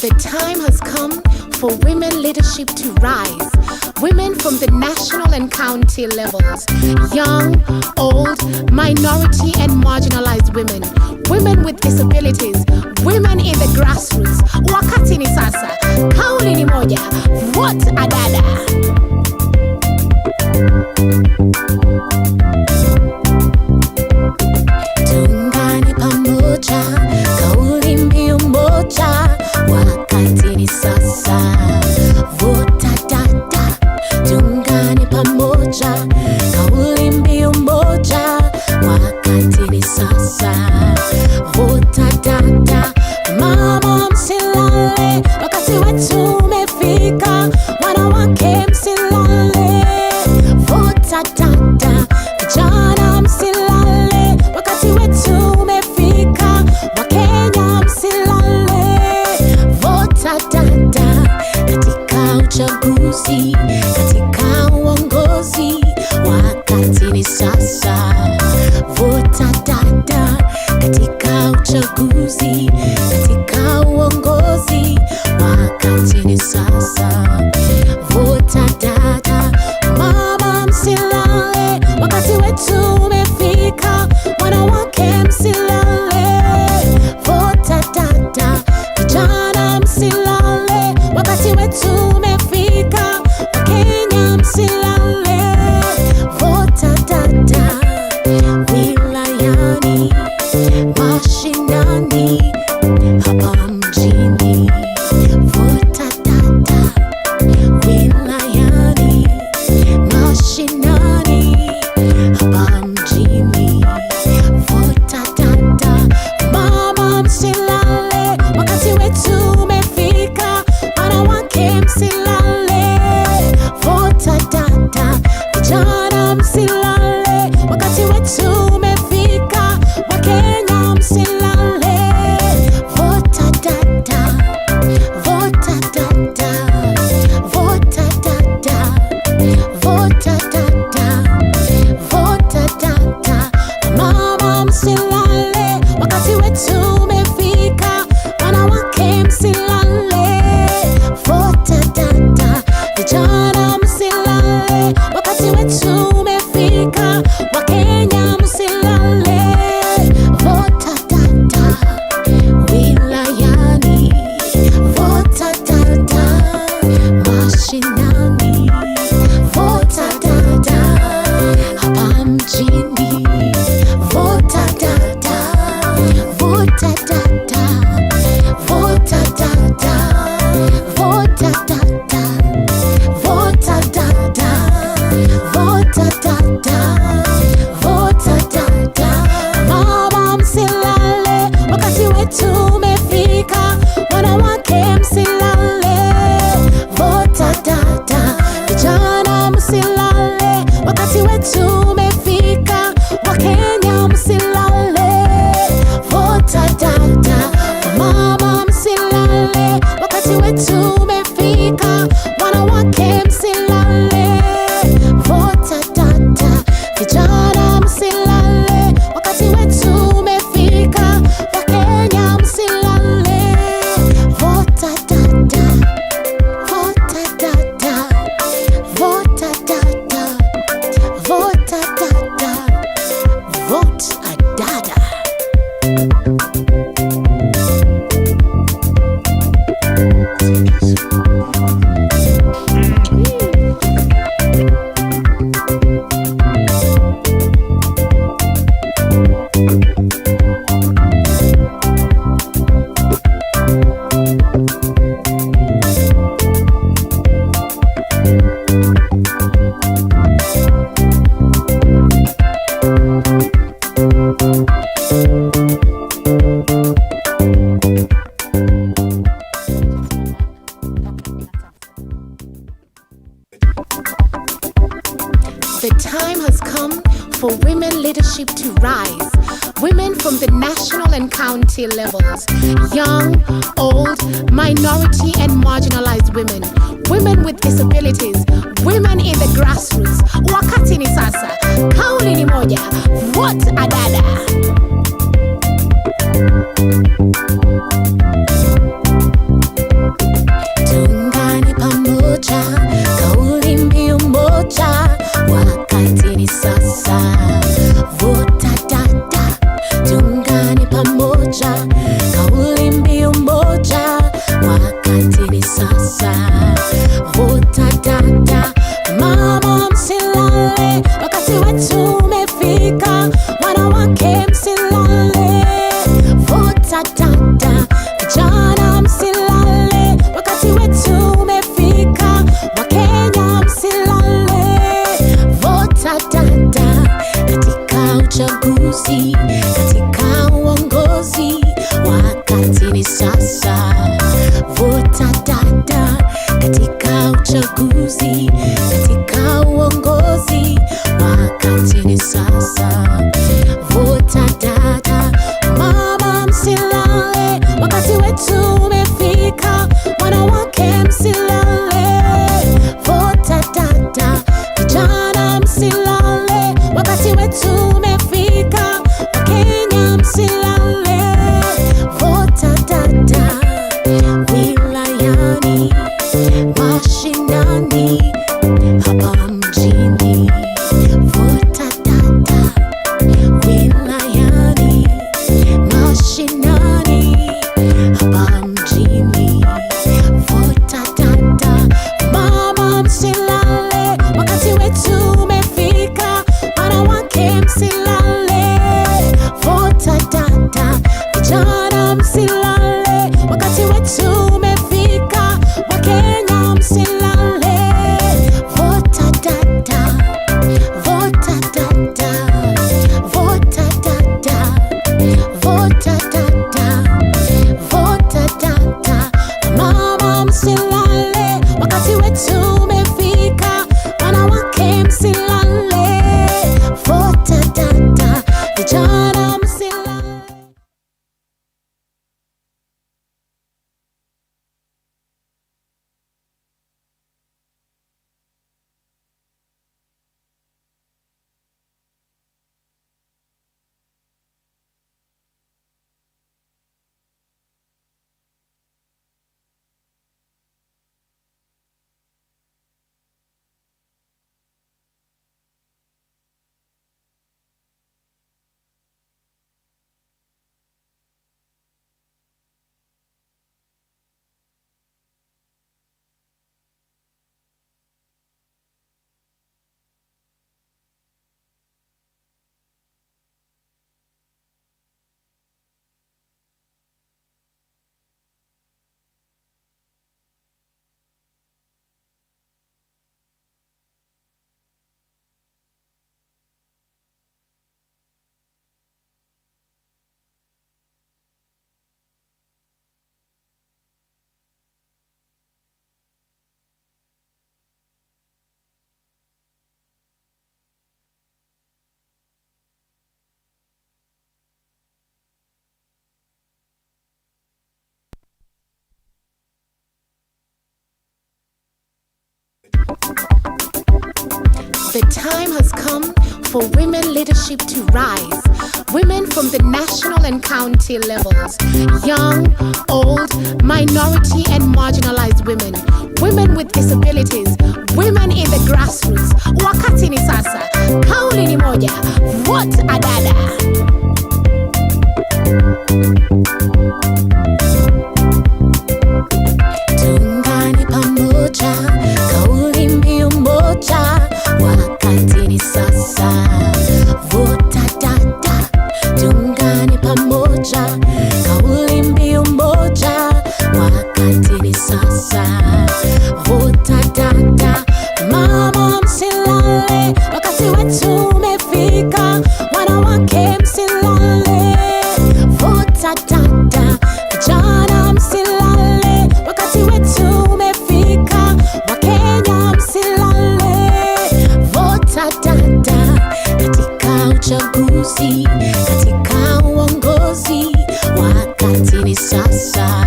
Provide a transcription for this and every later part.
The time has come for women leadership to rise. Women from the national and county levels. Young, old, minority and marginalized women. Women with disabilities. Women in the grassroots. Wakati ni sasa. Kauli ni moja. Vote Adada. Tuungane pamoja, kauli mbiu moja, wakati ni sasa. Vote Adada. Tuungane pamoja, kauli mbiu moja, wakati ni sasa. Vote Adada. Mama msilale, wakati wetu umefika. Wanawake msilale, vote Adada. Vijana msilale, wakati wetu umefika. Wakenya msilale, vote Adada. Katika uchaguzi, katika uongozi, wakati ni sasa. Vote Adada. Katika uchaguzi, katika uongozi, wakati ni sasa. Vote Adada. Mama msilale, wakati wetu umefika. Wanawake msilale, vote Adada. Vijana msilale, wakati wetu umefika. Wakenya msilale, vote Adada. Wilayani, mashinani, hapa mjini, vote Adada. Wilayani, mashinani, hapa mjini, vote Adada. Mama msilale, wakati wetu umefika. Wanawake msilale, vote Adada. Vijana msilale, wakati wetu umefika. Wakenya msilale, vote Adada. Vote Adada. Vote Adada. Vote Adada. Vote Adada. Mama msilale, wakati wetu umefika. Wanawake msilale, vote Adada. Vijana msilale, wakati wetu umefika. Wakenya msilale, vote Adada. Wilayani, vote Adada. Mashinani, vote Adada. Hapa mjini, vote Adada. Vote Adada. Vote Adada. Vote Adada. Vote Adada. Vote wetu umefika, Wakenya msilale. Vota dada, mama msilale, wakati wetu umefika, wanawake msilale. Vota dada, vijana msilale, wakati wetu umefika, Wakenya msilale. Vota dada, vota dada, vota dada, vota dada, vote a dada. The time has come for women leadership to rise. Women from the national and county levels. Young, old, minority and marginalized women. Women with disabilities. Women in the grassroots. Wakati ni sasa. Kauli ni moja. Vote a dada. Tuungane pamoja, kauli mbiu moja, wakati ni sasa. Vota dada, tuungane pamoja, kauli mbiu moja, wakati ni sasa. Vota dada, mama msilale, wakati wetu umefika, wanawake msilale. Vota dada, vijana msilale, wakati wetu umefika, Wakenya msilale. Vota dada, katika uchaguzi, katika uongozi, wakati ni sasa. Vota dada, katika uchaguzi, katika uongozi, wakati ni sasa. Vota dada, mama msilale, wakati wetu umefika, wanawake msilale. Vota dada, vijana msilale, wakati wetu umefika, Wakenya msilale. Vota dada, wilayani, mashinani, hapa mjini. Vota dada, wilayani, mashinani, hapa mjini. Vota dada, mama msilale, wakati wetu umefika, wanawake msilale. The time has come for women leadership to rise. Women from the national and county levels. Young, old, minority and marginalized women. Women with disabilities. Women in the grassroots. Wakati ni sasa. Kauli ni moja. Vote Adada. Tuungane pamoja, kauli mbiu moja, wakati ni sasa. Vota dada, tuungane pamoja, kauli mbiu moja, wakati ni sasa. Vota dada, mama msilale, wakati wetu umefika, wanawake msilale. Vota dada, vijana msilale, wakati wetu umefika, Wakenya msilale. Vota dada, katika uchaguzi, katika uongozi, wakati ni sasa.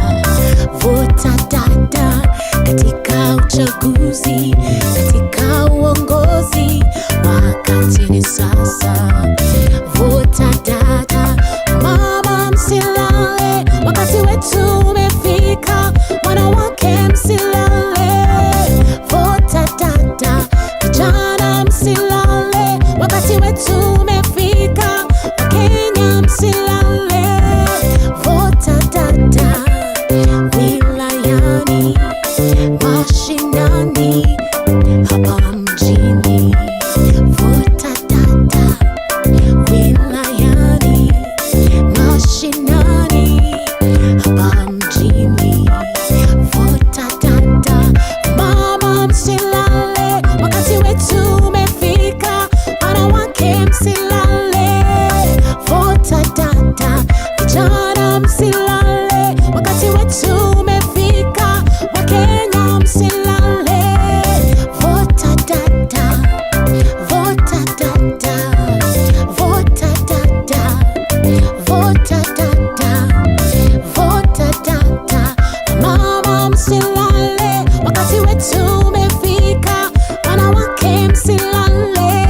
Vota dada, katika uchaguzi, katika uongozi, wakati ni sasa. Vota dada, mama msilale, wakati wetu umefika, wanawake msilale. Vota dada, vijana msilale, wakati wetu umefika, Wakenya msilale. Vota dada, wilayani, mashinani, hapa mjini. Vota dada, wilayani, mashinani, hapa mjini. Vota dada, mama msilale, wakati wetu umefika, wanawake msilale. Vota dada, vijana msilale, wakati wetu umefika, Wakenya msilale. Vota dada, vota dada, vota dada, vota dada, vota dada, mama msilale, wakati wetu umefika, wanawake msilale.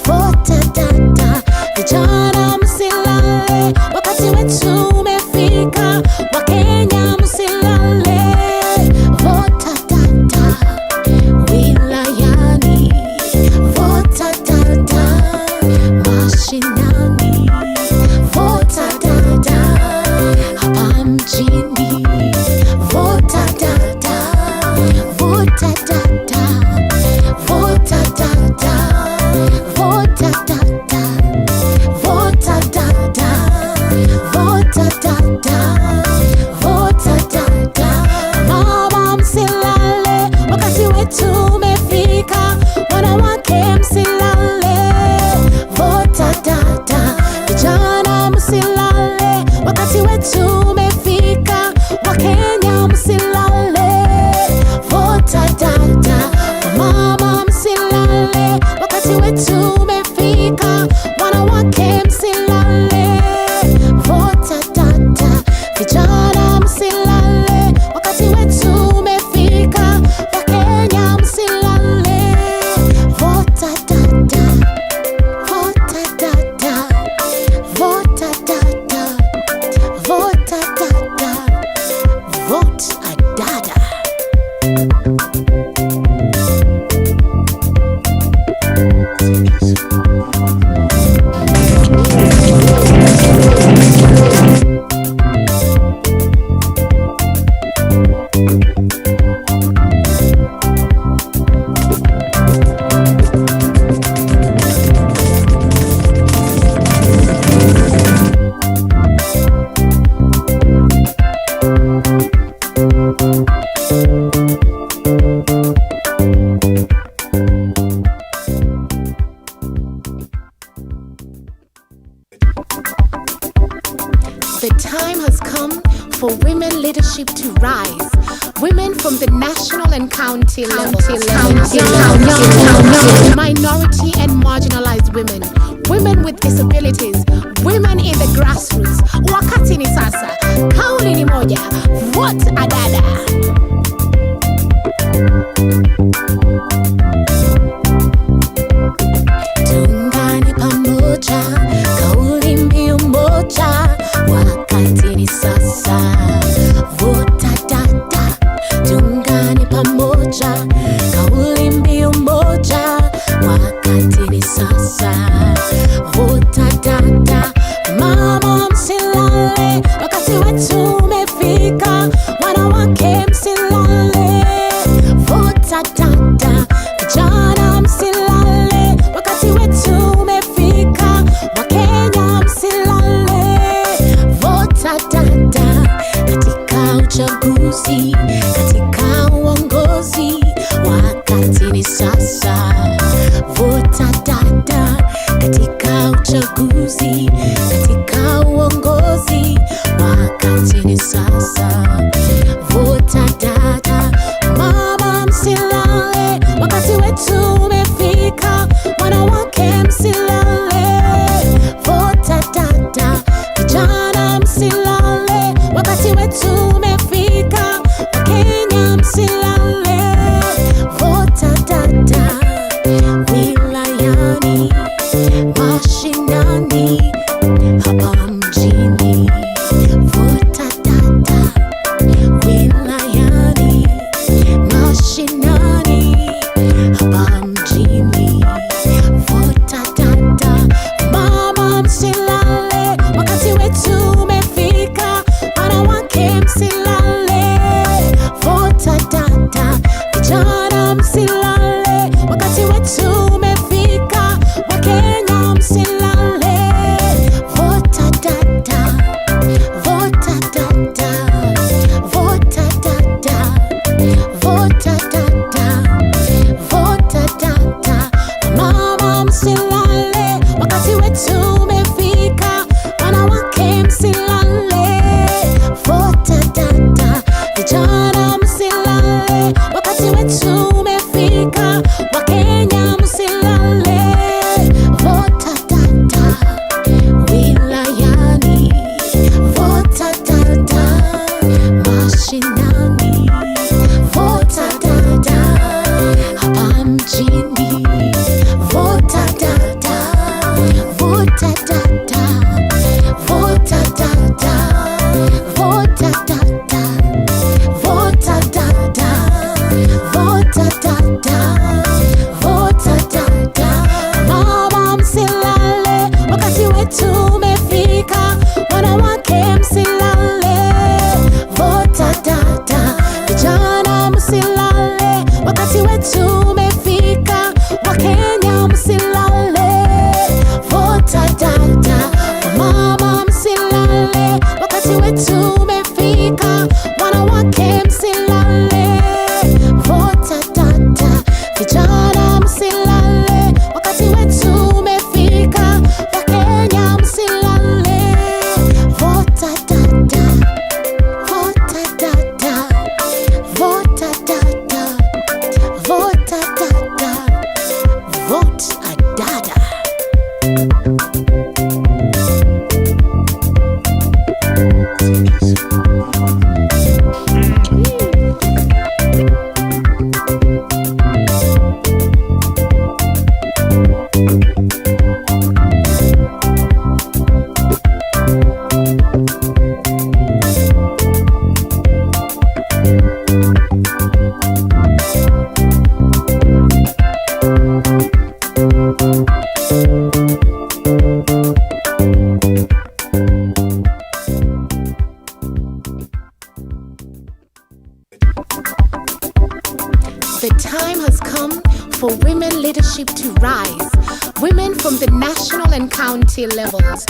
Vota dada, vijana msilale, wakati wetu umefika, Wakenya msilale. Vota dada, wilayani, vota dada, mashinani, vota dada, hapa mjini. Vota dada, vota dada, vota dada, vota dada, vota dada, vota dada, vota dada, mama msilale, wakati wetu umefika, wanawake msilale. Vota dada, vijana msilale, wakati wetu umefika, Wakenya msilale. Vota dada, mama msilale, wakati wetu umefika, wanawake msilale. Vota dada, vijana msilale, wakati wetu umefika, Wakenya msilale. Vota dada, vota dada, vota dada, vota dada, vote Adada. The time has come for women leadership to rise. Women from the national and county levels. Minority and marginalized women. Women with disabilities. Women in the grassroots. Wakati ni sasa. Kauli ni moja. Vote Adada. sasa. Vuta dada, mama msilale, wakati wetu umefika, wanawake msilale. Vuta dada, vijana msilale, wakati wetu umefika, Wakenya msilale. Vuta dada, katika uchaguzi, katika uongozi, wakati ni sasa. Vuta dada, katika uchaguzi, katika uongozi, wakati ni sasa. Vuta dada, mama msilale, wakati wetu umefika, wanawake msilale. Vuta dada, vijana msilale, wakati wetu umefika, Wakenya msilale. Vuta dada, wilayani, mashinani, hapa mjini. Vuta dada, wilayani, mashinani, hapa mjini. Vuta dada, mama msilale, wakati wetu umefika, wanawake msilale. Vuta dada, vijana msilale, wakati wetu umefika, Wakenya msilale. Vuta dada, vuta dada, vuta dada, vuta dada, vuta dada, mama msilale, wakati wetu umefika, wanawake msilale. Vuta dada, vijana msilale, wakati wetu umefika, Wakenya msilale. Vuta dada, wilayani, vuta dada, mashinani, vuta dada, hapa mjini. Vuta dada, vuta dada, vuta dada, vuta dada, vuta dada, vuta dada, vuta dada, mama msilale, wakati wetu umefika, wanawake msilale. Vuta dada, vijana msilale, wakati wetu umefika, Wakenya msilale. Vuta dada, mama msilale, wakati wetu umefika, wanawake msilale. Vuta dada, vijana msilale, wakati wetu umefika, Wakenya msilale. Vuta dada, vuta dada, vuta dada, vuta dada, vote a dada. The time has come for women leadership to rise. Women from the national and county levels.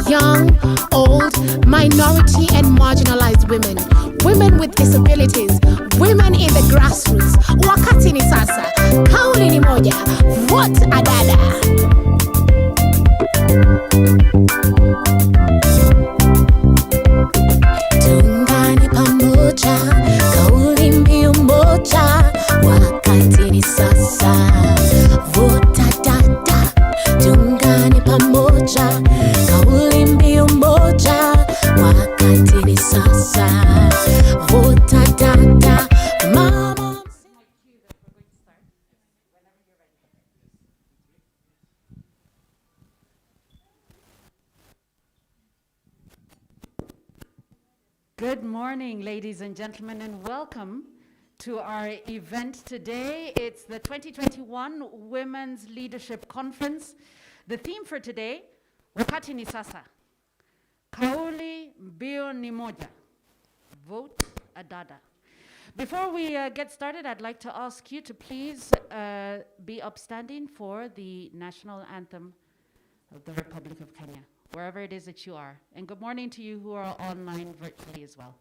Young, old, minority and marginalized women. Women with disabilities. Women in the grassroots. Wakati ni sasa. Kauli ni moja. Vote a dada. Tuungane pamoja, kauli mbiu moja, wakati ni sasa. Vuta dada, tuungane pamoja, kauli mbiu moja, wakati ni sasa. Vuta dada, mama. Good morning, ladies and gentlemen, and welcome to our event today. It's the 2021 Women's Leadership Conference. The theme for today, wakati ni sasa. Kauli mbiu ni moja. Vote Adada. Before we get started, I'd like to ask you to please be upstanding for the national anthem of the Republic of Kenya, wherever it is that you are. And good morning to you who are online virtually as well.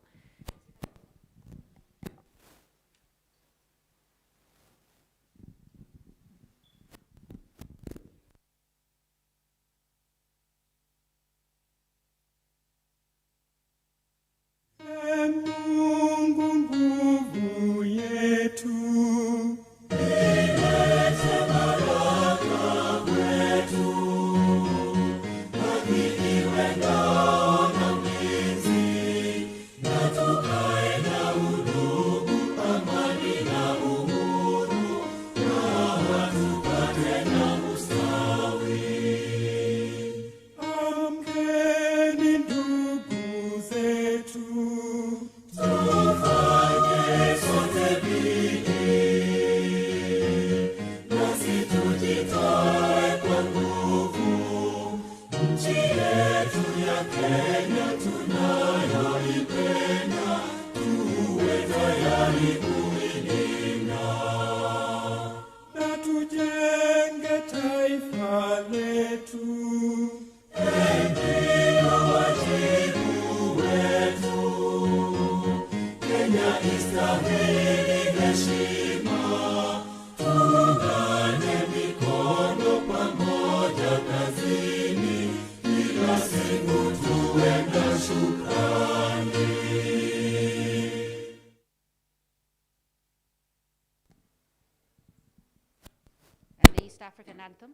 African anthem.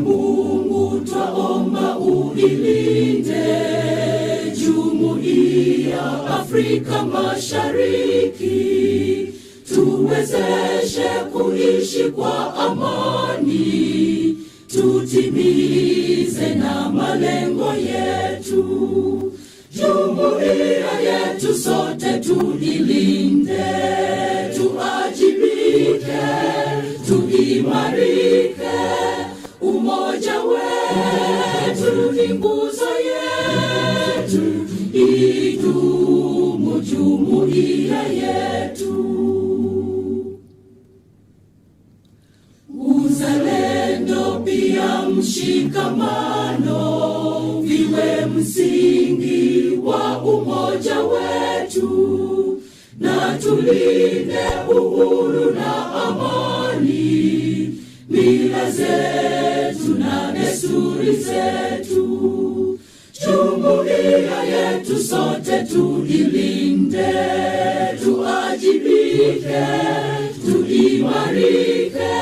Mungu twaomba uilinde Jumuiya Afrika Mashariki, tuwezeshe kuishi kwa amani, tutimize na malengo yetu. Jumuiya yetu sote tuilinde, tuajibike, tuimarike. Umoja wetu ni nguzo yetu, idumu jumuiya yetu. Uzalendo pia mshikamano viwe msingi wa umoja wetu, na tulinde uhuru na amani, mila zetu na desturi zetu. Jumuiya yetu sote tuilinde, tuajibike, tuimarike.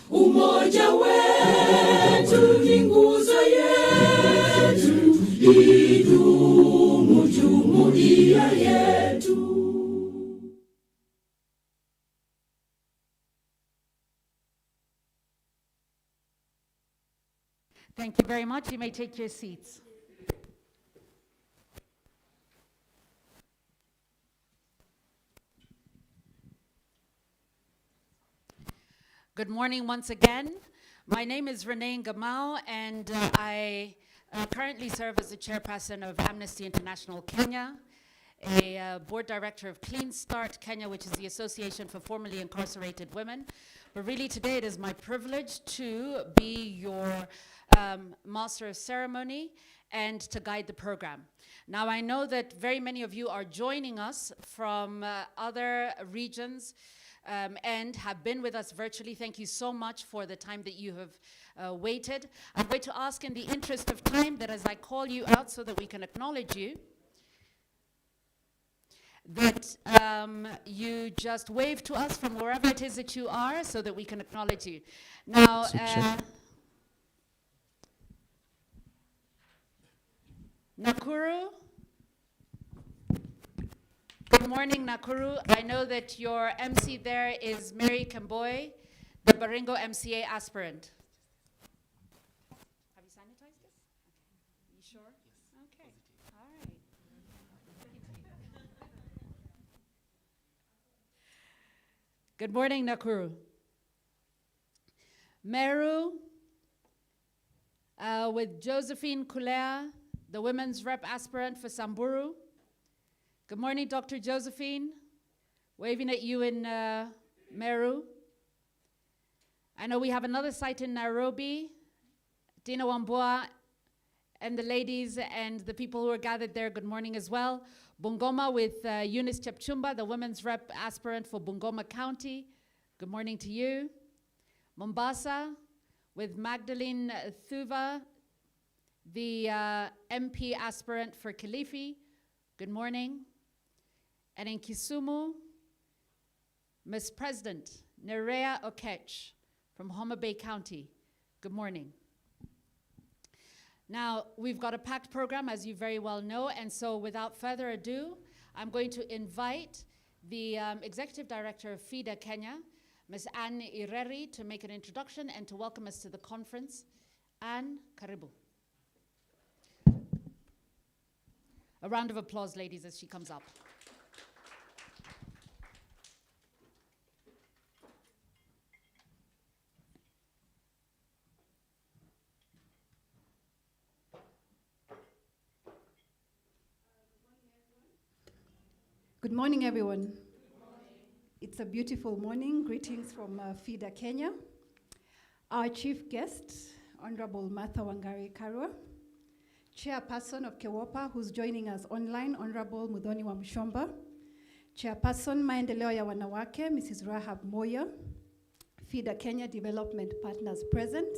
Umoja wetu ni nguzo yetu, idumu jumuiya yetu. Thank you very much. You may take your seats. Good morning once again. My name is Renee Ngamau, and I currently serve as the chairperson of Amnesty International Kenya, a board director of Clean Start Kenya, which is the Association for Formerly Incarcerated Women. But really today it is my privilege to be your master of ceremony and to guide the program. Now I know that very many of you are joining us from other regions and have been with us virtually. Thank you so much for the time that you have waited. I'm going to ask in the interest of time that as I call you out so that we can acknowledge you, that you just wave to us from wherever it is that you are so that we can acknowledge you. Now, Nakuru. Good morning, Nakuru. I know that your MC there is Mary Kamboi, the Baringo MCA aspirant. Have you sanitized this? Okay. You sure? Yes. Okay. All right. Good morning, Nakuru. Meru, with Josephine Kulea, the women's rep aspirant for Samburu. Good morning, Dr. Josephine. Waving at you in Meru. I know we have another site in Nairobi. Dina Wambua and the ladies and the people who are gathered there, good morning as well. Bungoma with Eunice Chepchumba, the women's rep aspirant for Bungoma County. Good morning to you. Mombasa with Magdalene Thuva, the MP aspirant for Kilifi. Good morning. And in Kisumu, Ms. President Nerea Okech from Homa Bay County. Good morning. Now, we've got a packed program, as you very well know, and so without further ado, I'm going to invite the Executive Director of FIDA Kenya, Ms. Anne Ireri, to make an introduction and to welcome us to the conference. Anne, karibu. A round of applause, ladies, as she comes up. Good morning, everyone. Good morning. It's a beautiful morning. Greetings from FIDA Kenya. Our chief guest, Honorable Martha Wangari Karua, Chairperson of KEWOPA, who's joining us online, Honorable Muthoni Wamshomba, Chairperson Maendeleo ya Wanawake, Mrs. Rahab Moya, FIDA Kenya Development Partners present,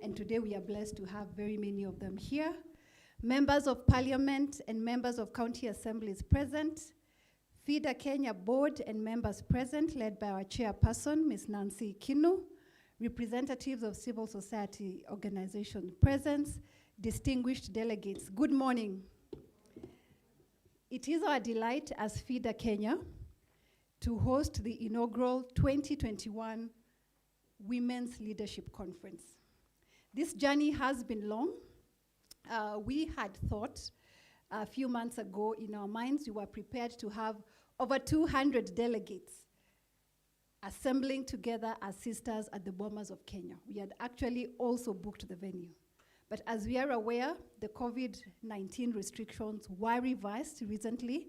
and today we are blessed to have very many of them here. Members of Parliament and members of county assemblies present, FIDA Kenya board and members present, led by our chairperson, Ms. Nancy Kinu, representatives of civil society organizations present, distinguished delegates, good morning. It is our delight as FIDA Kenya to host the inaugural 2021 Women's Leadership Conference. This journey has been long. We had thought a few months ago in our minds, we were prepared to have over 200 delegates assembling together as sisters at the Bomas of Kenya. We had actually also booked the venue. But as we are aware, the COVID-19 restrictions were revised recently.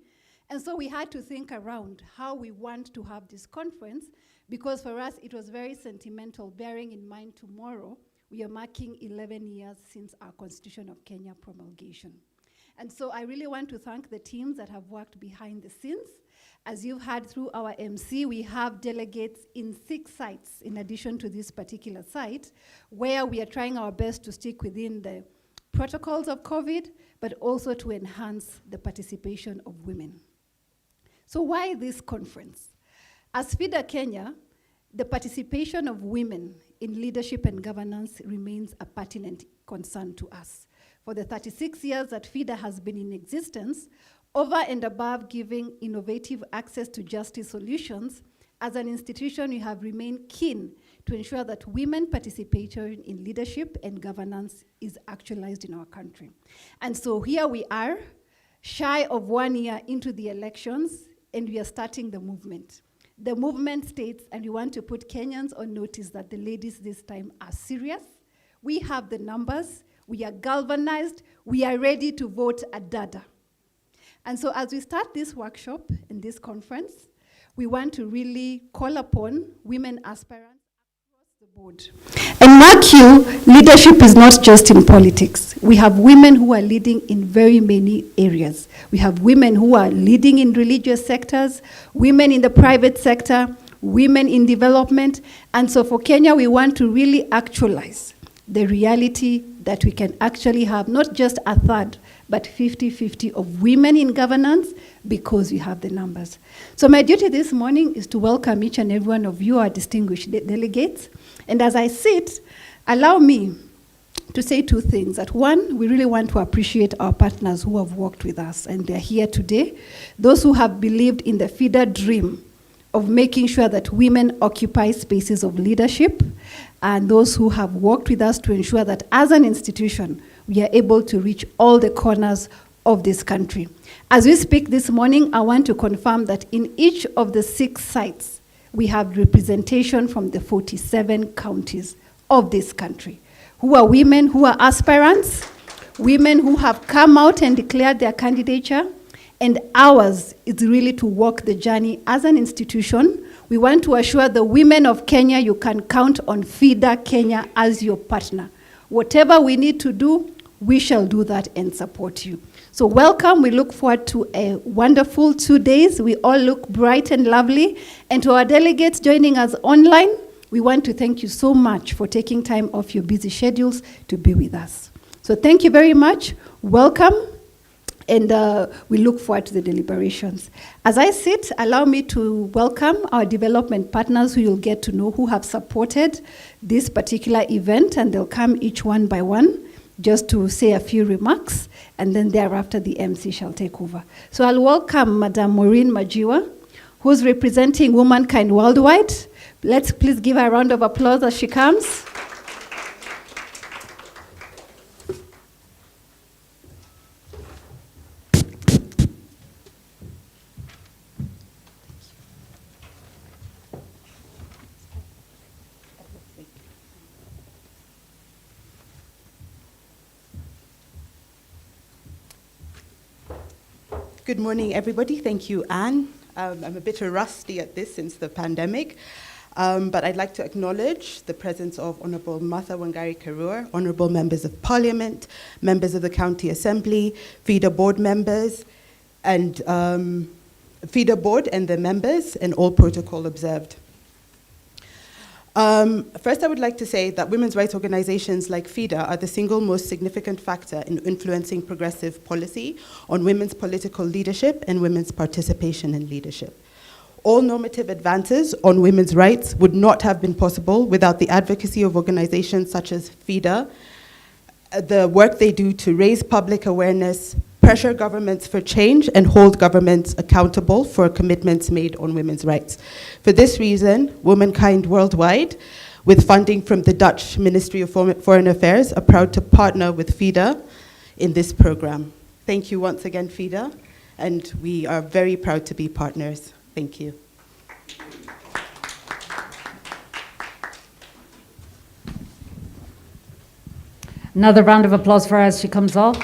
And so we had to think around how we want to have this conference, because for us it was very sentimental, bearing in mind tomorrow we are marking 11 years since our Constitution of Kenya promulgation. And so I really want to thank the teams that have worked behind the scenes. As you've heard through our MC, we have delegates in 6 sites in addition to this particular site, where we are trying our best to stick within the protocols of COVID, but also to enhance the participation of women. So why this conference? As FIDA Kenya, the participation of women in leadership and governance remains a pertinent concern to us. For the 36 years that FIDA has been in existence, over and above giving innovative access to justice solutions, as an institution, we have remained keen to ensure that women participation in leadership and governance is actualized in our country. And so here we are, shy of 1 year into the elections, and we are starting the movement. The movement states, and we want to put Kenyans on notice that the ladies this time are serious. We have the numbers, we are galvanized, we are ready to vote at Dada. And so as we start this workshop and this conference, we want to really call upon women aspirants across the board. And mark you, leadership is not just in politics. We have women who are leading in very many areas. We have women who are leading in religious sectors, women in the private sector, women in development. And so for Kenya, we want to really actualize the reality that we can actually have not just a third, but 50-50 of women in governance, because we have the numbers. So my duty this morning is to welcome each and every one of you, our distinguished delegates. And as I sit, allow me to say 2 things. That one, we really want to appreciate our partners who have worked with us, and they're here today. Those who have believed in the FIDA dream of making sure that women occupy spaces of leadership, and those who have worked with us to ensure that as an institution, we are able to reach all the corners of this country. As we speak this morning, I want to confirm that in each of the 6 sites, we have representation from the 47 counties of this country, who are women who are aspirants, women who have come out and declared their candidature, and ours is really to walk the journey as an institution. We want to assure the women of Kenya you can count on FIDA Kenya as your partner. Whatever we need to do, we shall do that and support you. So welcome, we look forward to a wonderful 2 days. We all look bright and lovely. And to our delegates joining us online, we want to thank you so much for taking time off your busy schedules to be with us. So thank you very much, welcome, and we look forward to the deliberations. As I sit, allow me to welcome our development partners who you'll get to know, who have supported this particular event, and they'll come each one by one just to say a few remarks, and then thereafter the MC shall take over. So I'll welcome Madam Maureen Majiwa, who's representing Womankind Worldwide. Let's please give her a round of applause as she comes. Good morning, everybody. Thank you, Anne. I'm a bit rusty at this since the pandemic, but I'd like to acknowledge the presence of Honorable Martha Wangari Karua, honorable members of Parliament, members of the County Assembly, FIDA board members, and FIDA board and the members, and all protocol observed. First, I would like to say that women's rights organizations like FIDA are the single most significant factor in influencing progressive policy on women's political leadership and women's participation in leadership. All normative advances on women's rights would not have been possible without the advocacy of organizations such as FIDA, the work they do to raise public awareness, pressure governments for change, and hold governments accountable for commitments made on women's rights. For this reason, Womankind Worldwide, with funding from the Dutch Ministry of Foreign Affairs, are proud to partner with FIDA in this program. Thank you once again, FIDA, and we are very proud to be partners. Thank you. Another round of applause for her as she comes off.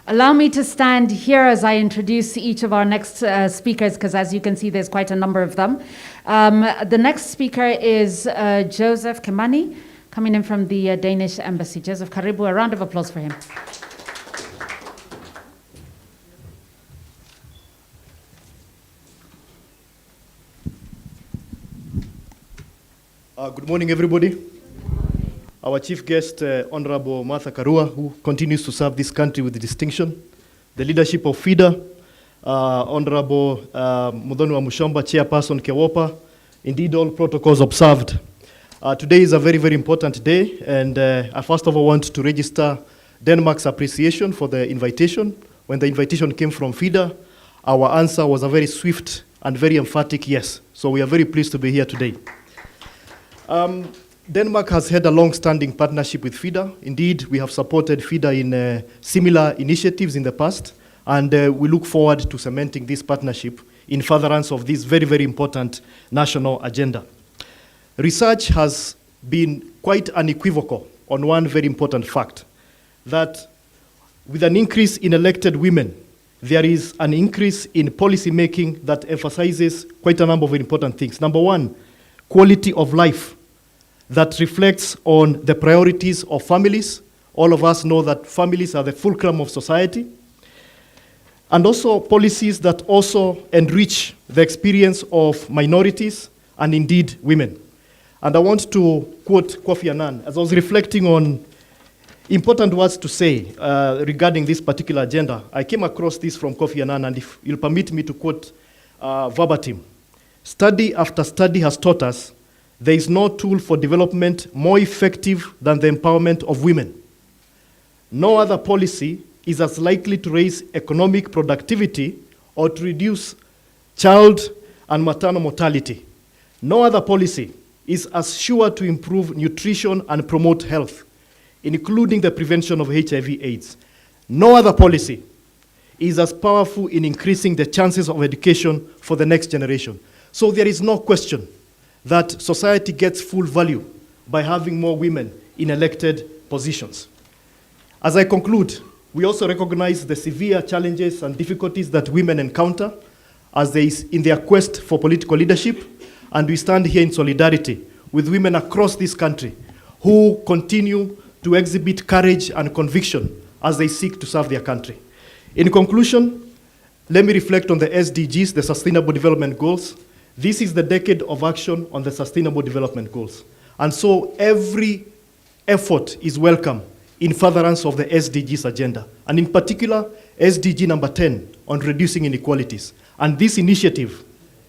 Allow me to stand here as I introduce each of our next speakers, because as you can see, there's quite a number of them. The next speaker is Joseph Kimani, coming in from the Danish Embassy. Joseph, karibu, a round of applause for him. Good morning, everybody. Our chief guest, Honorable Martha Karua, who continues to serve this country with distinction. The leadership of FIDA, Honorable Muthoni wa Mushomba, Chairperson Kewopa, indeed all protocols observed. Today is a very, very important day, and I first of all want to register Denmark's appreciation for the invitation. When the invitation came from FIDA, our answer was a very swift and very emphatic yes. So we are very pleased to be here today. Denmark has had a long-standing partnership with FIDA. Indeed, we have supported FIDA in similar initiatives in the past, and we look forward to cementing this partnership in furtherance of this very, very important national agenda. Research has been quite unequivocal on one very important fact, that with an increase in elected women, there is an increase in policy making that emphasizes quite a number of important things. Number one, quality of life that reflects on the priorities of families. All of us know that families are the fulcrum of society. And also policies that also enrich the experience of minorities and indeed women. And I want to quote Kofi Annan, as I was reflecting on important words to say regarding this particular agenda. I came across this from Kofi Annan, and if you'll permit me to quote verbatim. Study after study has taught us there is no tool for development more effective than the empowerment of women. No other policy is as likely to raise economic productivity or to reduce child and maternal mortality. No other policy is as sure to improve nutrition and promote health, including the prevention of HIV/AIDS. No other policy is as powerful in increasing the chances of education for the next generation. So there is no question that society gets full value by having more women in elected positions. As I conclude, we also recognize the severe challenges and difficulties that women encounter in their quest for political leadership, and we stand here in solidarity with women across this country who continue to exhibit courage and conviction as they seek to serve their country. In conclusion, let me reflect on the SDGs, the Sustainable Development Goals. This is the decade of action on the Sustainable Development Goals. And so every effort is welcome in furtherance of the SDGs agenda, and in particular, SDG number 10 on reducing inequalities. And this initiative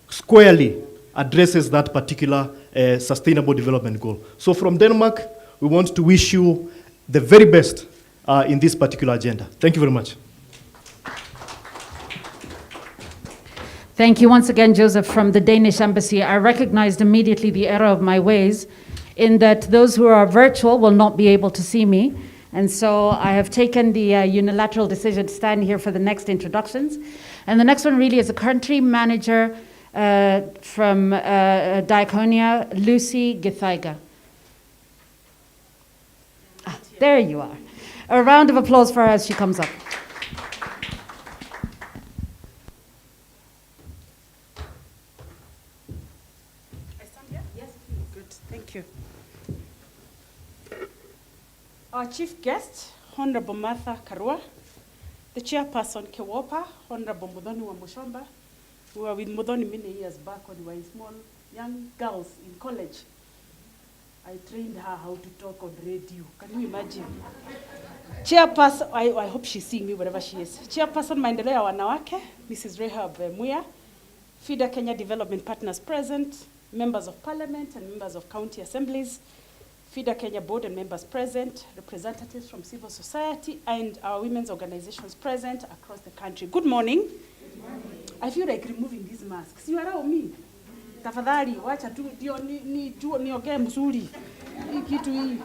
squarely addresses that particular Sustainable Development Goal. So from Denmark, we want to wish you the very best in this particular agenda. Thank you very much. Thank you once again, Joseph, from the Danish Embassy. I recognized immediately the error of my ways in that those who are virtual will not be able to see me. And so I have taken the unilateral decision to stand here for the next introductions. And the next one really is a country manager from Diakonia, Lucy Githaiga. There you are. A round of applause for her as she comes up. Thank you. Our chief guest, Honorable Martha Karua, the chairperson, Kewopa, Honorable Mudhoni wa Mushomba, who were with Mudhoni many years back when we were small young girls in college. I trained her how to talk on radio. Can you imagine? Chairperson, I hope she's seeing me wherever she is. Chairperson Maendeleo ya Wanawake, Mrs. Rehab Muya, FIDA Kenya Development Partners present, members of parliament and members of county assemblies, FIDA Kenya board and members present, representatives from civil society, and our women's organizations present across the country. Good morning. Good morning. I feel like removing these masks. You allow me. Tafadhali, wacha tu niongee mzuri. Kitu hii.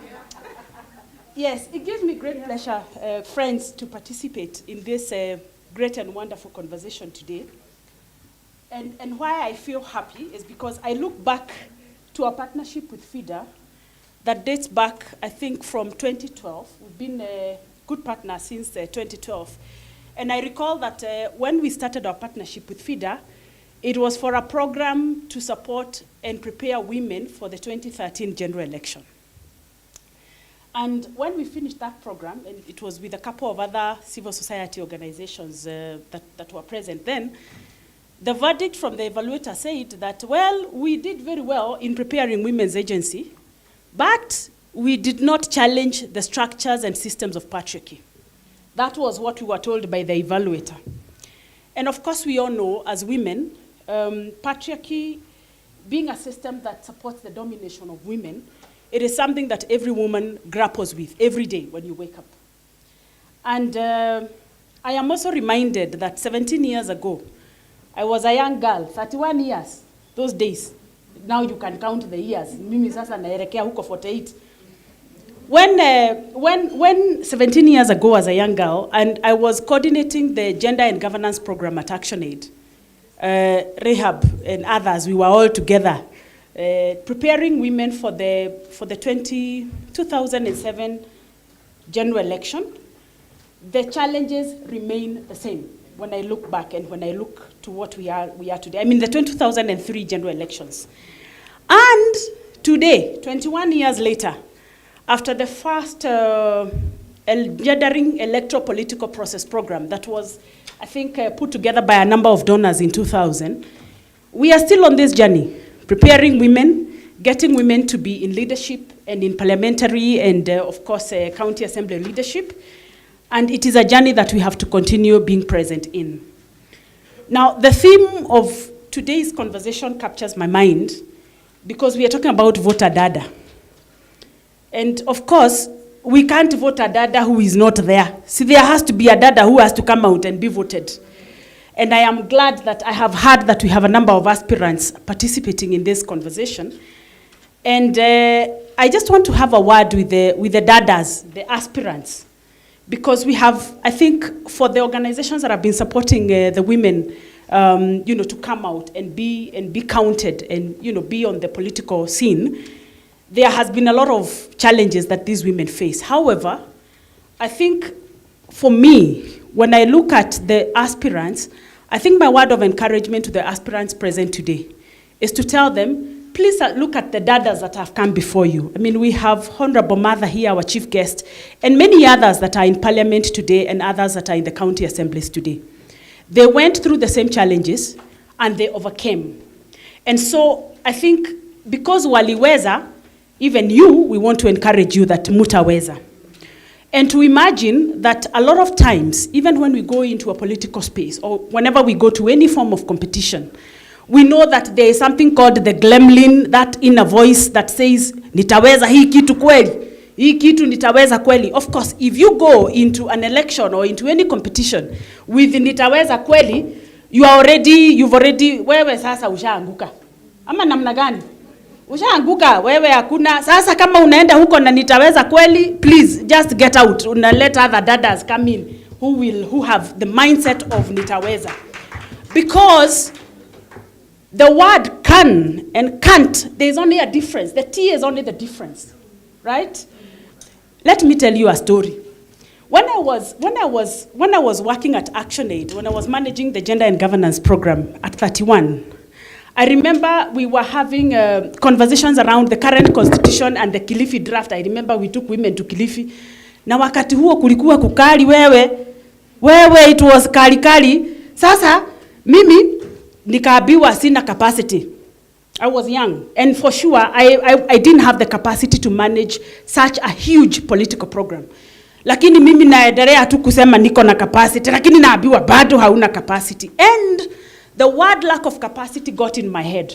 Yes, it gives me great pleasure, friends, to participate in this great and wonderful conversation today. And why I feel happy is because I look back to a partnership with FIDA that dates back, I think, from 2012. We've been a good partner since 2012. And I recall that when we started our partnership with FIDA, it was for a program to support and prepare women for the 2013 general election. And when we finished that program, and it was with a couple of other civil society organizations that were present then, the verdict from the evaluator said that, well, we did very well in preparing women's agency, but we did not challenge the structures and systems of patriarchy. That was what we were told by the evaluator. And of course, we all know as women, patriarchy being a system that supports the domination of women, it is something that every woman grapples with every day when you wake up. And I am also reminded that 17 years ago, I was a young girl, 31 years, those days. Now you can count the years. Mimi sasa naelekea huko 48. When 17 years ago as a young girl, and I was coordinating the gender and governance program at ActionAid, Rehab and others, we were all together, preparing women for the 2007 general election. The challenges remain the same when I look back and when I look to what we are today. I mean the 2003 general elections. And today, 21 years later, after the first gendering electoral political process program that was, I think, put together by a number of donors in 2000, we are still on this journey, preparing women, getting women to be in leadership and in parliamentary and, of course, county assembly leadership. And it is a journey that we have to continue being present in. Now, the theme of today's conversation captures my mind because we are talking about voter data. And of course, we can't vote a dada who is not there. See, there has to be a dada who has to come out and be voted. And I am glad that I have heard that we have a number of aspirants participating in this conversation. And I just want to have a word with the dadas, the aspirants, because we have, I think, for the organizations that have been supporting the women, to come out and be counted and, be on the political scene, there has been a lot of challenges that these women face. However, I think for me, when I look at the aspirants, I think my word of encouragement to the aspirants present today is to tell them, please look at the dadas that have come before you. I mean, we have Honorable Mother here, our chief guest, and many others that are in parliament today and others that are in the county assemblies today. They went through the same challenges and they overcame. And so I think because waliweza, even you, we want to encourage you that mutaweza. And to imagine that a lot of times, even when we go into a political space or whenever we go to any form of competition, we know that there is something called the gremlin, that inner voice that says, nitaweza hii kitu kweli, hii kitu nitaweza kweli. Of course, if you go into an election or into any competition with nitaweza kweli, you've already, wewe sasa ushaanguka. Ama namna gani? Ushaanguka, wewe hakuna. Sasa kama unaenda huko na nitaweza kweli, please just get out. Let other dadas come in who have the mindset of nitaweza. Because the word can and can't, there's only a difference. The T is only the difference, right? Let me tell you a story. When I was working at ActionAid, when I was managing the gender and governance program at 31, I remember we were having conversations around the current constitution and the Kilifi draft. I remember we took women to Kilifi. Na wakati huo kulikuwa kukali wewe, it was kali. Sasa, mimi, nikaambiwa sina capacity. I was young, and for sure, I didn't have the capacity to manage such a huge political program. Lakini mimi naendelea tu kusema niko na capacity, lakini naambiwa bado hauna capacity. And the word lack of capacity got in my head.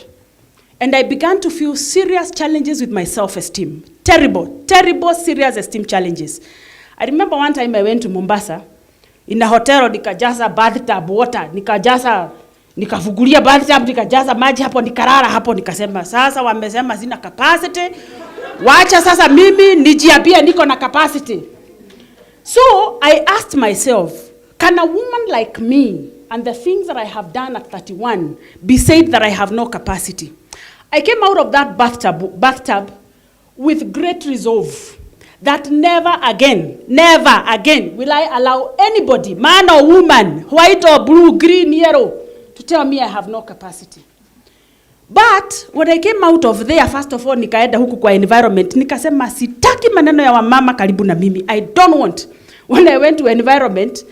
And I began to feel serious challenges with my self-esteem. Terrible, serious esteem challenges. I remember one time I went to Mombasa. In a hotel, nikajaza bathtub water, nikafugulia bathtub, nikajaza maji hapo, nikarara hapo, nikasema, sasa wamesema sina capacity, wacha sasa mimi nijiambie niko na capacity. So I asked myself, can a woman like me and the things that I have done at 31 be said that I have no capacity? I came out of that bathtub with great resolve that never again will I allow anybody, man or woman, white or blue, green, yellow, to tell me I have no capacity. But when I came out of there, first of all, nikaenda huku kwa environment, nikasema sitaki maneno ya wamama karibu na mimi. I don't want. When I went to environment,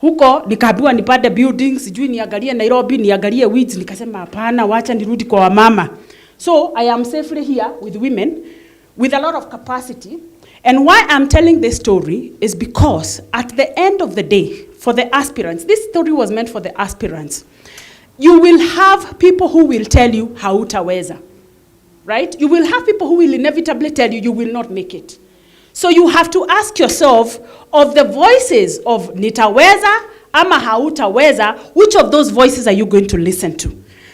huko nikaambiwa nipande buildings, sijui niangalie Nairobi, niangalie weeds, nikasema hapana, wacha nirudi kwa wamama. So I am safely here with women with a lot of capacity. And why I'm telling this story is because at the end of the day, for the aspirants, this story was meant for the aspirants. You will have people who will tell you hautaweza, right? You will have people who will inevitably tell you you will not make it. So you have to ask yourself, of the voices of nitaweza ama hautaweza, which of those voices are you going to listen to?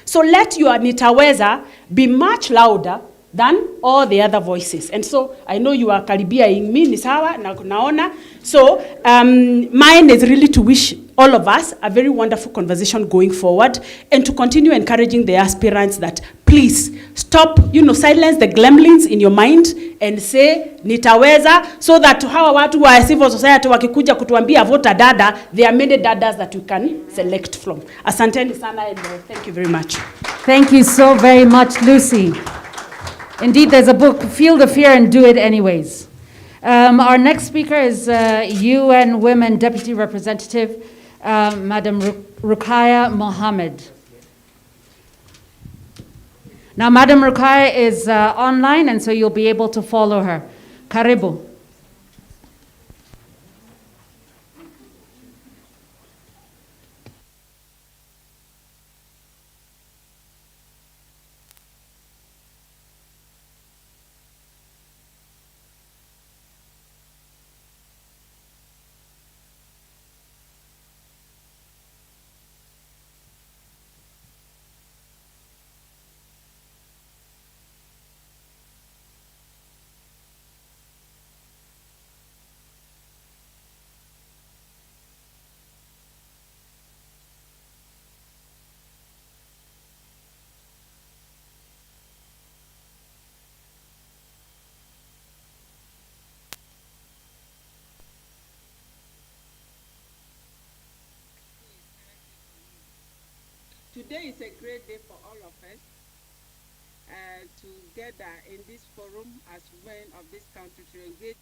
So let your nitaweza be much louder than all the other voices. And so I know you are karibiaing me, ni sawa, naona. So mine is really to wish all of us a very wonderful conversation going forward and to continue encouraging the aspirants that please stop, silence the gremlins in your mind and say nitaweza, so that hawa watu wa civil society wakikuja kutuambia vote dada, there are many dadas that you can select from. Asanteni sana and thank you very much. Thank you so very much, Lucy. Indeed, there's a book, Feel the Fear and Do It Anyways. Our next speaker is UN Women Deputy Representative, Madam Rukaya Mohammed. Now, Madam Rukaya is online, and so you'll be able to follow her. Karibu. Today is a great day for all of us together in this forum as women of this country to engage.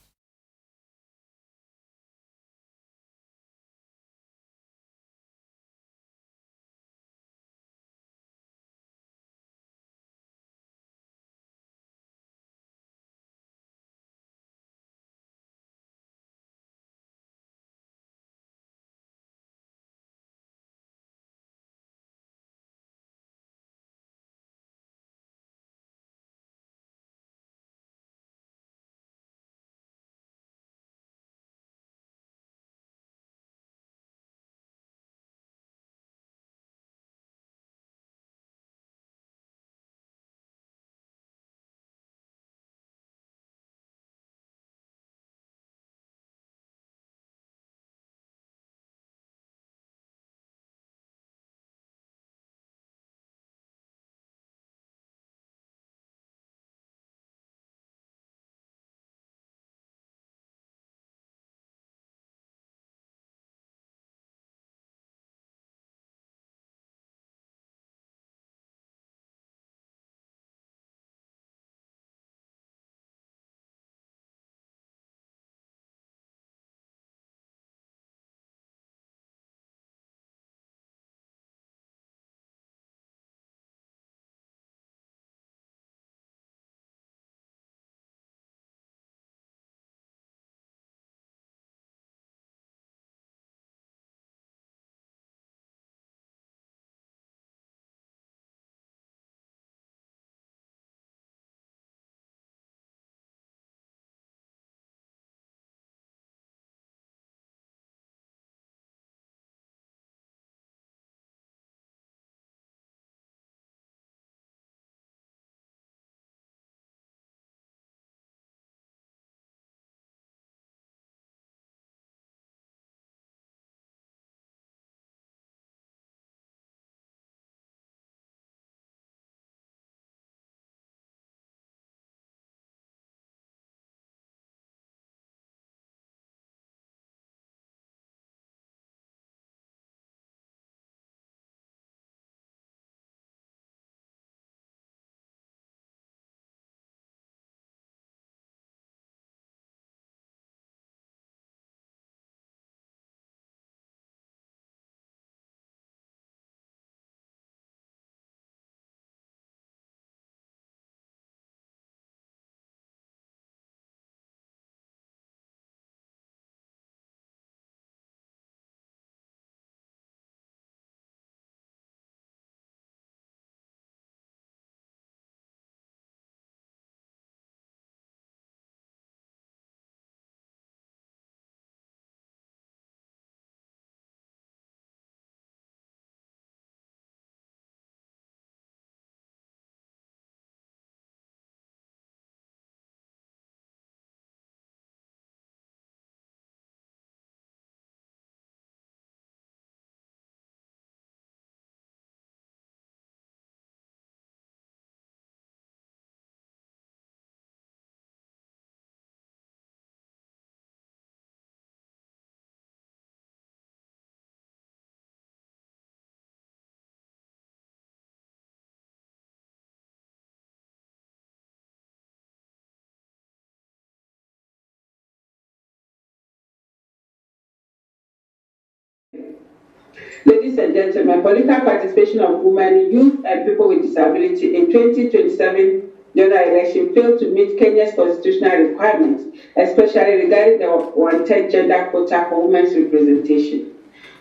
Ladies and gentlemen, political participation of women, youth, and people with disability in 2027 general election failed to meet Kenya's constitutional requirements, especially regarding the wanted gender quota for women's representation.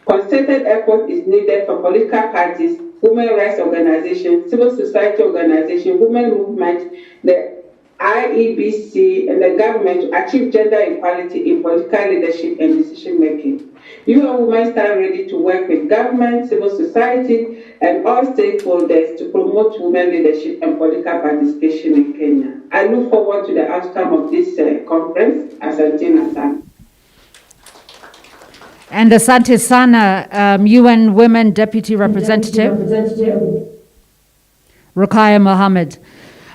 Concerted effort is needed for political parties, women rights organizations, civil society organizations, women movement, the IEBC, and the government to achieve gender equality in political leadership and decision making. You and women stand ready to work with government, civil society, and all stakeholders to promote women leadership and political participation in Kenya. I look forward to the outcome of this conference. Asante sana. And asante sana, UN Women Deputy Representative Ruqaiya Mohammed.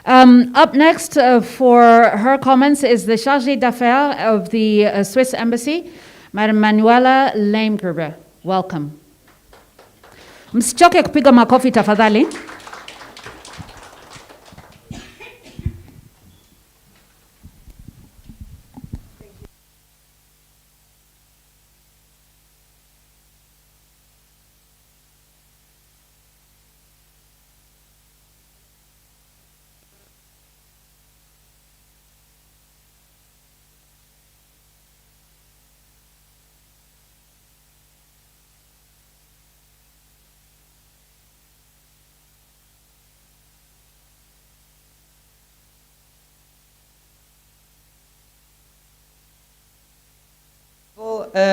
Up next for her comments is the Chargée d'Affaires of the Swiss Embassy, Madam Manuela Leimgruber. Welcome. Msichoke kupiga makofi tafadhali.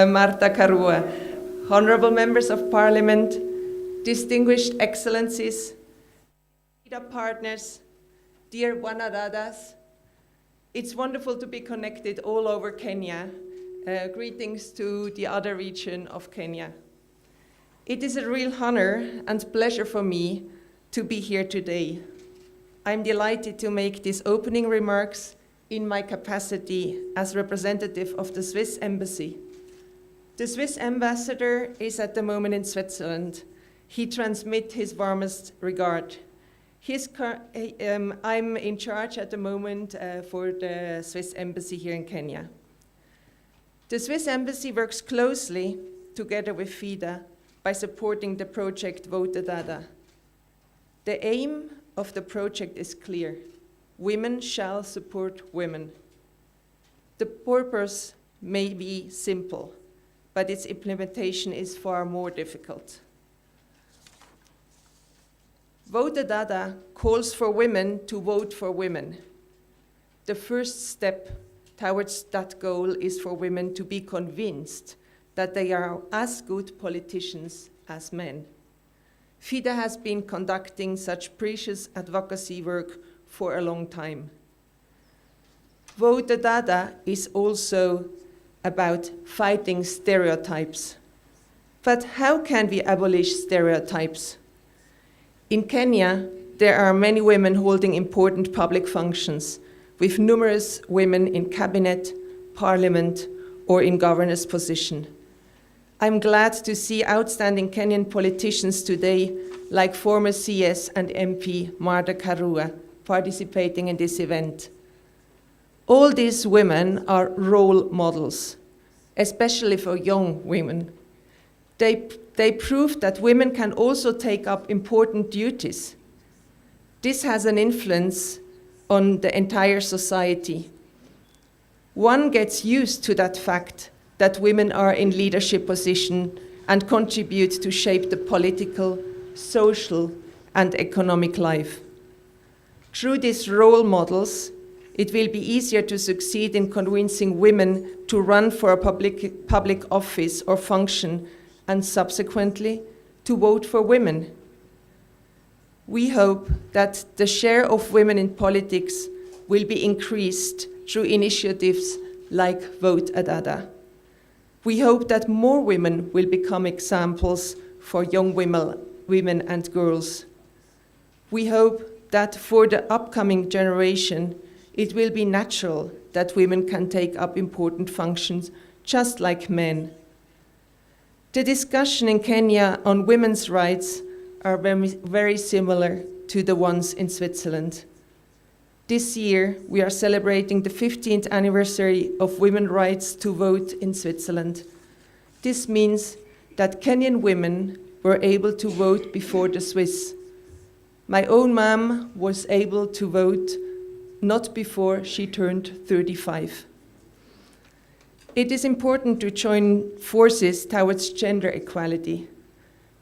Martha Karua, honorable members of parliament, distinguished excellencies, FIDA partners, dear Wanadadas, it's wonderful to be connected all over Kenya. Greetings to the other region of Kenya. It is a real honor and pleasure for me to be here today. I'm delighted to make these opening remarks in my capacity as representative of the Swiss Embassy. The Swiss ambassador is at the moment in Switzerland. He transmits his warmest regard. I'm in charge at the moment for the Swiss Embassy here in Kenya. The Swiss Embassy works closely together with FIDA by supporting the project Vote Dada. The aim of the project is clear. Women shall support women. The purpose may be simple, but its implementation is far more difficult. Vote Dada calls for women to vote for women. The first step towards that goal is for women to be convinced that they are as good politicians as men. FIDA has been conducting such precious advocacy work for a long time. Vote Dada is also about fighting stereotypes. But how can we abolish stereotypes? In Kenya, there are many women holding important public functions, with numerous women in cabinet, parliament, or in governance position. I'm glad to see outstanding Kenyan politicians today, like former CS and MP Martha Karua, participating in this event. All these women are role models, especially for young women. They prove that women can also take up important duties. This has an influence on the entire society. One gets used to that fact that women are in leadership position and contribute to shape the political, social, and economic life. Through these role models, it will be easier to succeed in convincing women to run for a public office or function and subsequently to vote for women. We hope that the share of women in politics will be increased through initiatives like Vote Dada. We hope that more women will become examples for young women and girls. We hope that for the upcoming generation, it will be natural that women can take up important functions just like men. The discussion in Kenya on women's rights are very similar to the ones in Switzerland. This year, we are celebrating the 15th anniversary of women's rights to vote in Switzerland. This means that Kenyan women were able to vote before the Swiss. My own mom was able to vote not before she turned 35. It is important to join forces towards gender equality.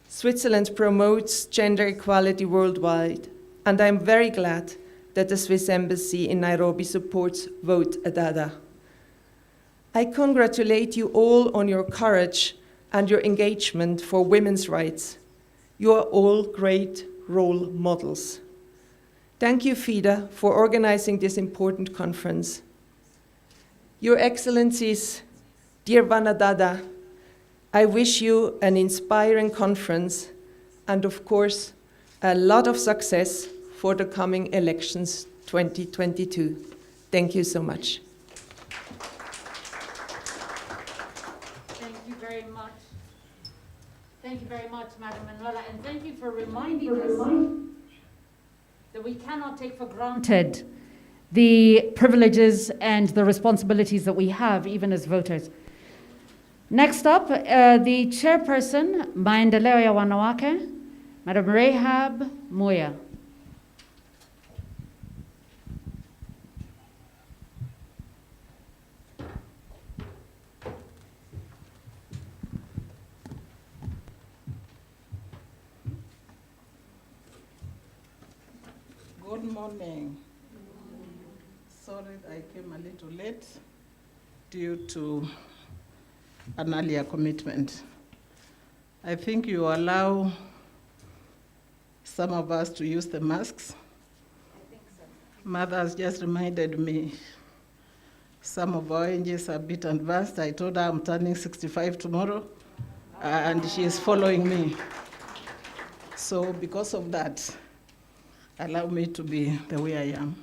Switzerland promotes gender equality worldwide, and I'm very glad that the Swiss Embassy in Nairobi supports Vote Dada. I congratulate you all on your courage and your engagement for women's rights. You are all great role models. Thank you, FIDA, for organizing this important conference. Your Excellencies, dear Wanadada, I wish you an inspiring conference and, of course, a lot of success for the coming elections 2022. Thank you so much. Thank you very much. Thank you very much, Madam Manuela, and thank you for reminding us that we cannot take for granted the privileges and the responsibilities that we have, even as voters. Next up, the chairperson, Maendeleo ya Wanawake, Madam Rahab Muya. Good morning. Sorry I came a little late due to an earlier commitment. I think you allow some of us to use the masks. I think so. Mother has just reminded me some of our ages are a bit advanced. I told her I'm turning 65 tomorrow, and she is following me. So because of that, allow me to be the way I am.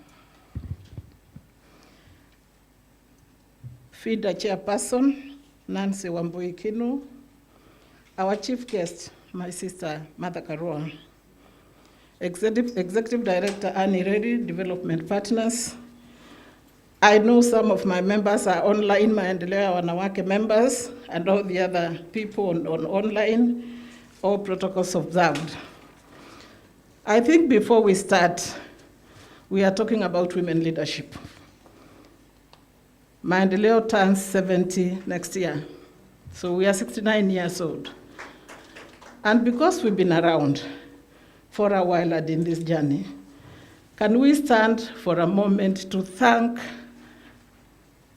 FIDA chairperson, Nancy Wambui Kinu, our chief guest, my sister, Martha Karua, Executive Director, Annie Reddy, Development Partners. I know some of my members are online, Maendeleo ya Wanawake members, and all the other people on online, all protocols observed. I think before we start, we are talking about women leadership. Maendeleo turns 70 next year, so we are 69 years old. And because we've been around for a while and in this journey, can we stand for a moment to thank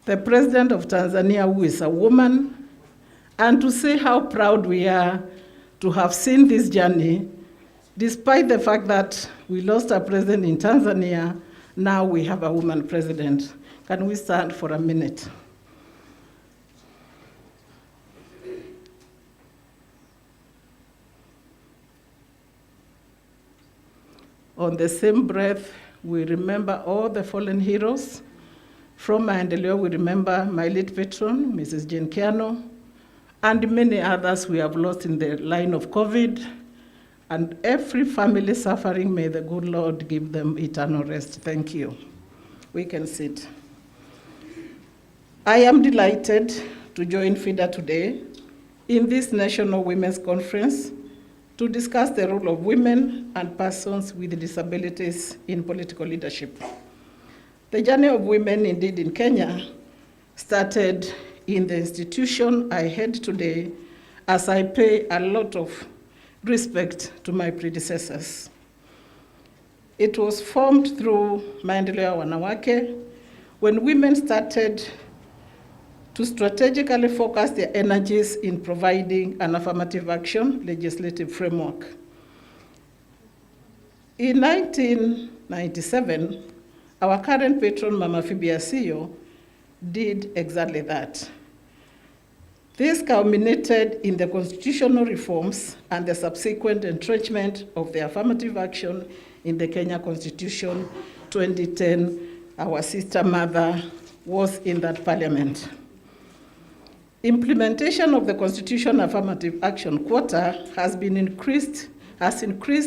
the President of Tanzania, who is a woman, and to say how proud we are to have seen this journey. Despite the fact that we lost our president in Tanzania, now we have a woman president. Can we stand for a minute? On the same breath, we remember all the fallen heroes. From Maendeleo, we remember my late patron, Mrs. Jane Kiano, and many others we have lost in the line of COVID. And every family suffering, may the good Lord give them eternal rest. Thank you. We can sit. I am delighted to join FIDA today in this National Women's Conference to discuss the role of women and persons with disabilities in political leadership. The journey of women, indeed, in Kenya started in the institution I head today, as I pay a lot of respect to my predecessors. It was formed through Maendeleo ya Wanawake when women started to strategically focus their energies in providing an affirmative action legislative framework. In 1997, our current patron, Mama Phoebe Asiyo, did exactly that. This culminated in the constitutional reforms and the subsequent entrenchment of the affirmative action in the Kenya Constitution 2010. Our sister mother was in that parliament. Implementation of the Constitution affirmative action quota has increased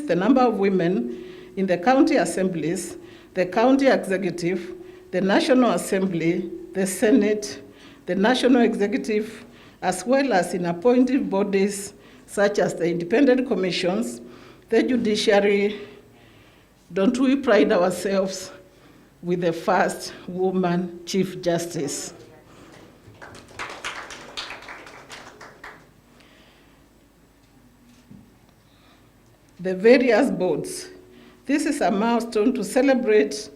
the number of women in the county assemblies, the county executive, the National Assembly, the Senate, the National Executive, as well as in appointed bodies such as the independent commissions, the judiciary. Don't we pride ourselves with the first woman Chief Justice? The various boards. This is a milestone to celebrate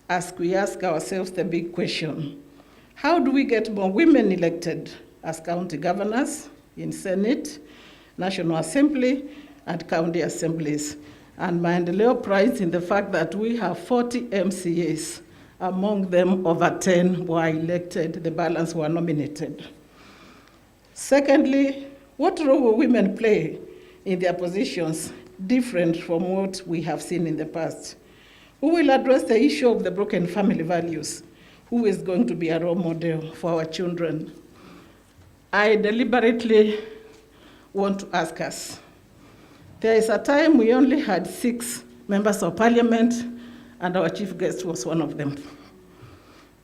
as we ask ourselves the big question: how do we get more women elected as county governors, in Senate, National Assembly, and county assemblies? And Maendeleo prides in the fact that we have 40 MCAs. Among them, over 10 were elected, the balance were nominated. Secondly, what role will women play in their positions different from what we have seen in the past? Who will address the issue of the broken family values? Who is going to be a role model for our children? I deliberately want to ask us. There is a time we only had 6 members of parliament, and our chief guest was one of them.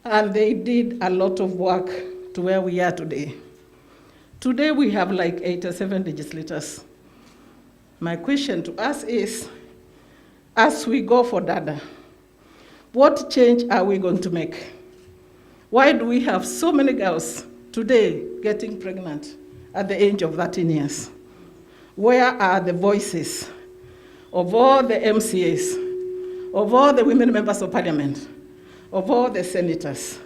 And they did a lot of work to where we are today. Today we have like 87 legislators. My question to us is, as we go for Dada, what change are we going to make? Why do we have so many girls today getting pregnant at the age of 13 years? Where are the voices of all the MCAs, of all the women members of parliament, of all the senators?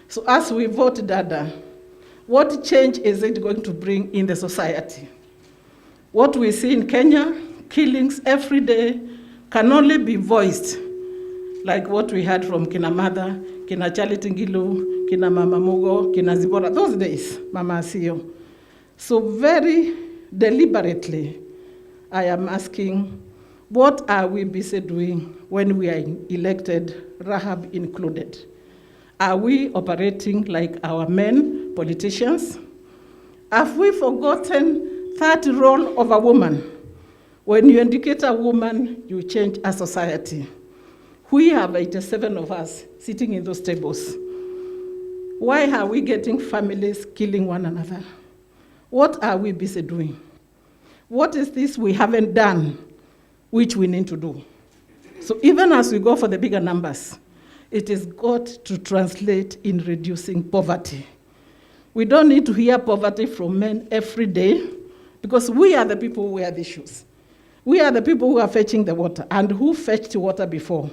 So as we vote Dada, what change is it going to bring in the society? What we see in Kenya, killings every day, can only be voiced like what we heard from Kina Mother, Kina Charity Ngilu, Kina Mama Mugo, Kina Zibora, those days, Mama Asio. So very deliberately, I am asking, what are we busy doing when we are elected, Rahab included? Are we operating like our men, politicians? Have we forgotten that role of a woman? When you indicate a woman, you change a society. We have 87 of us sitting in those tables. Why are we getting families killing one another? What are we busy doing? What is this we haven't done, which we need to do? So even as we go for the bigger numbers, it is got to translate in reducing poverty. We don't need to hear poverty from men every day, because we are the people who wear these shoes. We are the people who are fetching the water, and who fetched water before.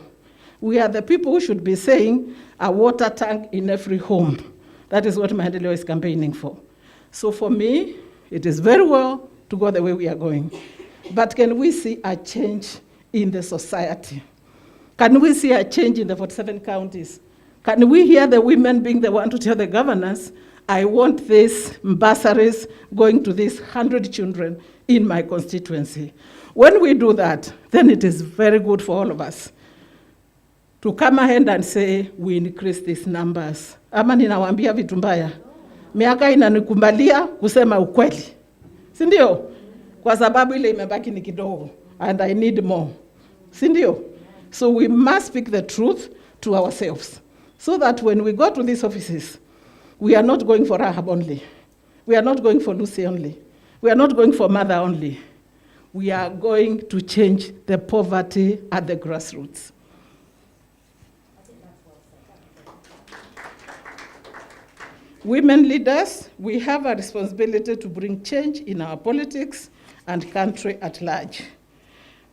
We are the people who should be saying a water tank in every home. That is what Maendeleo is campaigning for. So for me, it is very well to go the way we are going. But can we see a change in the society? Can we see a change in the 47 counties? Can we hear the women being the one to tell the governors, I want these bursaries going to these 100 children in my constituency? When we do that, then it is very good for all of us to come ahead and say, we increase these numbers. Ama ninawaambia vitu mbaya. Miaka inanikumbalia kusema ukweli. Si ndio? Kwa sababu ile imebaki ni kidogo, and I need more. Si ndio? So we must speak the truth to ourselves, so that when we go to these offices, we are not going for Rahab only. We are not going for Lucy only. We are not going for Mother only. We are going to change the poverty at the grassroots. Women leaders, we have a responsibility to bring change in our politics and country at large.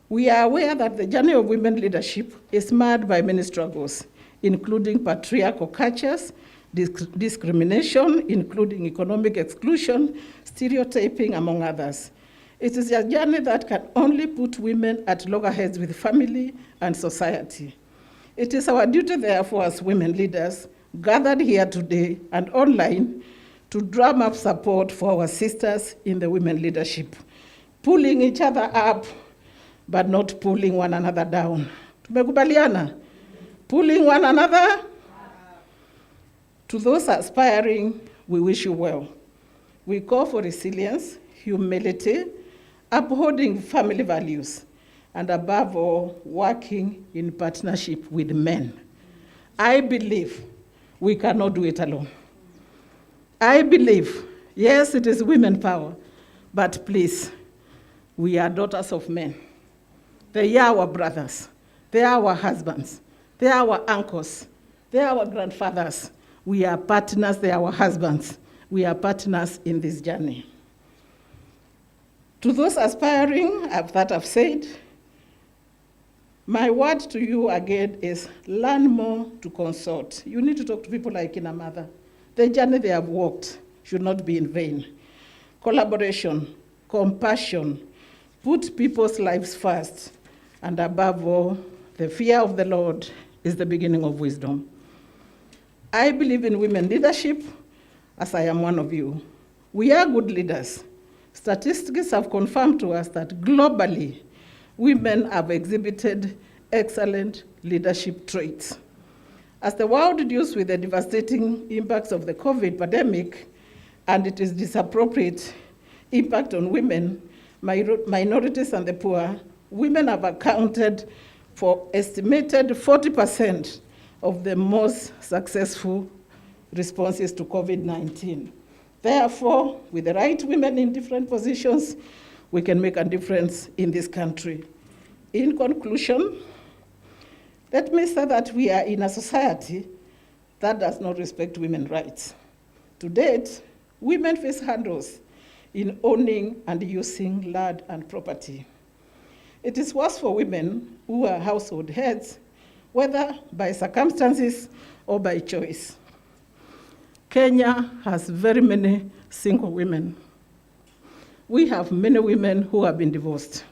We are aware that the journey of women leadership is marred by many struggles, including patriarchal cultures, discrimination, including economic exclusion, stereotyping, among others. It is a journey that can only put women at loggerheads with family and society. It is our duty, therefore, as women leaders, gathered here today and online, to drum up support for our sisters in the women leadership, pulling each other up, but not pulling one another down. Tumekubaliana? Pulling one another? To those aspiring, we wish you well. We call for resilience, humility, upholding family values, and above all, working in partnership with men. I believe we cannot do it alone. I believe, yes, it is women power, but please, we are daughters of men. They are our brothers. They are our husbands. They are our uncles. They are our grandfathers. We are partners. They are our husbands. We are partners in this journey. To those aspiring, that I've said, my word to you again is learn more to consult. You need to talk to people like Kina Mother. The journey they have walked should not be in vain. Collaboration, compassion, put people's lives first, and above all, the fear of the Lord is the beginning of wisdom. I believe in women leadership, as I am one of you. We are good leaders. Statistics have confirmed to us that globally, women have exhibited excellent leadership traits. As the world deals with the devastating impacts of the COVID pandemic, and it is disappropriate impact on women, minorities, and the poor, women have accounted for estimated 40% of the most successful responses to COVID-19. Therefore, with the right women in different positions, we can make a difference in this country. In conclusion, let me say that we are in a society that does not respect women's rights. To date, women face hurdles in owning and using land and property. It is worse for women who are household heads, whether by circumstances or by choice. Kenya has very many single women. We have many women who have been divorced.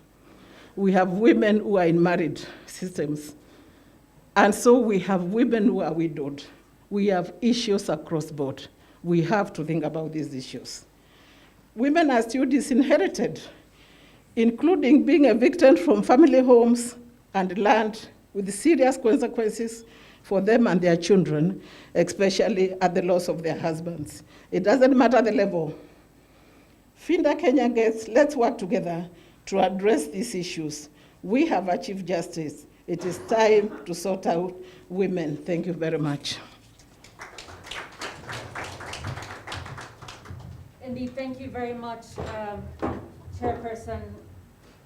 We have women who are in married systems. And so we have women who are widowed. We have issues across board. We have to think about these issues. Women are still disinherited, including being evicted from family homes and land with serious consequences for them and their children, especially at the loss of their husbands. It doesn't matter the level. Finda Kenya Guests, let's work together to address these issues. We have achieved justice. It is time to sort out women. Thank you very much. Indeed, thank you very much, Chairperson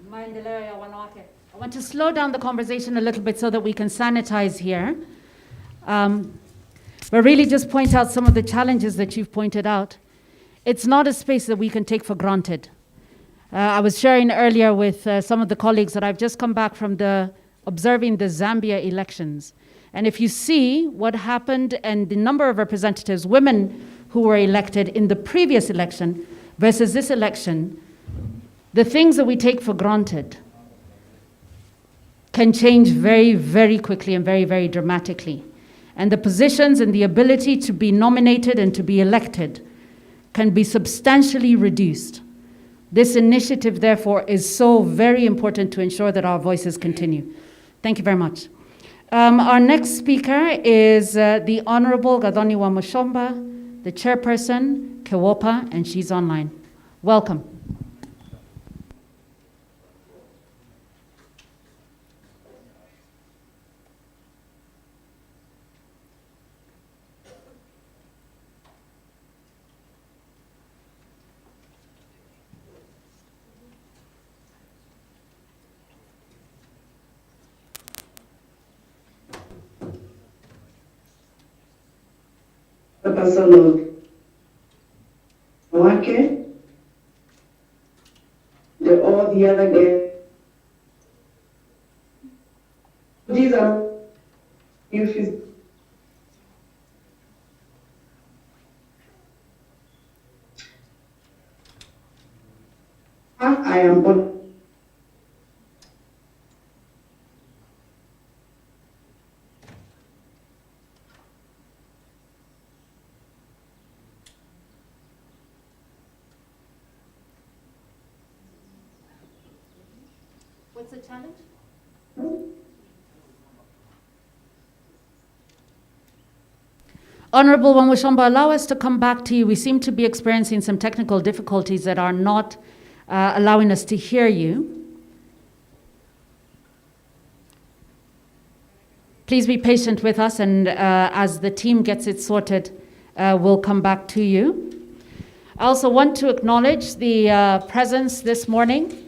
Maendeleo ya Wanawake. I want to slow down the conversation a little bit so that we can sanitize here. But really just point out some of the challenges that you've pointed out. It's not a space that we can take for granted. I was sharing earlier with some of the colleagues that I've just come back from observing the Zambia elections. And if you see what happened and the number of representatives, women who were elected in the previous election versus this election, the things that we take for granted can change very, very quickly and very, very dramatically. And the positions and the ability to be nominated and to be elected can be substantially reduced. This initiative, therefore, is so very important to ensure that our voices continue. Thank you very much. Our next speaker is the Honorable Gathoni wa Mushomba, the chairperson, KEWOPA, and she's online. Welcome. The person of Wake, all the other guests. These are youth. I am on. What's the challenge? Honorable Wamushomba, allow us to come back to you. We seem to be experiencing some technical difficulties that are not allowing us to hear you. Please be patient with us, and as the team gets it sorted, we'll come back to you. I also want to acknowledge the presence this morning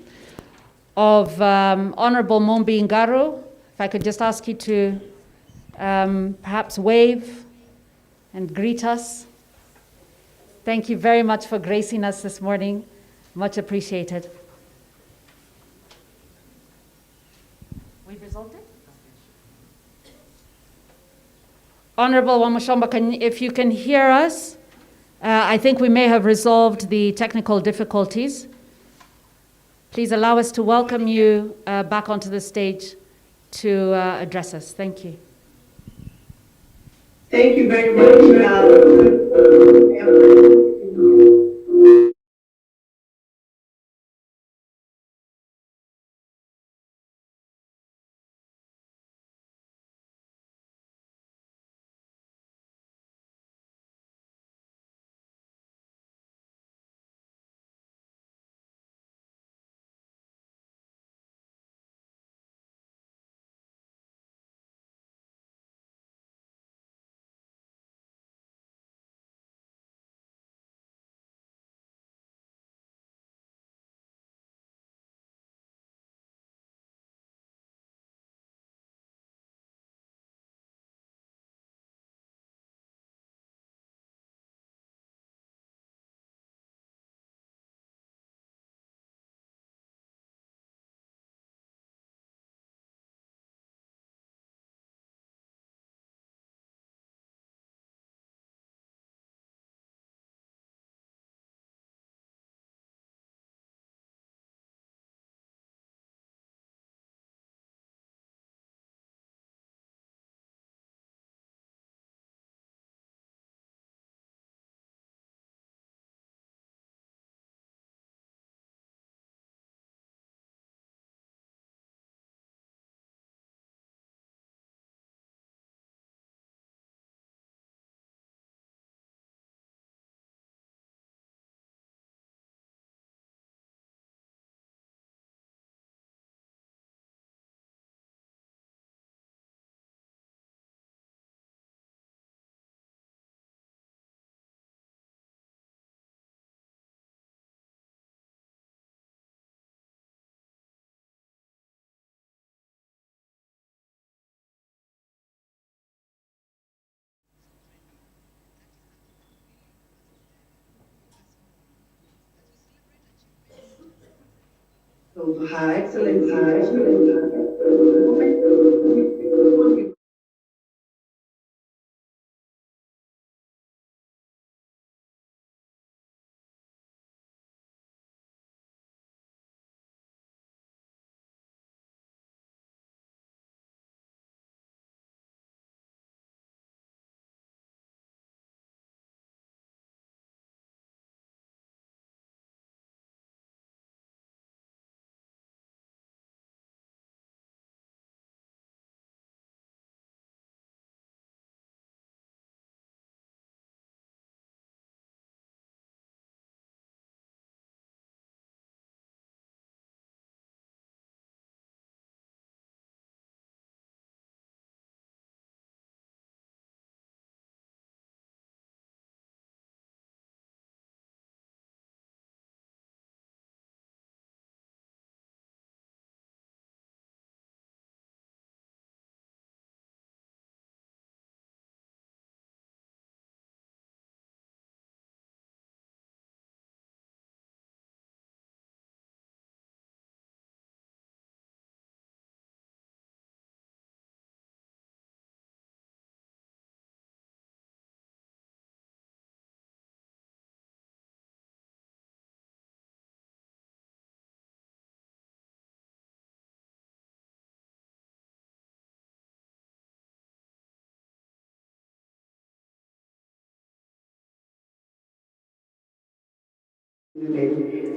of Honorable Mombi Ngaru. If I could just ask you to perhaps wave and greet us. Thank you very much for gracing us this morning. Much appreciated. We've resolved it? Honorable Wamushomba, if you can hear us, I think we may have resolved the technical difficulties. Please allow us to welcome you back onto the stage to address us. Thank you. Thank you very much. of Her Excellency.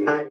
And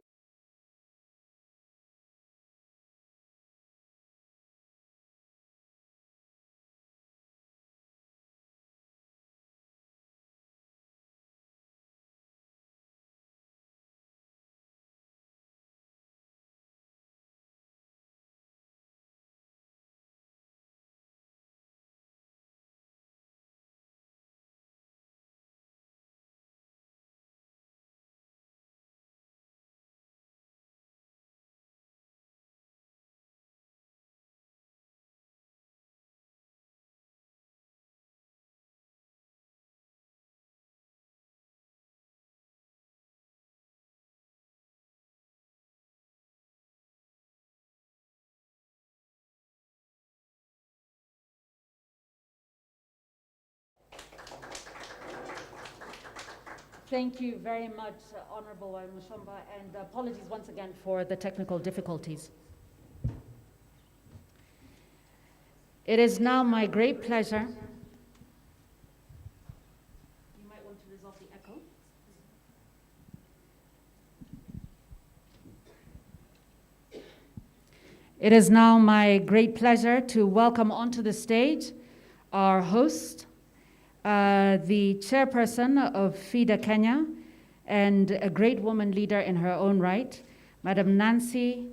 Thank you very much, Honorable Mushomba, and apologies once again for the technical difficulties. It is now my great pleasure. You might want to resolve the echo. It is now my great pleasure to welcome onto the stage our host, the chairperson of FIDA Kenya, and a great woman leader in her own right, Madam Nancy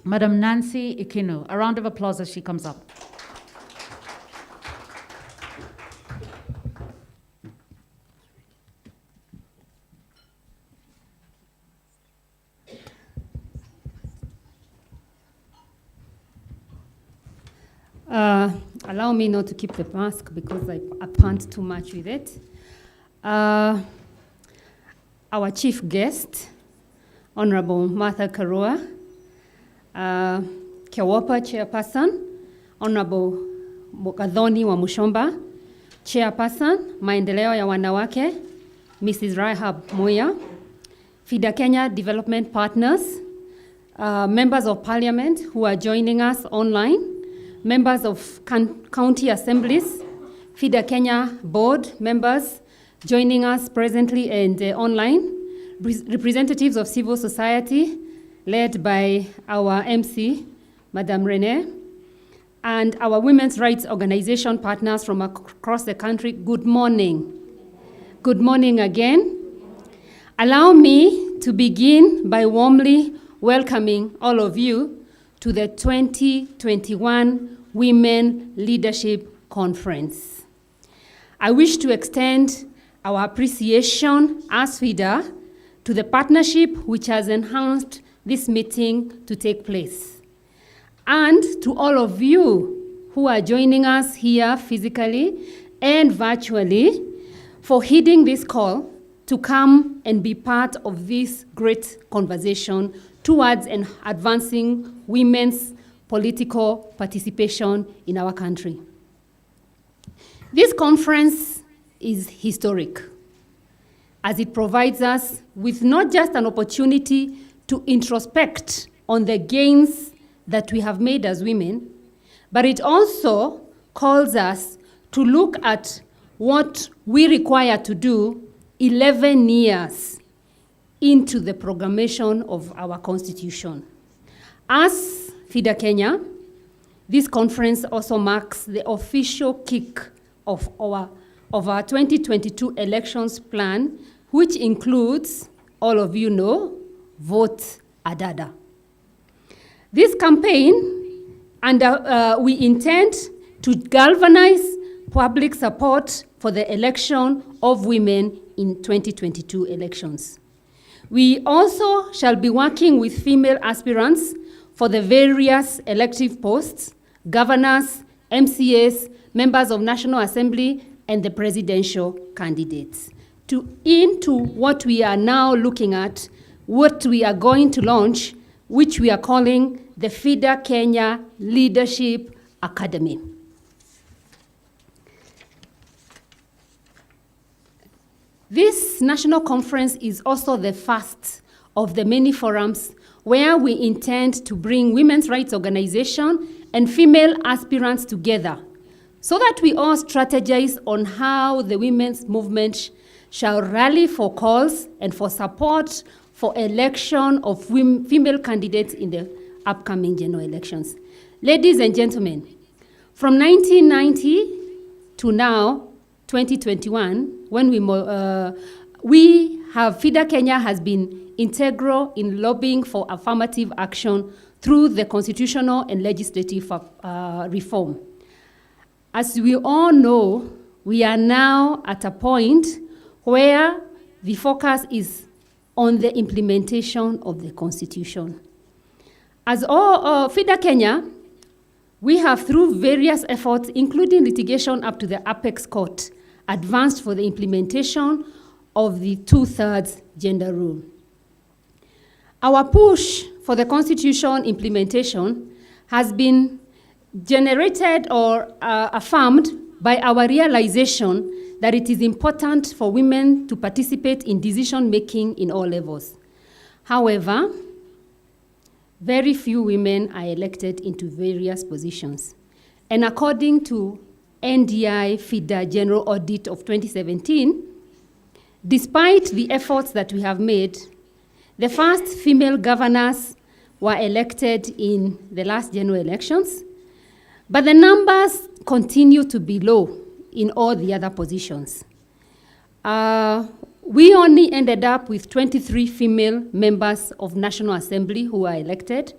Ikinu. A round of applause as she comes up. Allow me not to keep the mask because I pant too much with it. Our chief guest, Honorable Martha Karua, Kewapa Chairperson, Honorable Mugadhoni wa Mushomba, Chairperson, Maendeleo ya Wanawake, Mrs. Rahab Moya, FIDA Kenya Development Partners, members of Parliament who are joining us online, members of county assemblies, FIDA Kenya board members joining us presently and online, representatives of civil society led by our MC, Madame Renee, and our women's rights organization partners from across the country. Good morning. Good morning again. Allow me to begin by warmly welcoming all of you to the 2021 Women Leadership Conference. I wish to extend our appreciation as FIDA to the partnership which has enhanced this meeting to take place, and to all of you who are joining us here physically and virtually for heeding this call to come and be part of this great conversation towards advancing women's political participation in our country. This conference is historic, as it provides us with not just an opportunity to introspect on the gains that we have made as women, but it also calls us to look at what we require to do 11 years into the programmation of our constitution. As FIDA Kenya, this conference also marks the official kick of our 2022 elections plan, which includes, all of you know, Vote Adada. This campaign, we intend to galvanize public support for the election of women in 2022 elections. We also shall be working with female aspirants for the various elective posts, governors, MCAs, members of National Assembly, and the presidential candidates. Into what we are now looking at, what we are going to launch, which we are calling the FIDA Kenya Leadership Academy. This national conference is also the first of the many forums where we intend to bring women's rights organizations and female aspirants together so that we all strategize on how the women's movement shall rally for calls and for support for election of female candidates in the upcoming general elections. Ladies and gentlemen, from 1990 to now, 2021, when FIDA Kenya has been integral in lobbying for affirmative action through the constitutional and legislative reform. As we all know, we are now at a point where the focus is on the implementation of the Constitution. As FIDA Kenya, we have, through various efforts, including litigation up to the Apex Court, advanced for the implementation of the 2/3 gender rule. Our push for the Constitution implementation has been generated or affirmed by our realization that it is important for women to participate in decision-making in all levels. However, very few women are elected into various positions. And according to NDI FIDA General Audit of 2017, despite the efforts that we have made, the first female governors were elected in the last general elections, but the numbers continue to be low in all the other positions. We only ended up with 23 female members of National Assembly who were elected,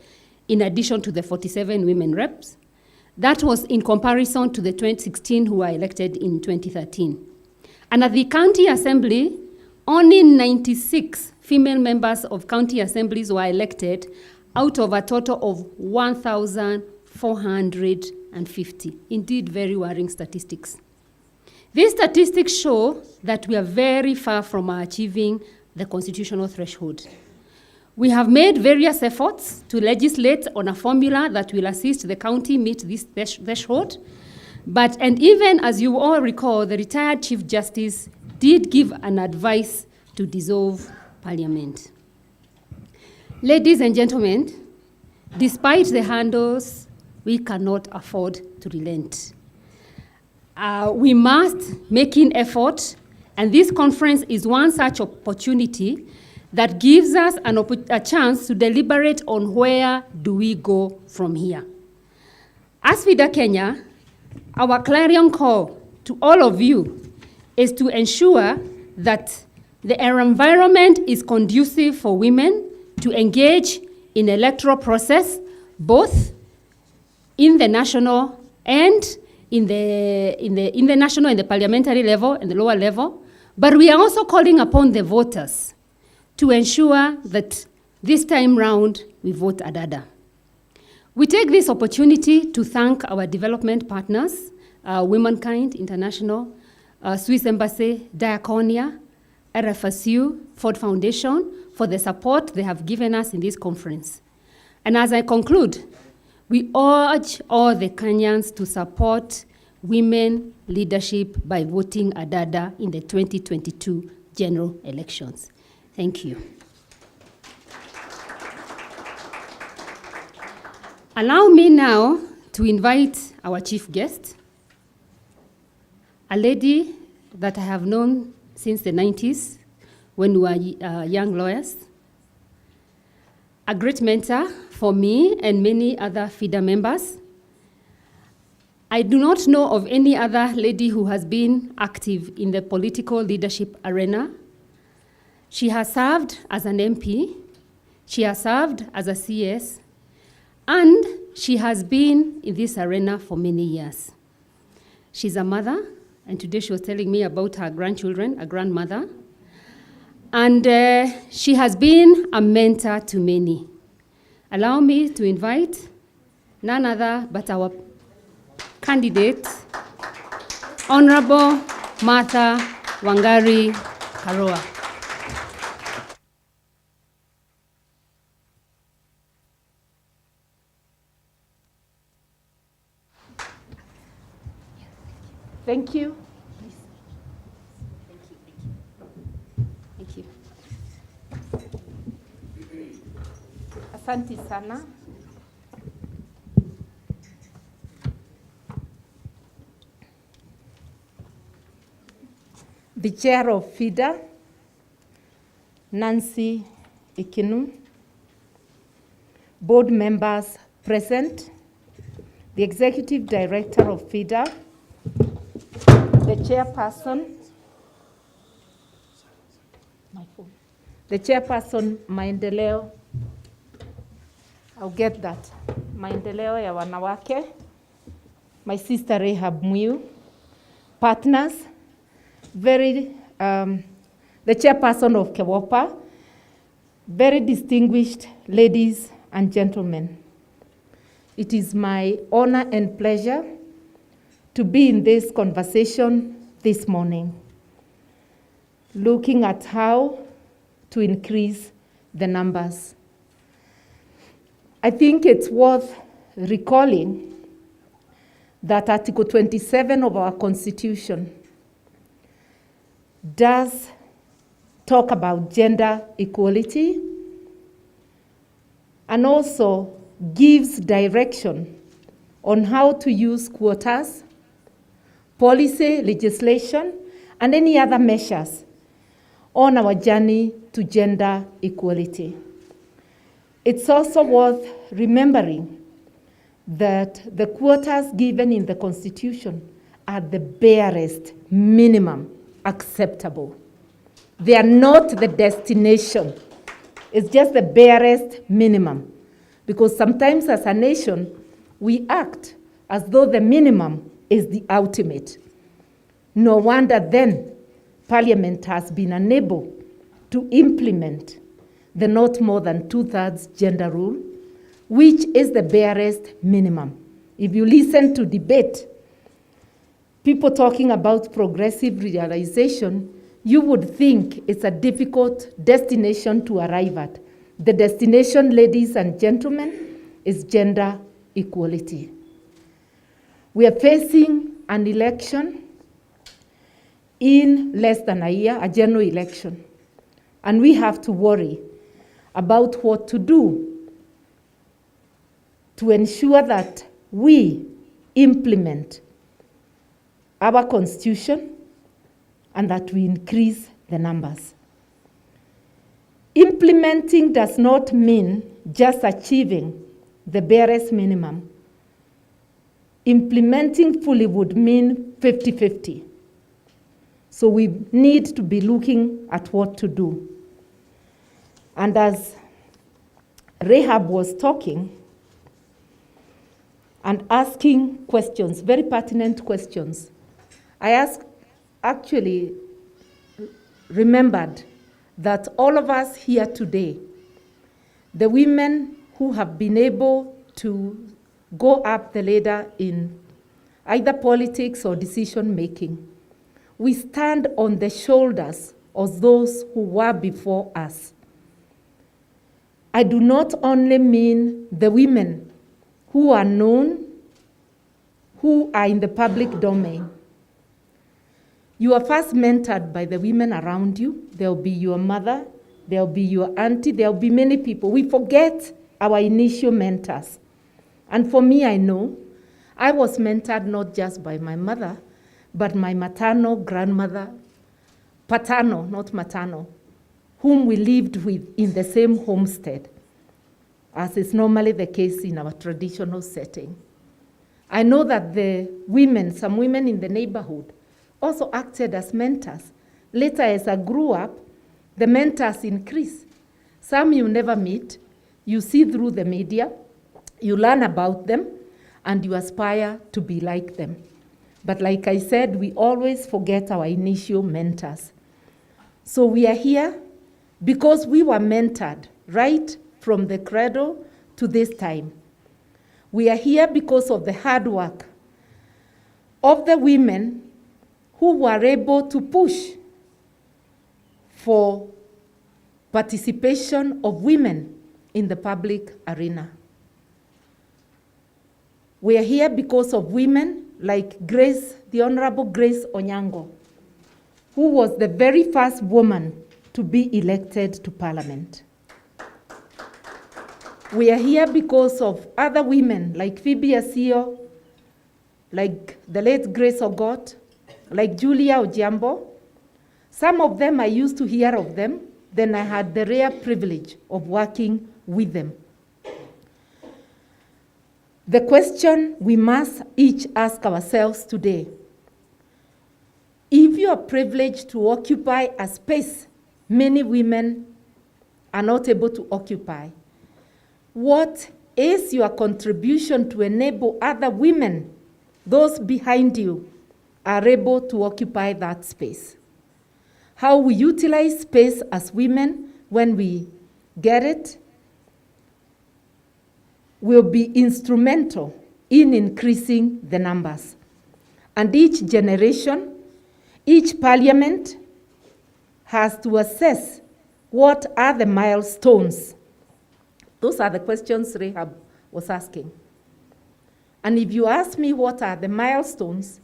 in addition to the 47 women reps. That was in comparison to the 2016 who were elected in 2013. And at the County Assembly, only 96 female members of county assemblies were elected out of a total of 1,450. Indeed, very worrying statistics. These statistics show that we are very far from achieving the constitutional threshold. We have made various efforts to legislate on a formula that will assist the county meet this threshold. And even as you all recall, the retired Chief Justice did give an advice to dissolve Parliament. Ladies and gentlemen, despite the handles, we cannot afford to relent. We must make an effort, and this conference is one such opportunity that gives us a chance to deliberate on where do we go from here. As FIDA Kenya, our clarion call to all of you is to ensure that the environment is conducive for women to engage in electoral process, both in the national and in the national and the parliamentary level and the lower level. But we are also calling upon the voters to ensure that this time round we vote Adada. We take this opportunity to thank our development partners, Womankind International, Swiss Embassy, Diaconia, RFSU, Ford Foundation, for the support they have given us in this conference. And as I conclude, we urge all the Kenyans to support women leadership by voting Adada in the 2022 general elections. Thank you. Allow me now to invite our chief guest, a lady that I have known since the 90s when we were young lawyers, a great mentor for me and many other FIDA members. I do not know of any other lady who has been active in the political leadership arena. She has served as an MP, she has served as a CS, and she has been in this arena for many years. She's a mother, and today she was telling me about her grandchildren, a grandmother. And she has been a mentor to many. Allow me to invite none other but our candidate, Honorable Martha Wangari Karua. Thank you. Thank you. Asante sana. The chair of FIDA, Nancy Ikinu, board members present, the executive director of FIDA, the chairperson, the chairperson Maendeleo, I'll get that, Maendeleo ya wanawake, my sister Rehab Muyu, partners, the chairperson of KEWOPA, very distinguished ladies and gentlemen. It is my honor and pleasure to be in this conversation this morning, looking at how to increase the numbers. I think it's worth recalling that Article 27 of our Constitution does talk about gender equality and also gives direction on how to use quotas, policy, legislation, and any other measures on our journey to gender equality. It's also worth remembering that the quotas given in the Constitution are the barest minimum acceptable. They are not the destination. It's just the barest minimum. Because sometimes as a nation, we act as though the minimum is the ultimate. No wonder then Parliament has been unable to implement the not more than 2/3 gender rule, which is the barest minimum. If you listen to debate, people talking about progressive realization, you would think it's a difficult destination to arrive at. The destination, ladies and gentlemen, is gender equality. We are facing an election in less than a year, a general election, and we have to worry about what to do to ensure that we implement our Constitution and that we increase the numbers. Implementing does not mean just achieving the barest minimum. Implementing fully would mean 50-50. So we need to be looking at what to do. And as Rehab was talking and asking questions, very pertinent questions, I actually remembered that all of us here today, the women who have been able to go up the ladder in either politics or decision making, we stand on the shoulders of those who were before us. I do not only mean the women who are known, who are in the public domain. You are first mentored by the women around you. There'll be your mother, there'll be your auntie, there'll be many people. We forget our initial mentors. And for me, I know I was mentored not just by my mother, but my maternal grandmother, paternal, not maternal, whom we lived with in the same homestead, as is normally the case in our traditional setting. I know that some women in the neighborhood also acted as mentors. Later, as I grew up, the mentors increased. Some you never meet, you see through the media, you learn about them, and you aspire to be like them. But like I said, we always forget our initial mentors. So we are here because we were mentored right from the cradle to this time. We are here because of the hard work of the women who were able to push for participation of women in the public arena. We are here because of women like Grace, the Honorable Grace Onyango, who was the very first woman to be elected to Parliament. We are here because of other women like Phoebe Asio, like the late Grace Ogot, like Julia Ojambo. Some of them I used to hear of them, then I had the rare privilege of working with them. The question we must each ask ourselves today, if you are privileged to occupy a space many women are not able to occupy, what is your contribution to enable other women, those behind you, are able to occupy that space? How we utilize space as women when we get it will be instrumental in increasing the numbers. And each generation, each parliament has to assess what are the milestones. Those are the questions Rahab was asking. And if you ask me what are the milestones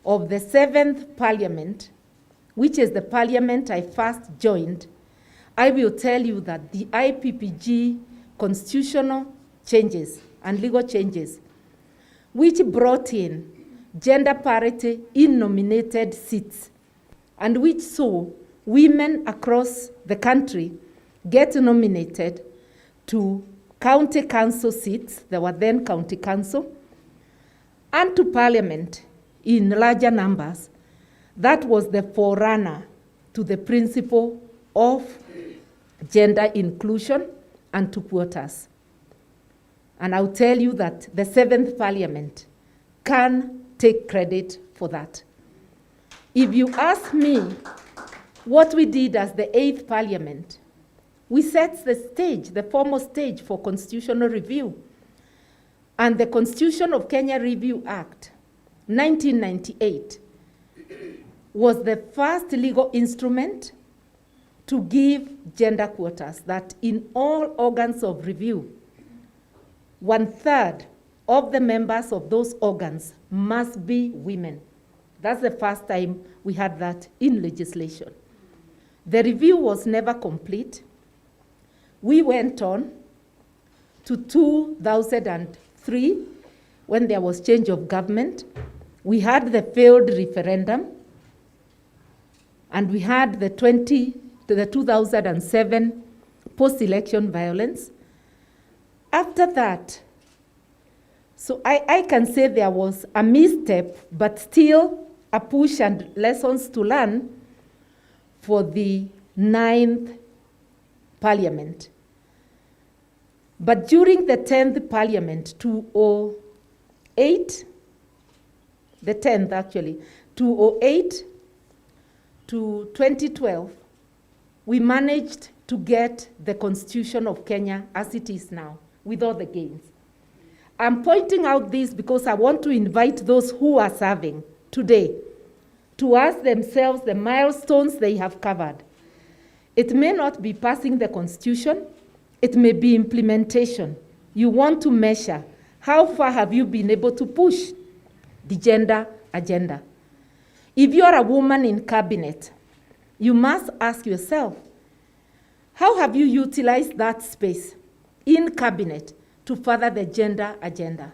of the 7th Parliament, which is the parliament I first joined, I will tell you that the IPPG constitutional changes and legal changes, which brought in gender parity in nominated seats, and which saw women across the country get nominated to county council seats, there were then county council, and to parliament in larger numbers. That was the forerunner to the principle of gender inclusion and to quotas. And I'll tell you that the 7th Parliament can take credit for that. If you ask me what we did as the 8th Parliament, we set the stage, the formal stage for constitutional review. And the Constitution of Kenya Review Act, 1998, was the first legal instrument to give gender quotas, that in all organs of review, 1/3 of the members of those organs must be women. That's the first time we had that in legislation. The review was never complete. We went on to 2003, when there was change of government. We had the failed referendum, and we had the 2007 post-election violence. After that, so I can say there was a misstep, but still a push and lessons to learn for the 9th Parliament. But during the 10th Parliament, 2008, the 10th actually, 2008 to 2012, we managed to get the Constitution of Kenya as it is now, with all the gains. I'm pointing out this because I want to invite those who are serving today to ask themselves the milestones they have covered. It may not be passing the Constitution, it may be implementation. You want to measure how far have you been able to push the gender agenda. If you are a woman in cabinet, you must ask yourself, how have you utilized that space in cabinet to further the gender agenda?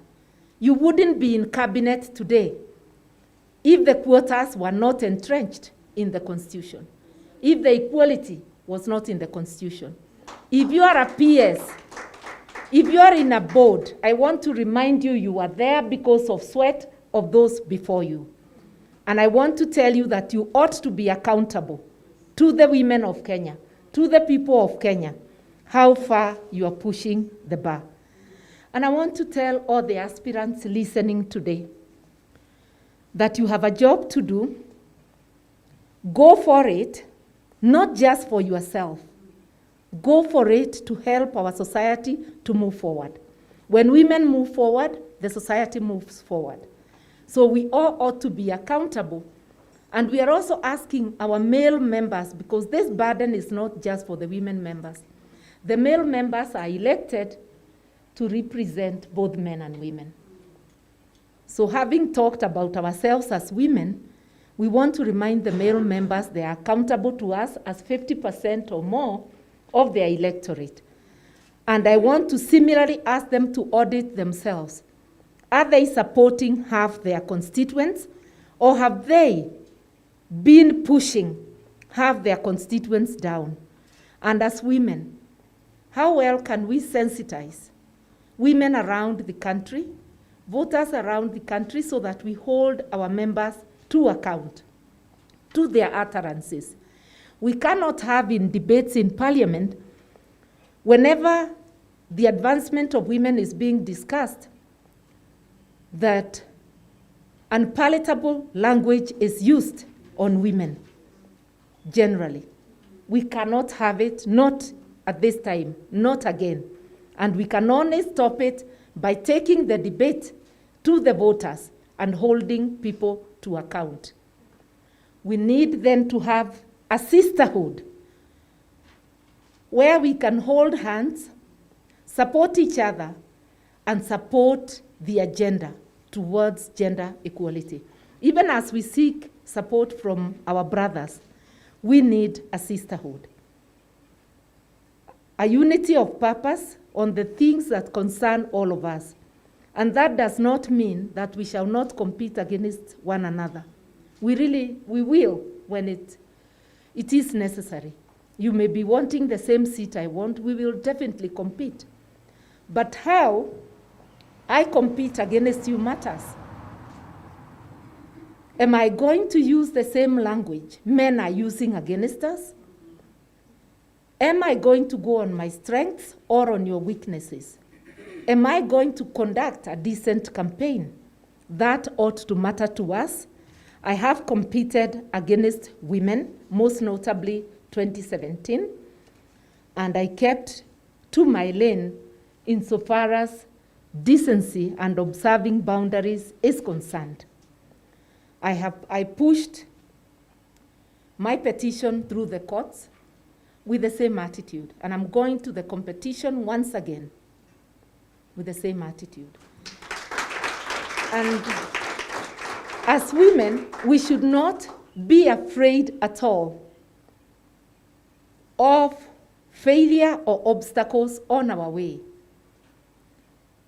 You wouldn't be in cabinet today if the quotas were not entrenched in the Constitution, if the equality was not in the Constitution. If you are a PS, if you are in a board, I want to remind you, you are there because of sweat of those before you. And I want to tell you that you ought to be accountable to the women of Kenya, to the people of Kenya, how far you are pushing the bar. And I want to tell all the aspirants listening today that you have a job to do. Go for it, not just for yourself. Go for it to help our society to move forward. When women move forward, the society moves forward. So we all ought to be accountable. And we are also asking our male members, because this burden is not just for the women members. The male members are elected to represent both men and women. So having talked about ourselves as women, we want to remind the male members they are accountable to us as 50% or more of their electorate. And I want to similarly ask them to audit themselves. Are they supporting half their constituents, or have they been pushing half their constituents down? And as women, how well can we sensitize women around the country, voters around the country, so that we hold our members to account, to their utterances? We cannot have in debates in Parliament, whenever the advancement of women is being discussed, that unpalatable language is used on women generally. We cannot have it, not at this time, not again. And we can only stop it by taking the debate to the voters and holding people to account. We need then to have a sisterhood where we can hold hands, support each other, and support the agenda towards gender equality. Even as we seek support from our brothers, we need a sisterhood. A unity of purpose on the things that concern all of us. And that does not mean that we shall not compete against one another. We will when it is necessary. You may be wanting the same seat I want, we will definitely compete. But how I compete against you matters. Am I going to use the same language men are using against us? Am I going to go on my strengths or on your weaknesses? Am I going to conduct a decent campaign? That ought to matter to us. I have competed against women, most notably 2017, and I kept to my lane insofar as decency and observing boundaries is concerned. I pushed my petition through the courts with the same attitude, and I'm going to the competition once again with the same attitude. And as women, we should not be afraid at all of failure or obstacles on our way.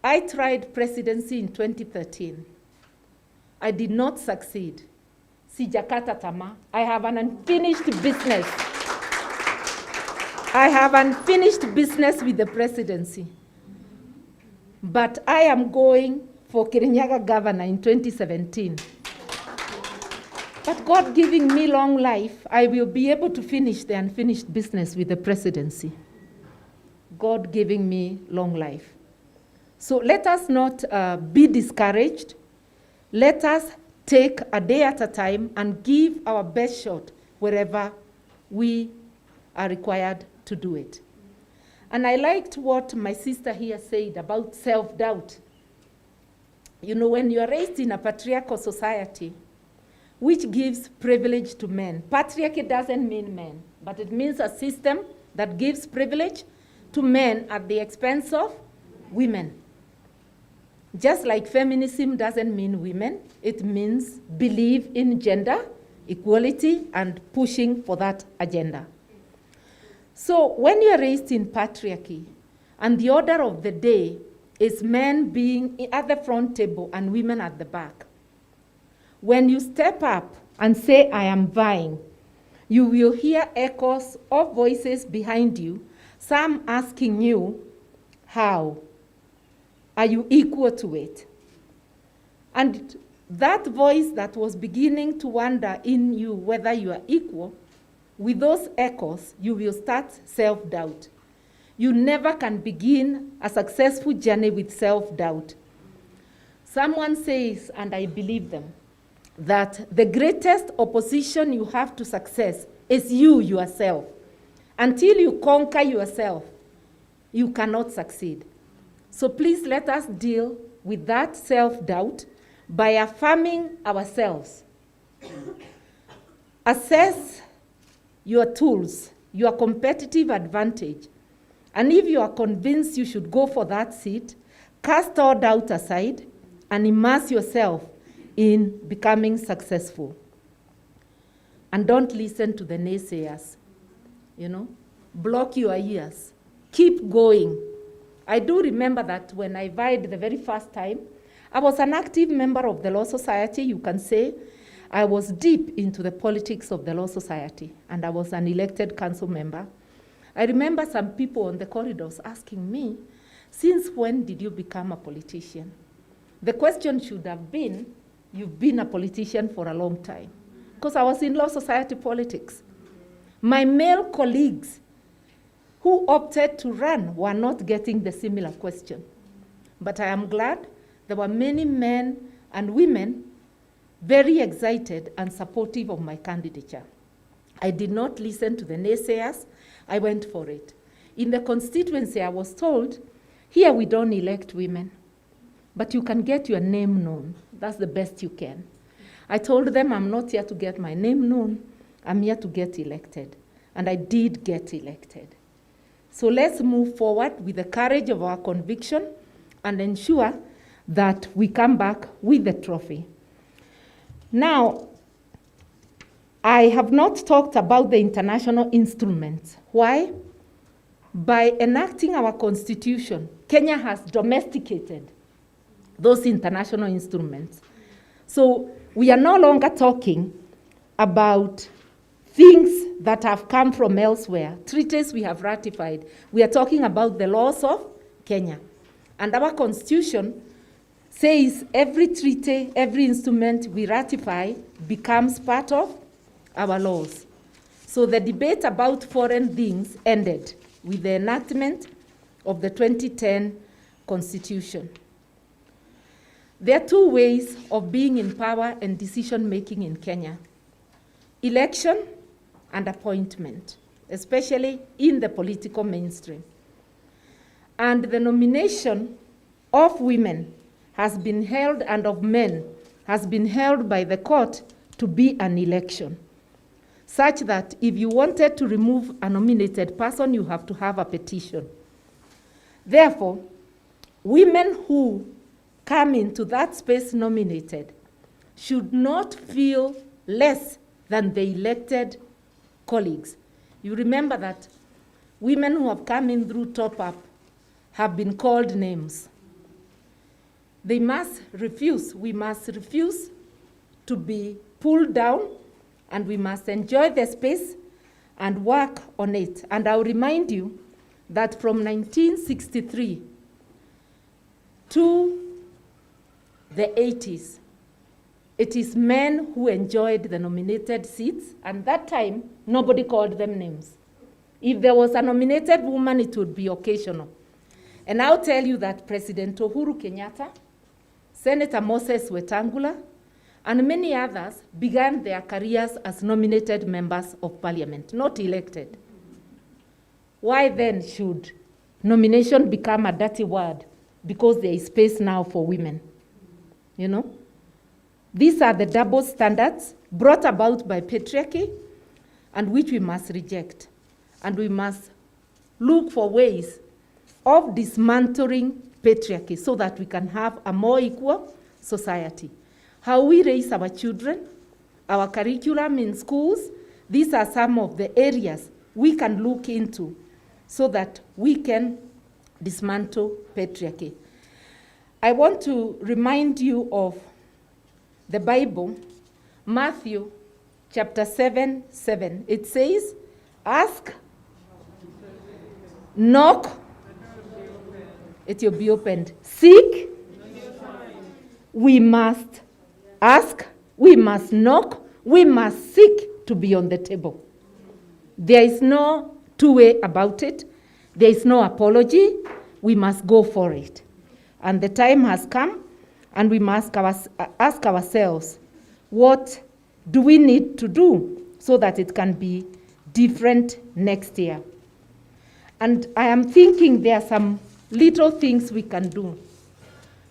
I tried presidency in 2013. I did not succeed. Sijakata tama. I have an unfinished business. I have unfinished business with the presidency. But I am going for Kirinyaga governor in 2017. But God giving me long life, I will be able to finish the unfinished business with the presidency. God giving me long life. So let us not be discouraged. Let us take a day at a time and give our best shot wherever we are required to do it. And I liked what my sister here said about self-doubt. You know, when you are raised in a patriarchal society, which gives privilege to men. Patriarchy doesn't mean men, but it means a system that gives privilege to men at the expense of women. Just like feminism doesn't mean women, it means believe in gender equality and pushing for that agenda. So when you are raised in patriarchy, and the order of the day is men being at the front table and women at the back, when you step up and say, I am vying, you will hear echoes of voices behind you, some asking you, how? Are you equal to it? And that voice that was beginning to wonder in you whether you are equal, with those echoes, you will start self-doubt. You never can begin a successful journey with self-doubt. Someone says, and I believe them, that the greatest opposition you have to success is you yourself. Until you conquer yourself, you cannot succeed. So please let us deal with that self-doubt by affirming ourselves. Assess your tools, your competitive advantage, and if you are convinced you should go for that seat, cast all doubt aside and immerse yourself in becoming successful. And don't listen to the naysayers, block your ears, keep going. I do remember that when I vied the very first time, I was an active member of the Law Society, you can say. I was deep into the politics of the Law Society, and I was an elected council member. I remember some people on the corridors asking me, since when did you become a politician? The question should have been, you've been a politician for a long time, because I was in Law Society politics. My male colleagues who opted to run were not getting the similar question. But I am glad there were many men and women very excited and supportive of my candidature. I did not listen to the naysayers, I went for it. In the constituency, I was told, here we don't elect women, but you can get your name known. That's the best you can. I told them I'm not here to get my name known, I'm here to get elected. And I did get elected. So let's move forward with the courage of our conviction and ensure that we come back with the trophy. Now, I have not talked about the international instruments. Why? By enacting our constitution, Kenya has domesticated those international instruments. So we are no longer talking about things that have come from elsewhere, treaties we have ratified. We are talking about the laws of Kenya. And our constitution says every treaty, every instrument we ratify becomes part of our laws. So the debate about foreign things ended with the enactment of the 2010 Constitution. There are two ways of being in power and decision-making in Kenya: election and appointment, especially in the political mainstream. And the nomination of women has been held, and of men has been held by the court to be an election, such that if you wanted to remove a nominated person, you have to have a petition. Therefore, women who come into that space nominated should not feel less than the elected colleagues. You remember that women who have come in through top-up have been called names. They must refuse. We must refuse to be pulled down, and we must enjoy the space and work on it. And I'll remind you that from 1963 to the 80s, it is men who enjoyed the nominated seats, and that time, nobody called them names. If there was a nominated woman, it would be occasional. And I'll tell you that President Uhuru Kenyatta, Senator Moses Wetangula, and many others began their careers as nominated members of parliament, not elected. Why then should nomination become a dirty word because there is space now for women? These are the double standards brought about by patriarchy and which we must reject. And we must look for ways of dismantling patriarchy so that we can have a more equal society. How we raise our children, our curriculum in schools, these are some of the areas we can look into so that we can dismantle patriarchy. I want to remind you of the Bible, Matthew chapter 7:7. It says, ask, knock, it will be opened. Seek, we must ask, we must knock, we must seek to be on the table. There is no two-way about it. There is no apology. We must go for it. And the time has come, and we must ask ourselves, what do we need to do so that it can be different next year? And I am thinking there are some little things we can do.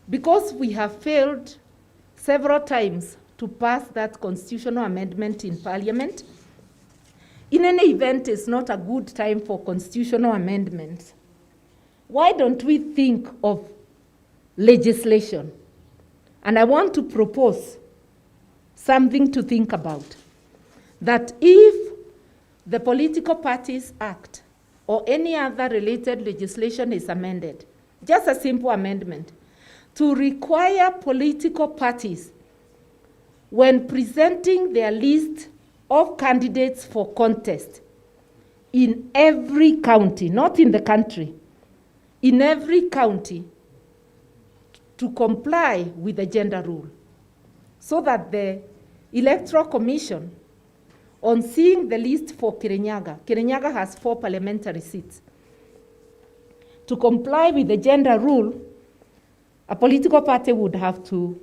Because we have failed several times to pass that constitutional amendment in Parliament, in any event, it's not a good time for constitutional amendments. Why don't we think of legislation? And I want to propose something to think about. That if the Political Parties Act or any other related legislation is amended, just a simple amendment, to require political parties, when presenting their list of candidates for contest in every county, not in the country, in every county, to comply with the gender rule, so that the Electoral Commission, on seeing the list for Kirinyaga has 4 parliamentary seats, to comply with the gender rule, a political party would have to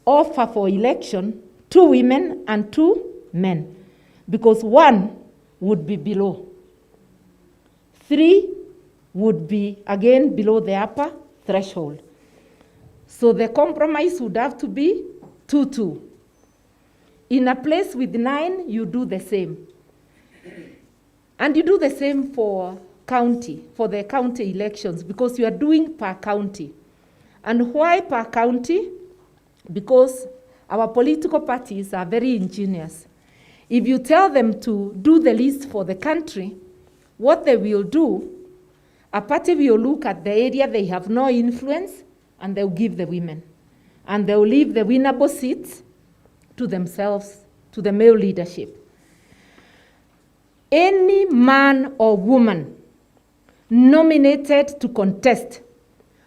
offer for election 2 women and 2 men, because 1 would be below. 3 would be, again, below the upper threshold. So the compromise would have to be 2-2. In a place with 9, you do the same. And you do the same for the county elections, because you are doing per county. And why per county? Because our political parties are very ingenious. If you tell them to do the list for the country, what they will do, a party will look at the area they have no influence, and they'll give the women. And they'll leave the winnable seats to themselves, to the male leadership. Any man or woman nominated to contest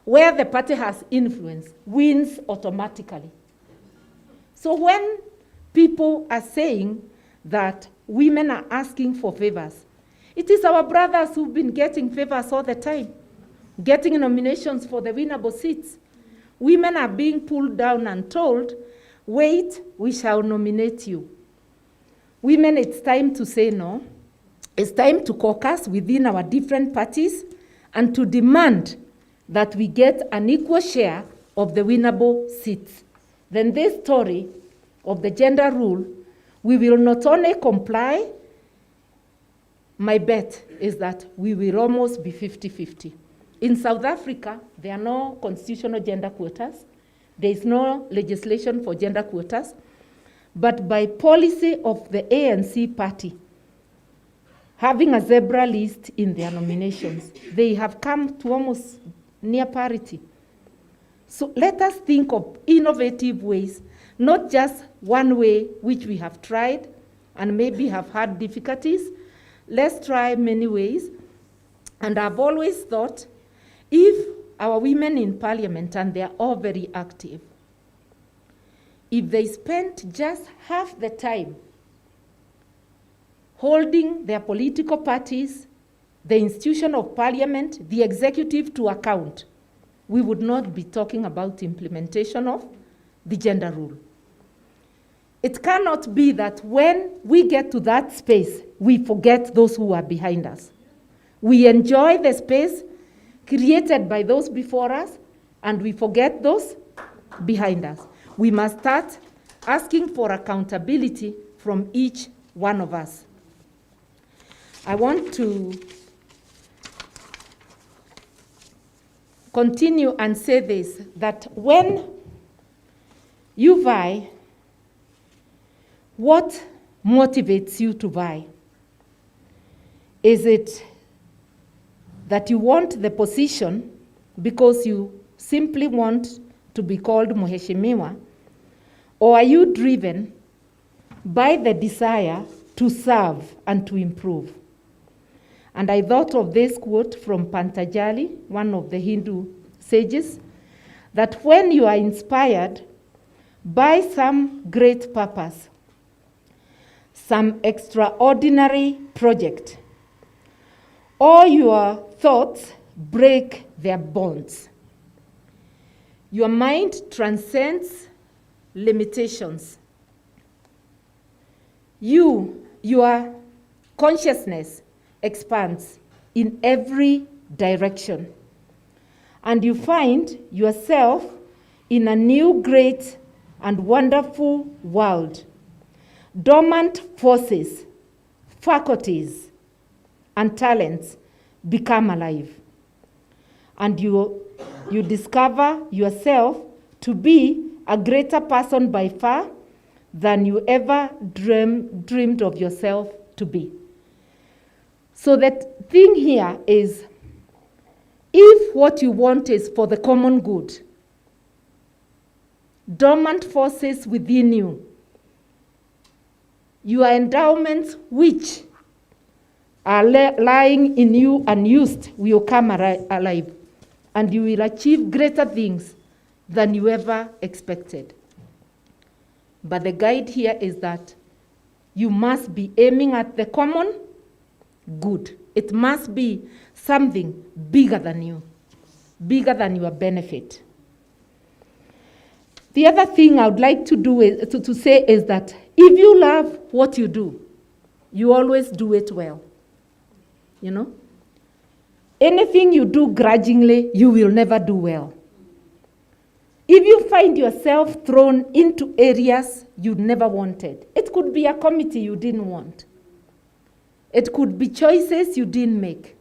where the party has influence wins automatically. So when people are saying that women are asking for favors, it is our brothers who've been getting favors all the time, getting nominations for the winnable seats. Women are being pulled down and told, wait, we shall nominate you. Women, it's time to say no. It's time to caucus within our different parties and to demand that we get an equal share of the winnable seats. Then this story of the gender rule, we will not only comply, my bet is that we will almost be 50-50. In South Africa, there are no constitutional gender quotas. There is no legislation for gender quotas. But by policy of the ANC party, having a zebra list in their nominations, they have come to almost near parity. So let us think of innovative ways, not just one way which we have tried and maybe have had difficulties. Let's try many ways. And I've always thought, if our women in parliament, and they're all very active, if they spent just half the time holding their political parties, the institution of parliament, the executive to account, we would not be talking about implementation of the gender rule. It cannot be that when we get to that space, we forget those who are behind us. We enjoy the space created by those before us, and we forget those behind us. We must start asking for accountability from each one of us. I want to continue and say this, that when you vie, what motivates you to vie? Is it that you want the position because you simply want to be called Mheshimiwa? Or are you driven by the desire to serve and to improve? And I thought of this quote from Pantajali, one of the Hindu sages, that when you are inspired by some great purpose, some extraordinary project, all your thoughts break their bonds. Your mind transcends limitations. Your consciousness expands in every direction. And you find yourself in a new, great, and wonderful world. Dormant forces, faculties, and talents become alive. And you discover yourself to be a greater person by far than you ever dreamed of yourself to be. So that thing here is, if what you want is for the common good, dormant forces within you, your endowments which are lying in you unused will come alive, and you will achieve greater things than you ever expected. But the guide here is that you must be aiming at the common good. It must be something bigger than you, bigger than your benefit. The other thing I would like to do is to say is that if you love what you do, you always do it well. You know? Anything you do grudgingly, you will never do well. If you find yourself thrown into areas you never wanted, it could be a committee you didn't want. It could be choices you didn't make.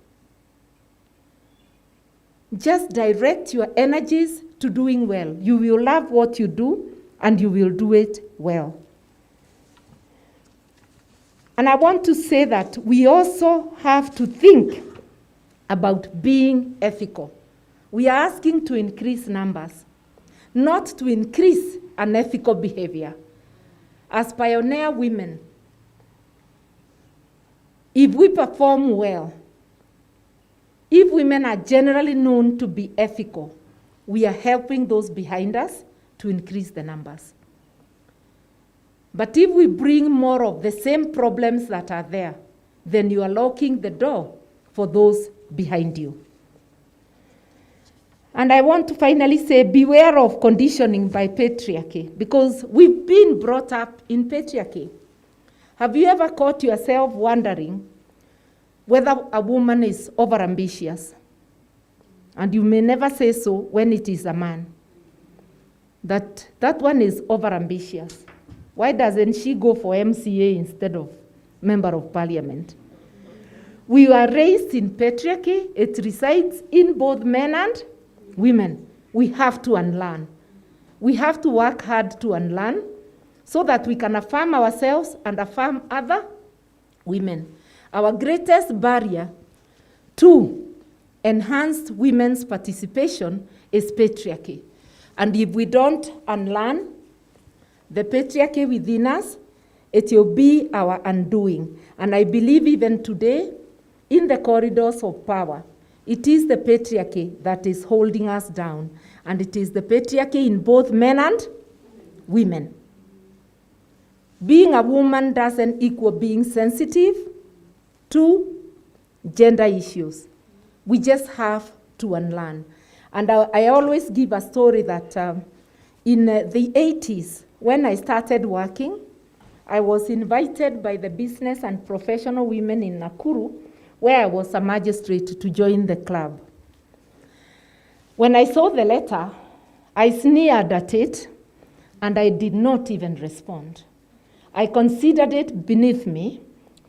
Just direct your energies to doing well. You will love what you do, and you will do it well. And I want to say that we also have to think about being ethical. We are asking to increase numbers, not to increase unethical behavior. As pioneer women, if we perform well, if women are generally known to be ethical, we are helping those behind us to increase the numbers. But if we bring more of the same problems that are there, then you are locking the door for those behind you. And I want to finally say, beware of conditioning by patriarchy, because we've been brought up in patriarchy. Have you ever caught yourself wondering whether a woman is overambitious? And you may never say so when it is a man. That one is overambitious. Why doesn't she go for MCA instead of member of parliament? We were raised in patriarchy. It resides in both men and women. We have to unlearn. We have to work hard to unlearn so that we can affirm ourselves and affirm other women. Our greatest barrier to enhanced women's participation is patriarchy. And if we don't unlearn the patriarchy within us, it will be our undoing. And I believe even today, in the corridors of power, it is the patriarchy that is holding us down. And it is the patriarchy in both men and women. Being a woman doesn't equal being sensitive to gender issues. We just have to unlearn. And I always give a story that in the 80s, when I started working, I was invited by the business and professional women in Nakuru, where I was a magistrate, to join the club. When I saw the letter, I sneered at it and I did not even respond. I considered it beneath me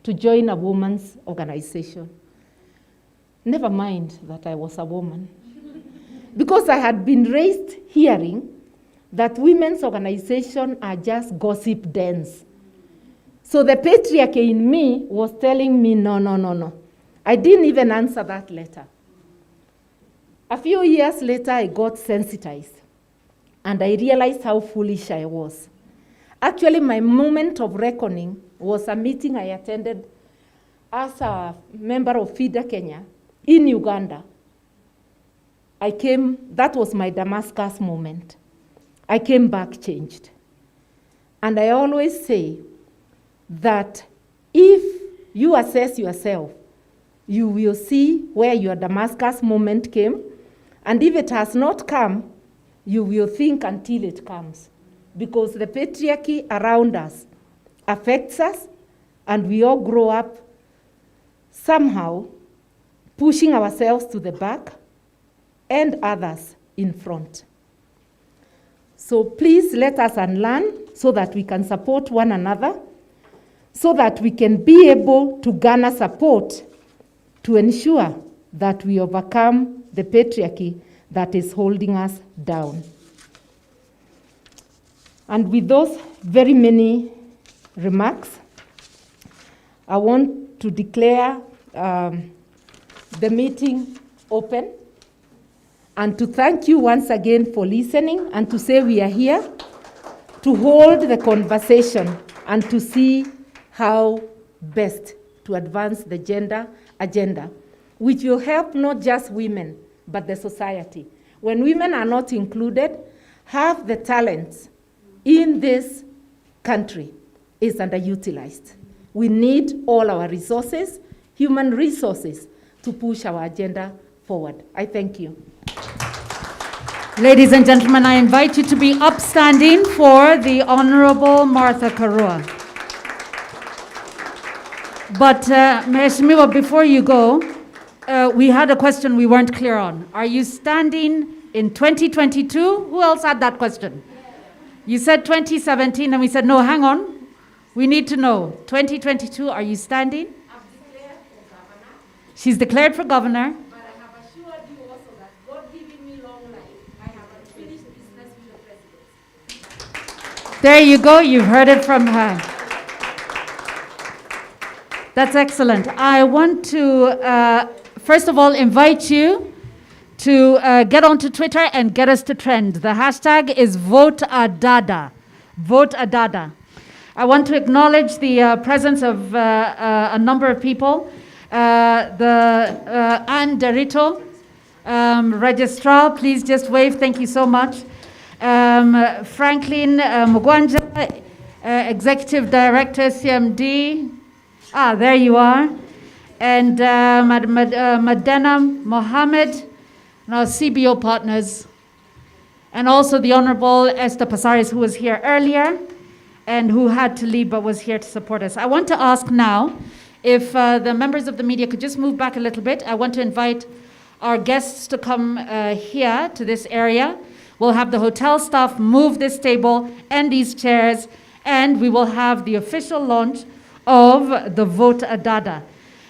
to join a woman's organization. Never mind that I was a woman. Because I had been raised hearing that women's organizations are just gossip dens. So the patriarchy in me was telling me, no. I didn't even answer that letter. A few years later, I got sensitized, and I realized how foolish I was. Actually, my moment of reckoning was a meeting I attended as a member of FIDA Kenya in Uganda. That was my Damascus moment. I came back changed. And I always say that if you assess yourself, you will see where your Damascus moment came. And if it has not come, you will think until it comes. Because the patriarchy around us affects us, and we all grow up somehow pushing ourselves to the back and others in front. So please let us unlearn so that we can support one another, so that we can be able to garner support to ensure that we overcome the patriarchy that is holding us down. And with those very many remarks, I want to declare the meeting open, and to thank you once again for listening, and to say we are here to hold the conversation and to see how best to advance the gender agenda, which will help not just women, but the society. When women are not included, half the talents in this country is underutilized. We need all our resources, human resources, to push our agenda forward. I thank you. Ladies and gentlemen, I invite you to be upstanding for the Honorable Martha Karua. But Mheshimiwa, before you go, we had a question we weren't clear on. Are you standing in 2022? Who else had that question? You said 2017, and we said, no, hang on. We need to know. 2022, are you standing? I've declared for governor. She's declared for governor. But I have assured you also that God giving me long life, I have unfinished business with the president. There you go. You've heard it from her. That's excellent. I want to, first of all, invite you to get onto Twitter and get us to trend. The hashtag is VoteAdada. VoteAdada. I want to acknowledge the presence of a number of people. Anne Derito, registrar, please just wave. Thank you so much. Franklin Mugwanja, executive director, CMD. There you are. And Madena Mohammed, and our CBO partners, and also the Honorable Esther Pasaris, who was here earlier and who had to leave but was here to support us. I want to ask now if the members of the media could just move back a little bit. I want to invite our guests to come here to this area. We'll have the hotel staff move this table and these chairs, and we will have the official launch of the VoteAdada.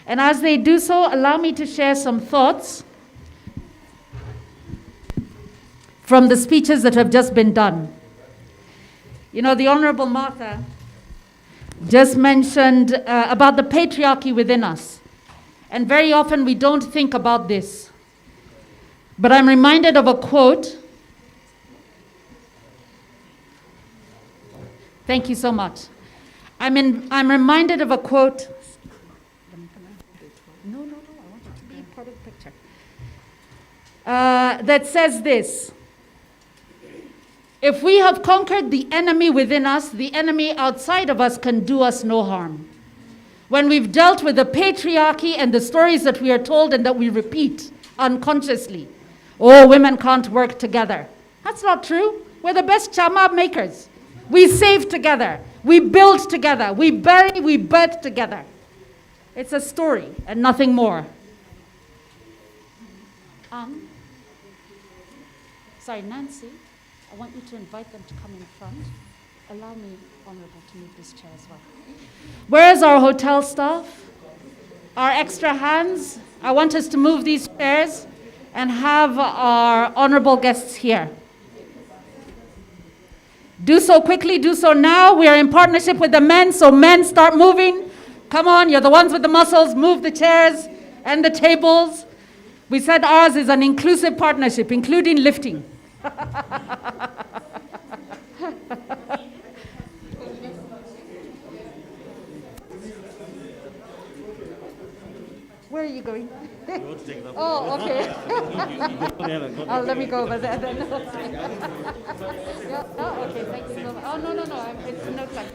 And as they do so, allow me to share some thoughts from the speeches that have just been done. You know, the Honorable Martha just mentioned about the patriarchy within us. And very often we don't think about this. But I'm reminded of a quote. Thank you so much. I'm reminded of a quote. No, I want it to be part of the picture. That says this: if we have conquered the enemy within us, the enemy outside of us can do us no harm. When we've dealt with the patriarchy and the stories that we are told and that we repeat unconsciously, oh, women can't work together. That's not true. We're the best chama makers. We save together. We build together. We bury, we birth together. It's a story and nothing more. Sorry, Nancy. want you to invite them to come in front. Allow me, Honorable, to move this chair as well. Where is our hotel staff? Our extra hands? I want us to move these chairs and have our honorable guests here. Do so quickly, do so now. We are in partnership with the men, so men, start moving. Come on, you're the ones with the muscles. Move the chairs and the tables. We said ours is an inclusive partnership, including lifting. Where are you going? Oh, okay. Oh, let me go over there then. Yeah, oh, okay, thank you so much. Oh, no, it's no time.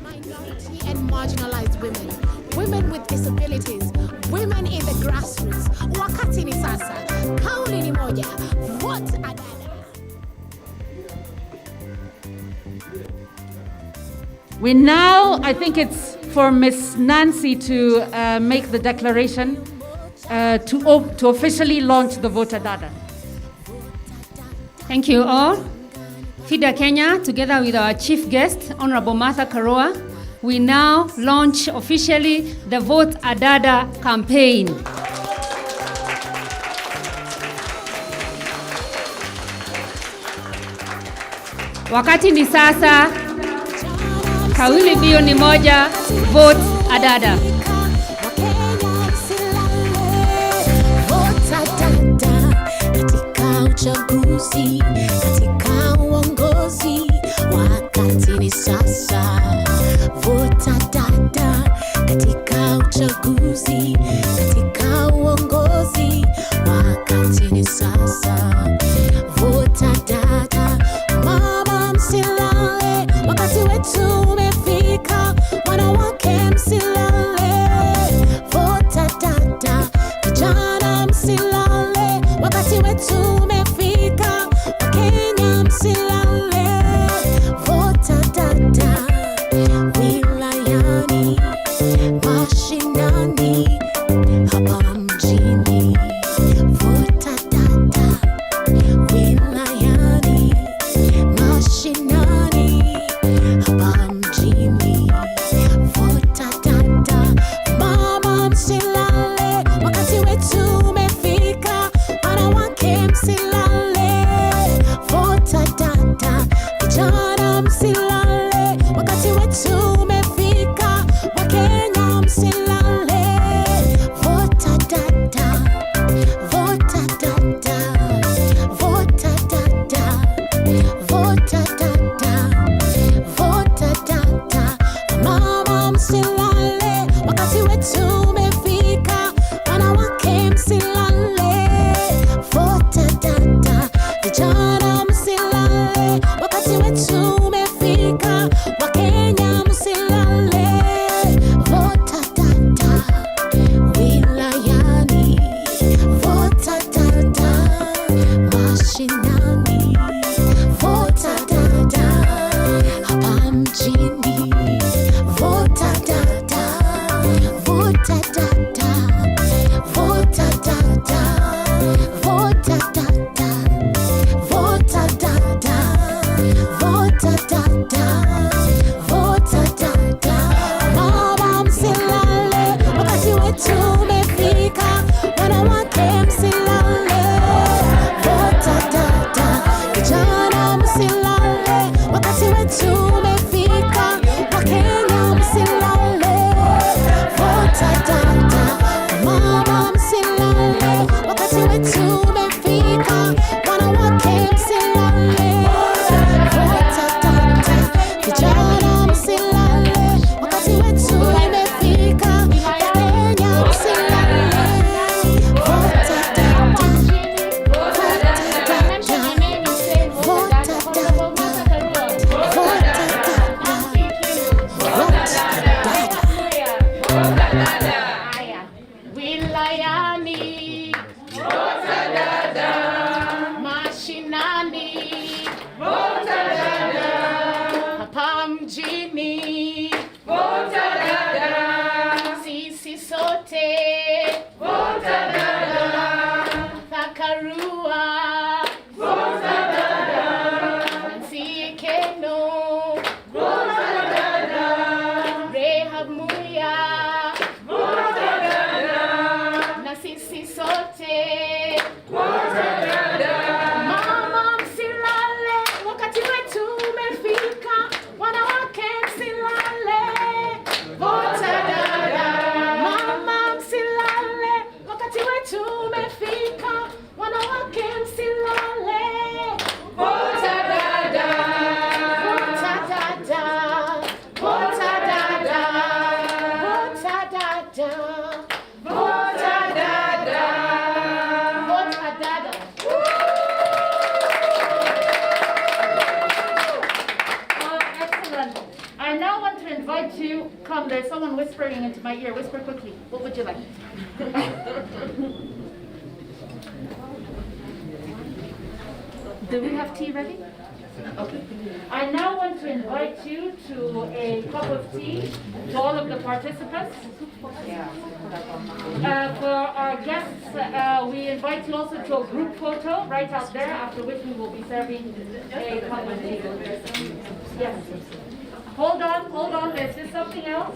Minority and marginalized women, women with disabilities, women in the grassroots. Wakati ni sasa, kauli ni moja, vote Adada. We now, I think it's for Miss Nancy to make the declaration to officially launch the Vote Adada. Thank you all. FIDA Kenya, together with our chief guest, Honorable Martha Karua, we now launch officially the Vote Adada campaign. Wakati ni sasa, kauli mbiu ni moja, Vote Adada. Uchaguzi katika uongozi, wakati ni sasa. Vote Adada katika uchaguzi, katika uongozi, wakati ni sasa. Vote Adada, mama msilale, wakati wetu umefika, wanawake msilale. Vote Adada, vijana msilale, wakati wetu umefika, Wakenya msilale. Vote Adada, wilayani, mashinani, hapa mjini. Vote Adada, wilayani, mashinani, hapa mjini. Vote Adada, mama msilale, wakati wetu umefika, wanawake msilale. Vote Adada, vijana msilale, wakati wetu umefika, Wakenya msilale. Vote Adada, vote Adada, vote Adada, vote Adada, vote Adada, mama msilale, wakati wetu umefika, wanawake msilale. Vote Adada, vijana msilale, wakati wetu umefika, Wakenya msilale. Vote Adada, wilayani, vote Adada, mashinani, vote Adada, hapa mjini. Vote Adada, vote Adada, vote Adada, vote Adada, vote Adada, vote Adada, vote Adada, mama msilale, wakati wetu umefika, wanawake msilale. Vote Adada, vijana msilale, wakati wetu umefika, Wakenya msilale. Vote Adada. Rahab Muya, na sisi sote, mama msilale, wakati wetu umefika, wanawake msilale, vota dada, mama msilale, wakati wetu umefika, wanawake msilale, vota dada, vota dada, vota dada, vota dada, vota dada, vota dada. Excellent. I now want to invite you, come, there's someone whispering into my ear. Whisper quickly. What would you like? Do we have tea ready? Okay. I now want to invite you to a cup of tea, to all of the participants. For our guests, we invite you also to a group photo right out there, after which we will be serving a cup of tea. Yes. Hold on, there's just something else.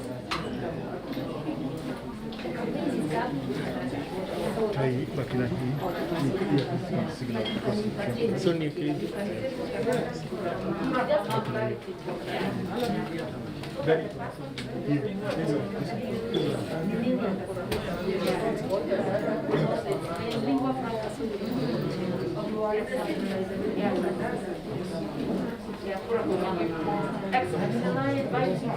Excellent. Can I invite you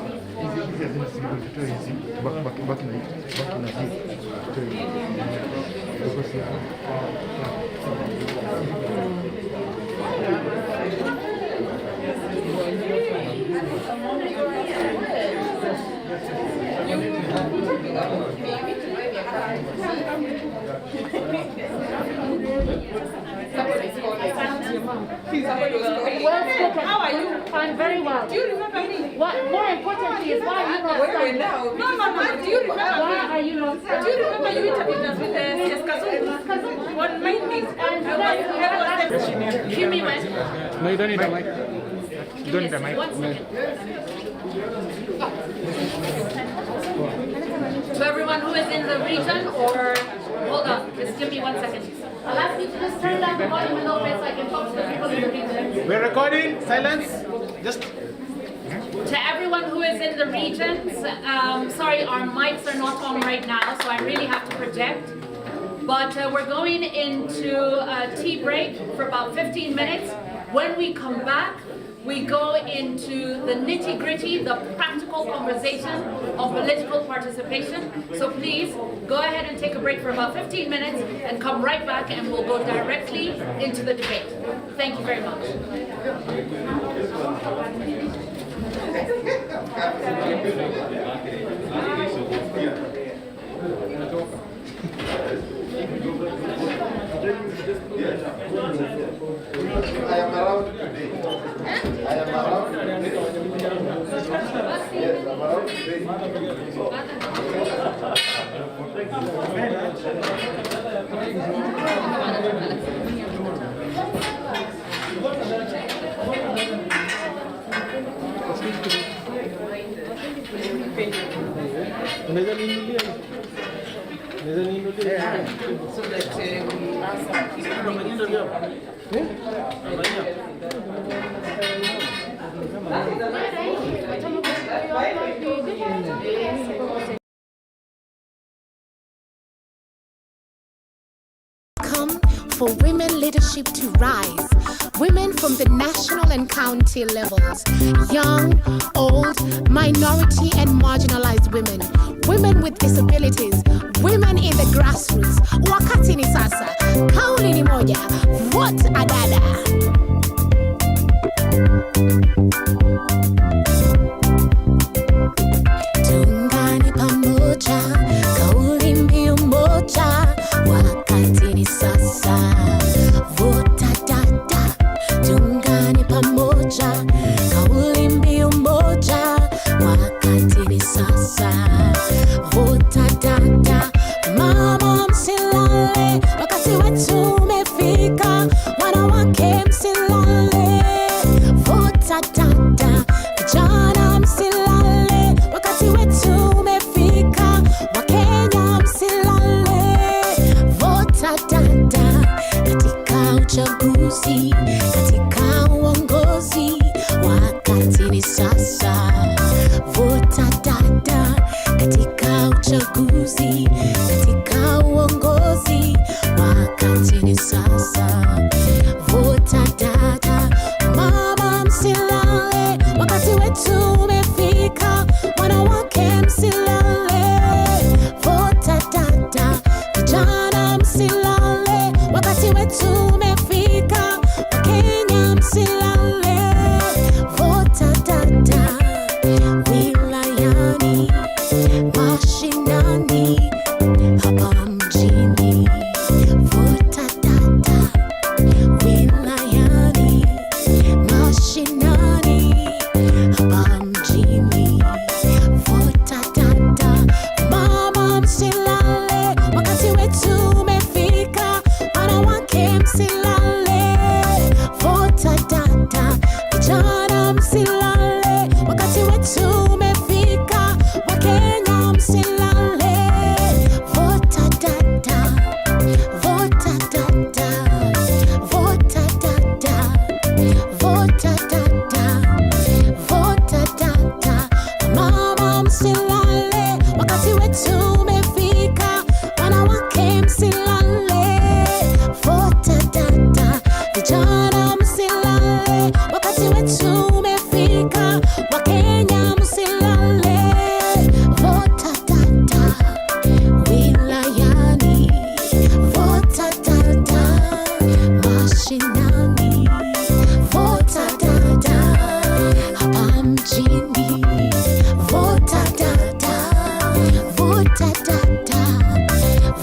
please How are you? I'm very well. Do you remember me? What more importantly is why are you not standing? No. Do you remember? Why are you not standing? Do you remember you interviewed us with the Kazungu? What made me? Give me my. No, you don't need a mic. You don't need a mic. 1 second. To everyone who is in the region, or hold on, just give me 1 second. I'll ask you to just turn down the volume a little bit so I can talk to the people in the region. We're recording. Silence. Just. To everyone who is in the regions, sorry, our mics are not on right now, so I really have to project. But we're going into a tea break for about 15 minutes. When we come back, we go into the nitty-gritty, the practical conversation of political participation. So please, go ahead and take a break for about 15 minutes and come right back and we'll go directly into the debate. Thank you very much. I am around today. I am around today. Yes, I'm around So that we Come for women leadership to rise. Women from the national and county levels. Young, old, minority and marginalized women. Women with disabilities. Women in the grassroots. Wakati ni sasa. Kauli ni moja. Vote adada. Tuungane pamoja, kauli mbiu moja, wakati ni sasa. Vota dada, tuungane pamoja, kauli mbiu moja, wakati ni sasa. Vota dada, mama msilale, wakati wetu umefika, wanawake msilale. Vota dada, vijana msilale, wakati wetu mashinani hapa mjini, vuta data wilayani, mashinani hapa mjini, vuta data. Mama msilale, wakati wetu umefika, wanawake msilale, vuta data. Vijana msilale, wakati wetu umefika, Wakenya msilale, vuta data, vuta data, vuta data, vuta data, vuta data. Mama msilale, wakati wetu umefika, wanawake msilale, vuta data. Vijana msilale, wakati wetu umefika, Wakenya msilale, vuta data wilayani, vuta data mashinani, vuta data hapa mjini, vuta data, vuta data,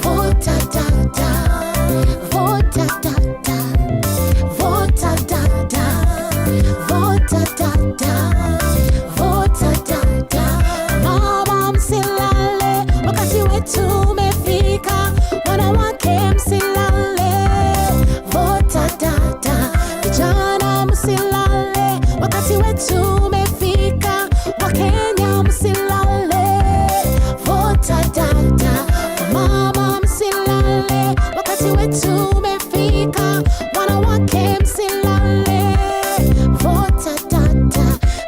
vuta data, vuta data, vuta data, vuta data, vuta data. Mama msilale, wakati wetu umefika, wanawake msilale, vuta data. Vijana msilale, wakati wetu umefika, Wakenya msilale, vuta data. Mama msilale, wakati wetu umefika, wanawake msilale, vuta data.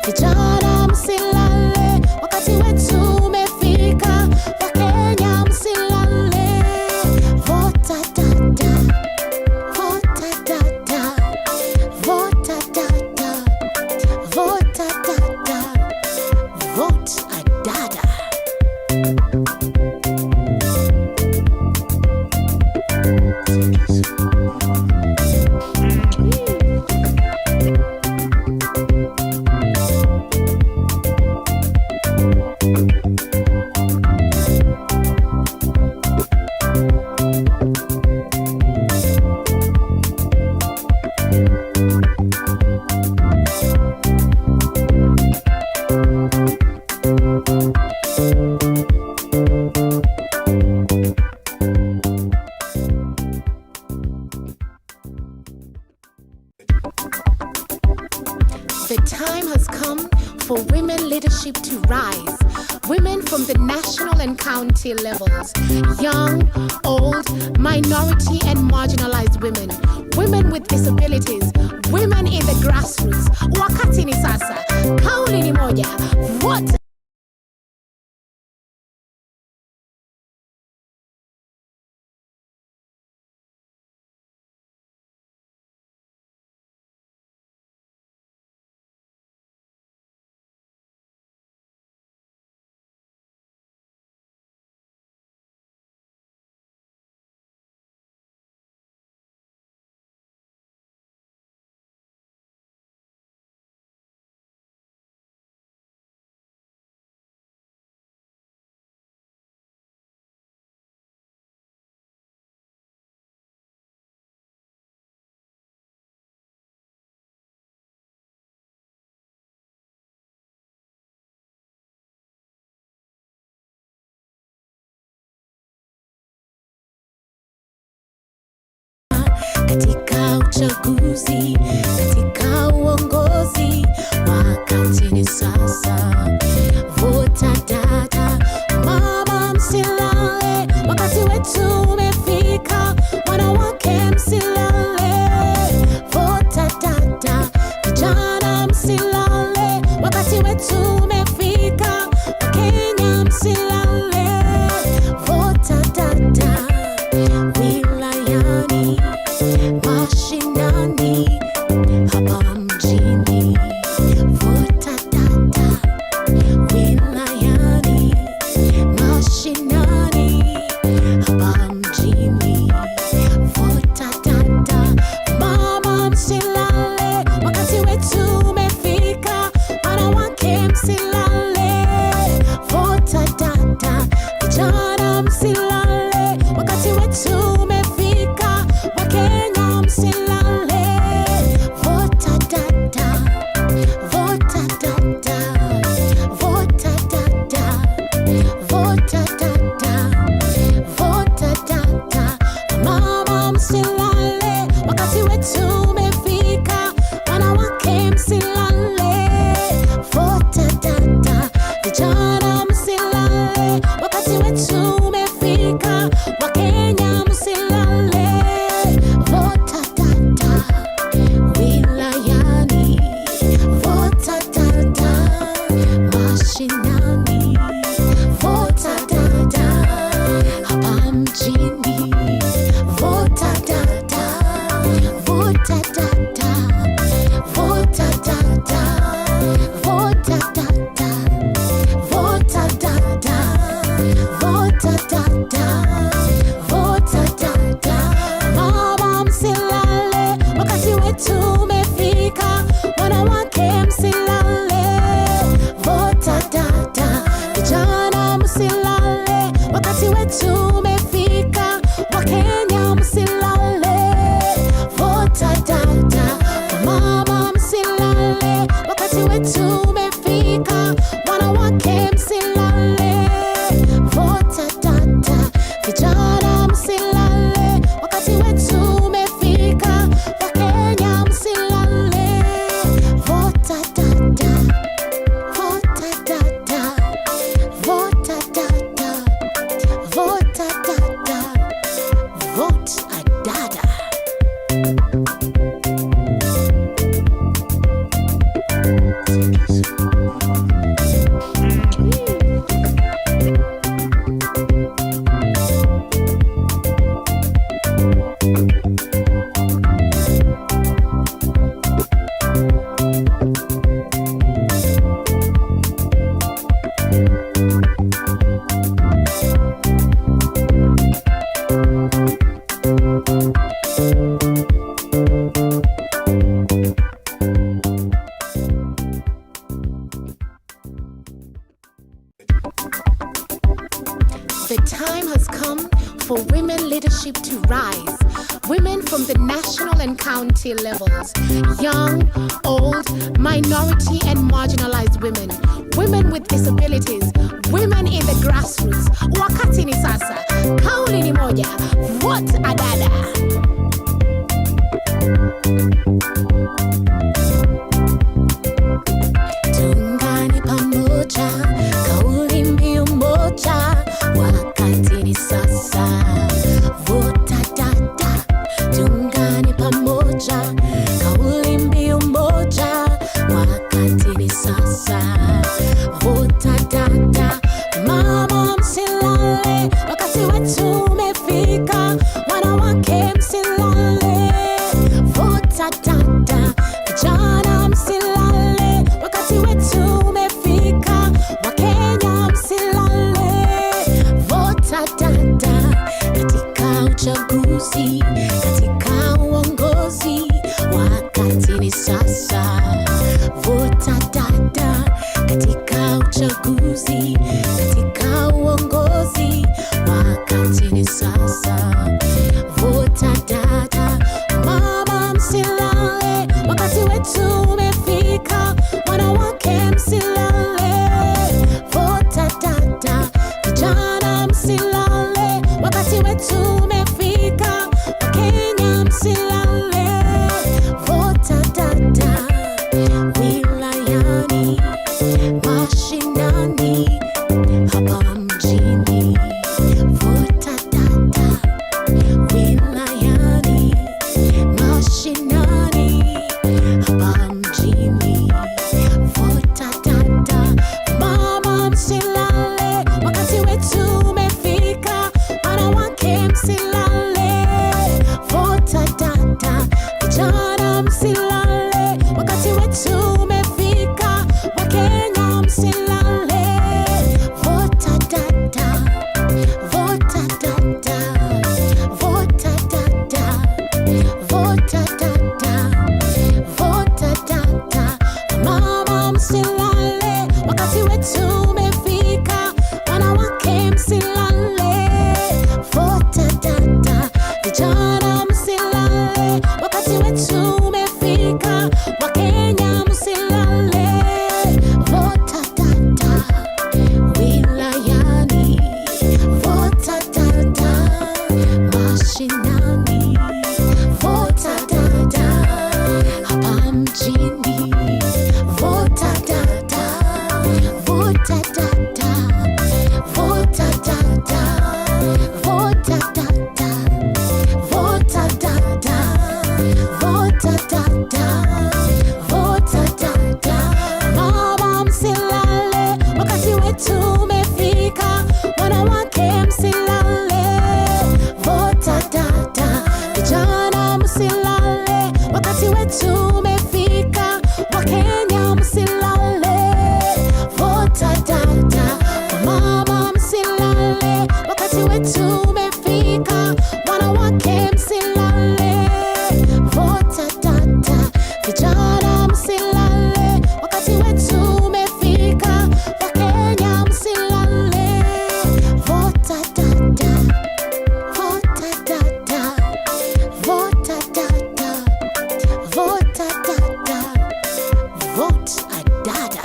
Vijana msilale, wakati wetu umefika, Wakenya msilale, vuta data, vuta data, vuta data, vuta data, vuta data. The time has come for women leadership to rise. Women from the national and county levels, young, old, minority and marginalized women, women with disabilities, women in the grassroots. Wakati ni sasa, kauli ni moja, vote. Katika uchaguzi, katika uongozi, wakati ni sasa, vuta data. Mama msilale, wakati wetu umefika, wanawake msilale, vuta data. Vijana msilale, wakati wetu umefika, Wakenya msilale, vuta data wilayani, mashinani wakati wetu umefika, Wakenya msilale, vota dada wilayani, vota dada mashinani, vota dada hapa mjini, vota dada, vota dada, vota dada, vota dada, vota dada, vota dada, vota dada. Mama msilale, wakati wetu umefika, wanawake msilale, vota dada, vijana msilale, wakati wetu umefika, Wakenya msilale, vota dada, mama msilale, wakati wetu umefika, wanawake msilale, vota dada, vijana msilale, wakati wetu umefika, Wakenya msilale, vota dada, vota dada, vota dada, vota dada, vote a dada. The time has come for women leadership to rise. Women from the national and county levels, young, old, minority and marginalized women, women with disabilities, women in the grassroots. Wakati ni sasa, kauli ni moja, vote a dada. Tuungane pamoja, kauli mbiu moja, wakati ni sasa, vota dada. Tuungane pamoja, kauli mbiu moja, wakati ni sasa, vota dada. Mama msilale, wakati wetu umefika, wanawake msilale, vota dada. Vijana msilale, wakati wetu umefika, Wakenya msilale, vota dada. Katika uchaguzi, katika uongozi, wakati ni sasa, vota dada. Katika uchaguzi, katika uongozi, wakati ni sasa, vota dada. Mama msilale, wakati wetu umefika, wanawake msilale, vota dada. Vijana msilale, wakati wetu umefika, Wakenya msilale, vota dada wilayani, mashinani, hapa mjini, vota dada wilayani, mashinani, hapa mjini, vota dada. Mama msilale, wakati wetu umefika, wanawake msilale. wetu umefika, wanawake msilale, vota dada, vijana msilale, wakati wetu umefika, Wakenya msilale, vota dada, vota dada, vota dada, vota dada, vote a dada.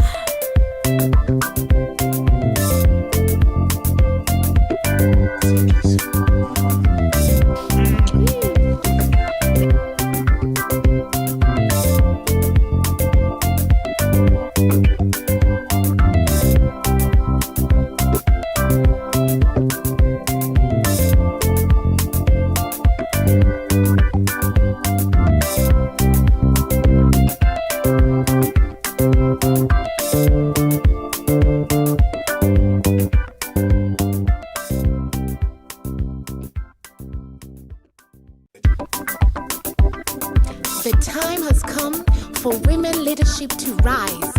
The time has come for women leadership to rise.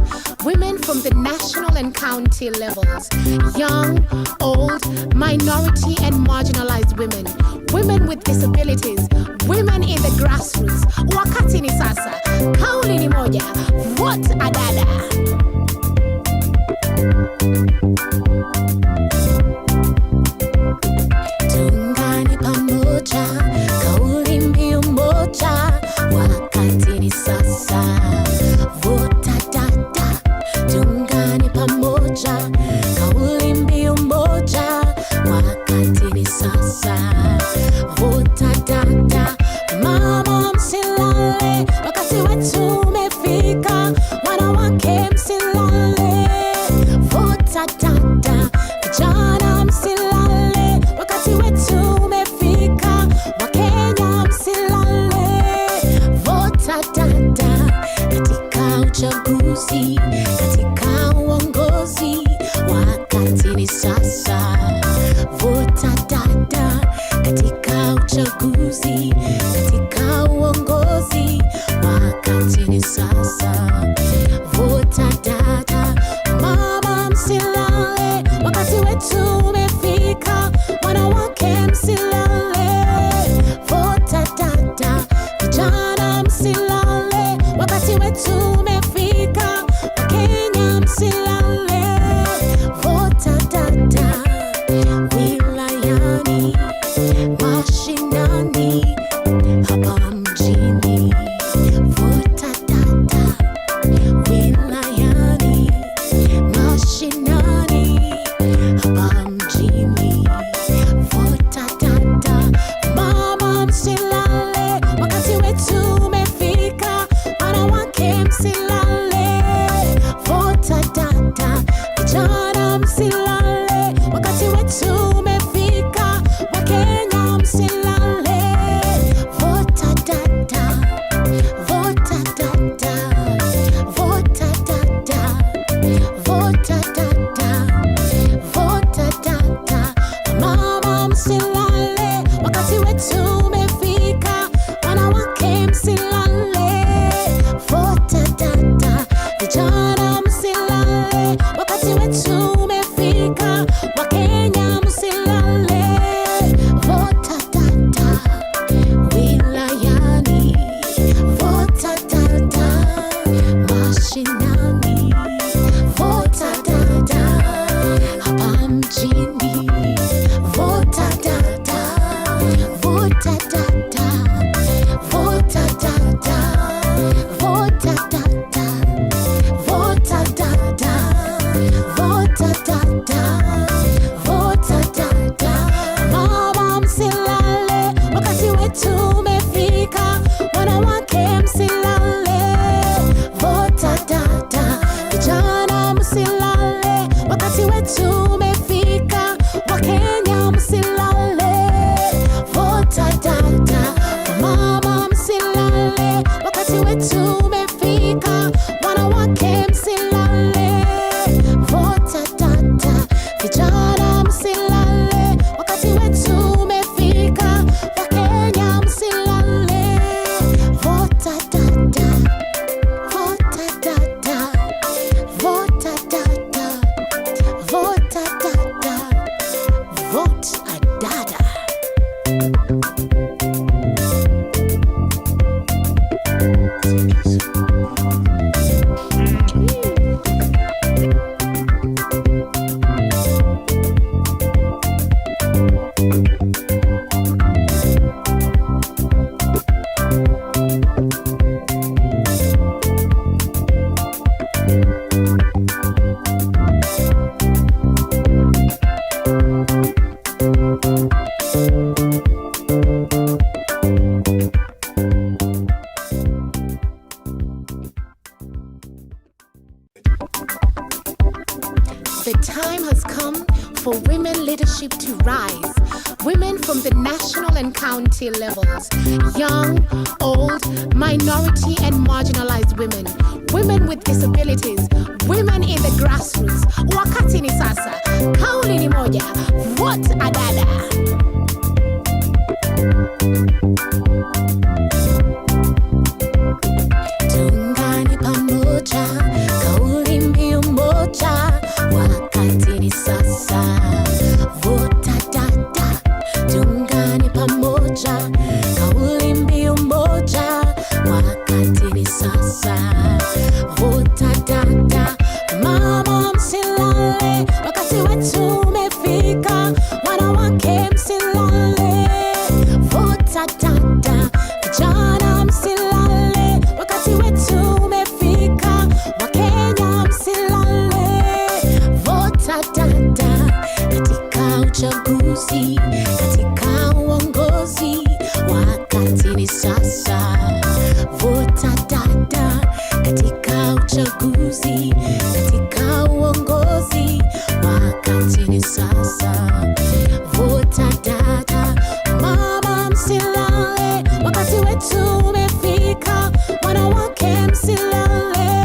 Women from the national and county levels, young, old, minority and marginalized women, women with disabilities, women in the grassroots. Wakati ni sasa, kauli ni moja, vote a dada. Tuungane pamoja, kauli mbiu moja, wakati ni sasa, vota dada. Tuungane pamoja, kauli mbiu moja, wakati ni sasa, vota dada. Mama msilale, wakati wetu umefika, wanawake msilale, vota dada, vijana to rise. Women from the national and county levels, young, old, minority and marginalized women, women with disabilities, women in the grassroots. Wakati ni sasa, kauli ni moja, vote Adada. Tuungane pamoja, kauli mbiu moja, wakati ni sasa, vote Adada. Tuungane pamoja, kauli mbiu moja, wakati ni sasa, vote Adada. Mama msilale, wakati wetu umefika, wanawake msilale, vote Adada. Vijana msilale, wakati wetu umefika, Wakenya msilale, vote Adada. Katika uchaguzi, katika uongozi, wakati ni sasa, vote Adada. Katika uchaguzi, katika uongozi, wakati ni sasa, vote Adada. Mama msilale, wakati wetu umefika, wanawake msilale,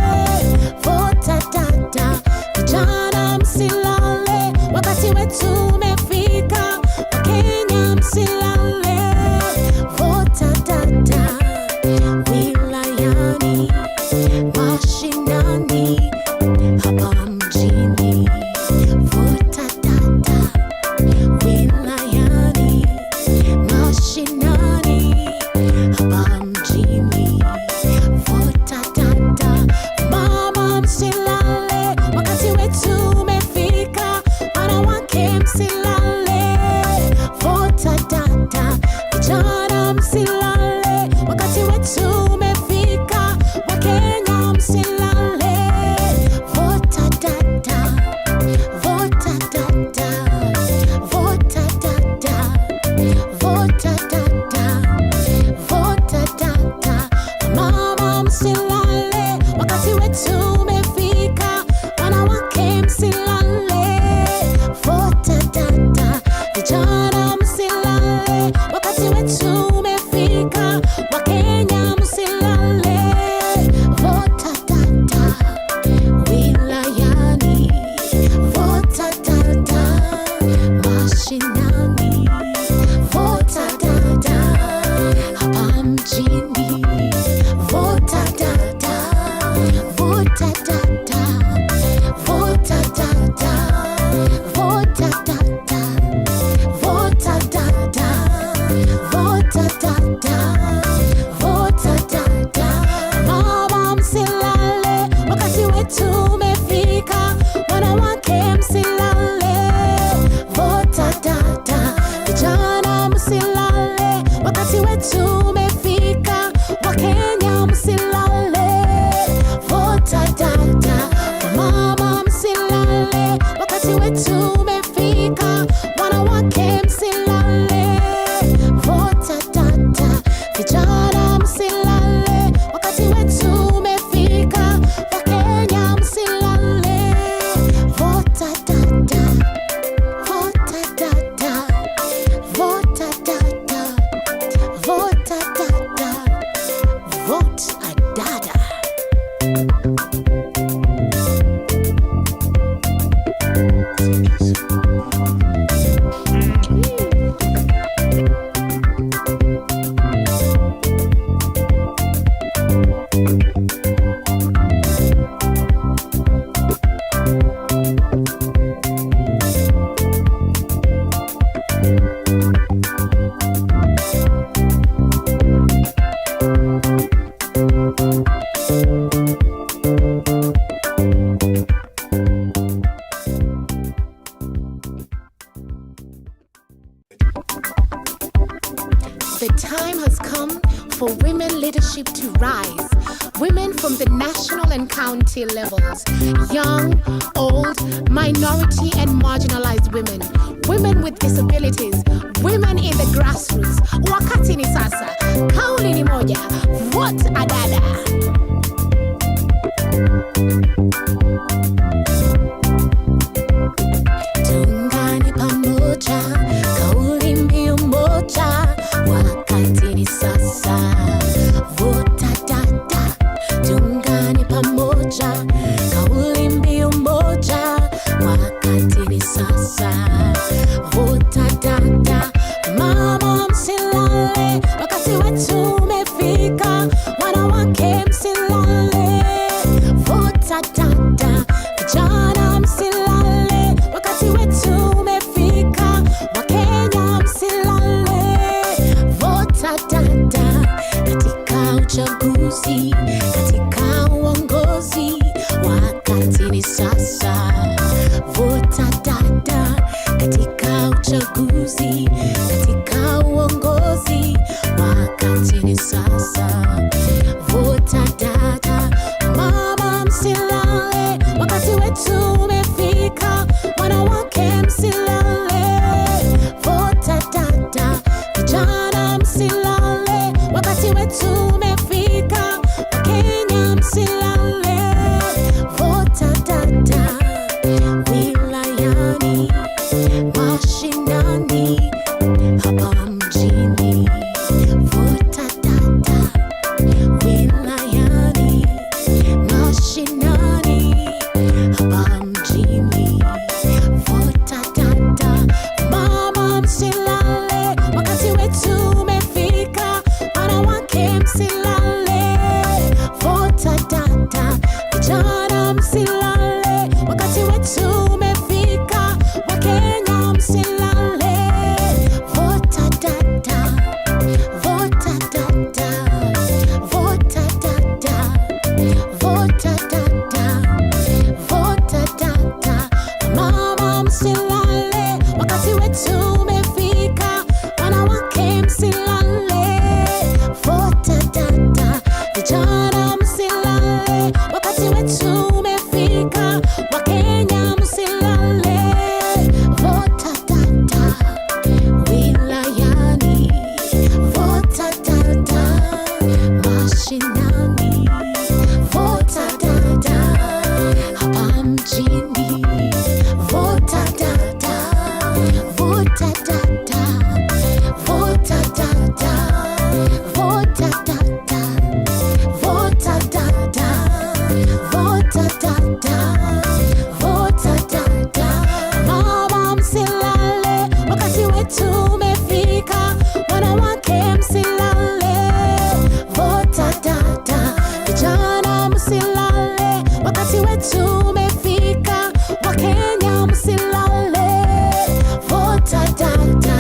vote Adada. Vijana msilale, wakati wetu umefika, Wakenya msilale, vote Adada. Wilayani, mashinani, hapa mjini, vote Adada. Wilayani, mashinani, hapa mjini, vote Adada. Mama msilale, wakati wetu umefika, wanawake msilale, vote Adada. Vijana msilale, wakati wetu umefika, Wakenya msilale, vote Adada. Vote Adada. Vote Adada. Vote Adada. Vote Adada. Mama msilale, wakati wetu umefika, wanawake msilale, vote Adada. Vijana msilale, wakati wetu umefika, Wakenya msilale, vote Adada. Wilayani, vote Adada. Mashinani, vote Adada. Hapa mjini, vote Adada. Vote Adada. Vote Adada. Vote Adada. Vote Adada. Vote Adada. Vote Adada. Mama msilale, wakati wetu umefika, wanawake msilale, vote Adada. Vijana msilale, wakati wetu umefika, Wakenya msilale, vote Adada. Mama msilale, wakati wetu umefika, wanawake msilale, vote Adada. Vijana msilale, wakati wetu umefika, Wakenya msilale, vote Adada. Vote Adada. Vote Adada. Vote Adada. Vote Adada. The time has come for women leadership to rise. Women from the national and county levels, young, old, minority and marginalized women, women with disabilities, women in the grassroots. Wakati ni sasa, kauli ni moja, vote Adada. Tuungane pamoja, uchaguzi, katika uongozi, wakati ni sasa. Vota dada, mama msilale, wakati wetu umefika, wanawake msilale. Vota dada, vijana msilale, wakati wetu umefika, Wakenya msilale. Vota dada, wilayani, mashinani, hapa mjini. Vota dada, wilayani, mashinani, hapa mjini. Vota dada, mama msilale, wakati wetu umefika, wanawake msilale. Vota dada, vijana msilale, wakati wetu umefika, Wakenya msilale. Vota dada, vota dada, vota dada, vota dada, vota dada, mama msilale, wakati wetu umefika, wanawake msilale. Vota dada, vijana msilale, wakati wetu umefika, Wakenya msilale. Vota dada, wilayani, vota dada, mashinani, vota dada, hapa mjini. Vota dada, vota dada, vota dada, vota dada, vota dada, vota dada, vota dada, mama msilale, wakati wetu umefika, wanawake msilale. Vota dada, vijana msilale, wakati wetu umefika, Wakenya msilale. Vota dada,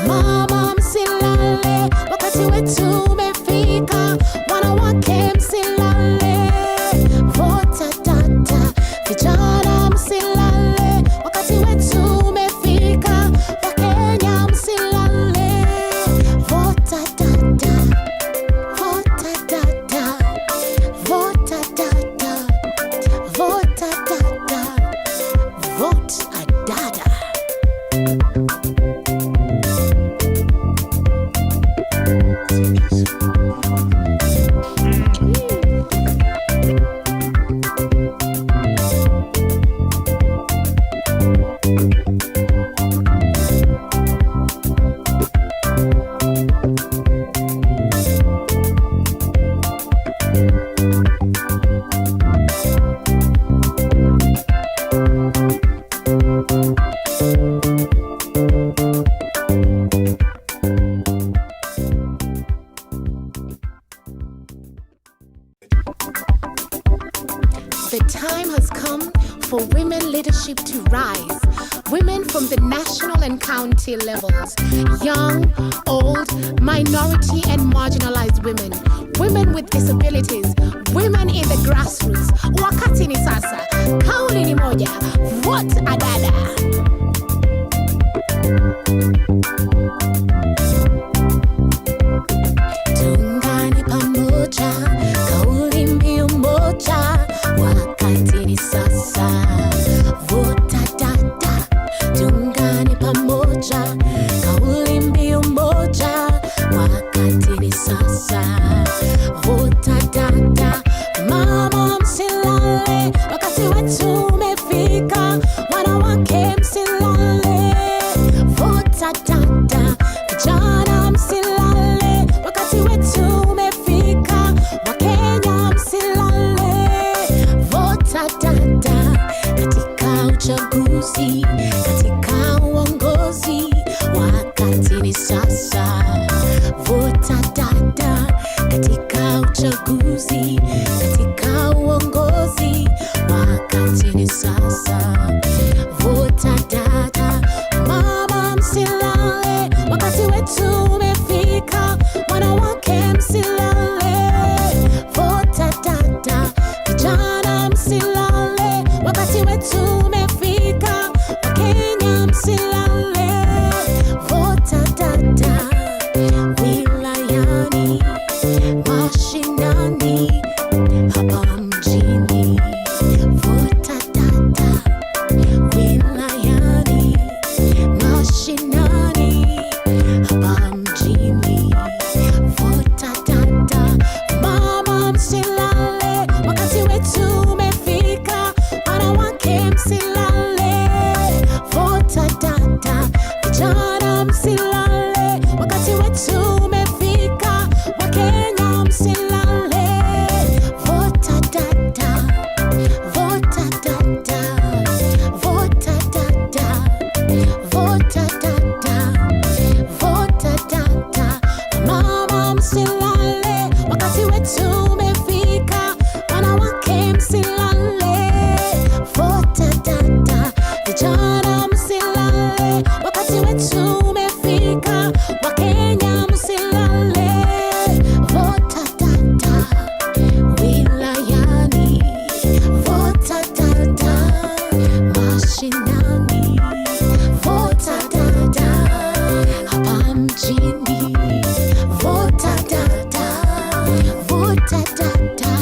mama msilale, wakati wetu umefika, wanawake msilale. Vota dada, vijana msilale, wakati wetu umefika, Wakenya msilale. Vota dada, vota dada, vota dada, vota dada, vote a dada. The time has come for women leadership to rise. Women from the national and county levels, young, old, minority and marginalized women, women with disabilities, women in the grassroots. Wakati ni sasa, kauli ni moja, vote a dada. Tuungane pamoja, kauli mbiu moja, wakati ni sasa. Vota dada, tuungane pamoja, kauli mbiu moja, wakati ni sasa. Vota dada, mama msilale, wakati wetu umefika, wanawake msilale. Vota dada, vijana msilale, wakati wetu umefika, Wakenya msilale. Vota dada, katika uchaguzi, katika uongozi, wakati ni sasa. Vota dada, katika uchaguzi, katika uongozi, wakati ni sasa. Vota dada, mama msilale, wakati wetu umefika, wanawake msilale. Vota dada, vijana msilale, wakati wetu umefika, Wakenya msilale. msilale, wakati wetu umefika. Wakenya msilale, vota dada, vota dada, vota dada, vota dada, vota dada. Mama msilale, wakati wetu umefika. Wanawake msilale, vota dada. Vijana msilale, wakati wetu umefika. Wakenya msilale, vota dada. Wilayani, vota dada. Mashinani, vota dada. Hapa mjini, vota dada. Vota dada.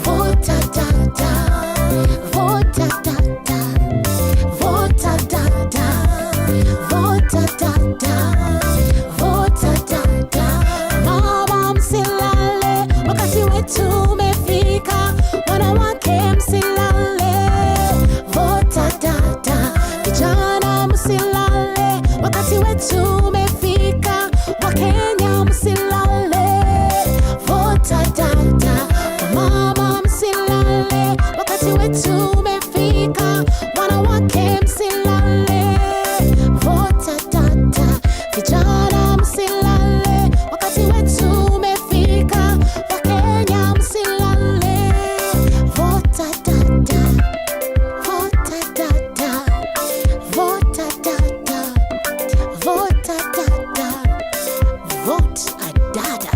Vota dada. Vota dada. Vota dada. Vota dada. Vota dada. Mama msilale, wakati wetu umefika. Wanawake msilale, vota dada. Vijana msilale, wakati wetu umefika. Wakenya msilale, vota dada. Mama msilale, wakati wetu umefika. Wanawake msilale, vota dada. Vijana msilale, wakati wetu umefika. Wakenya msilale, vota dada. Vota dada. Vota dada. Vota dada. Vote a dada.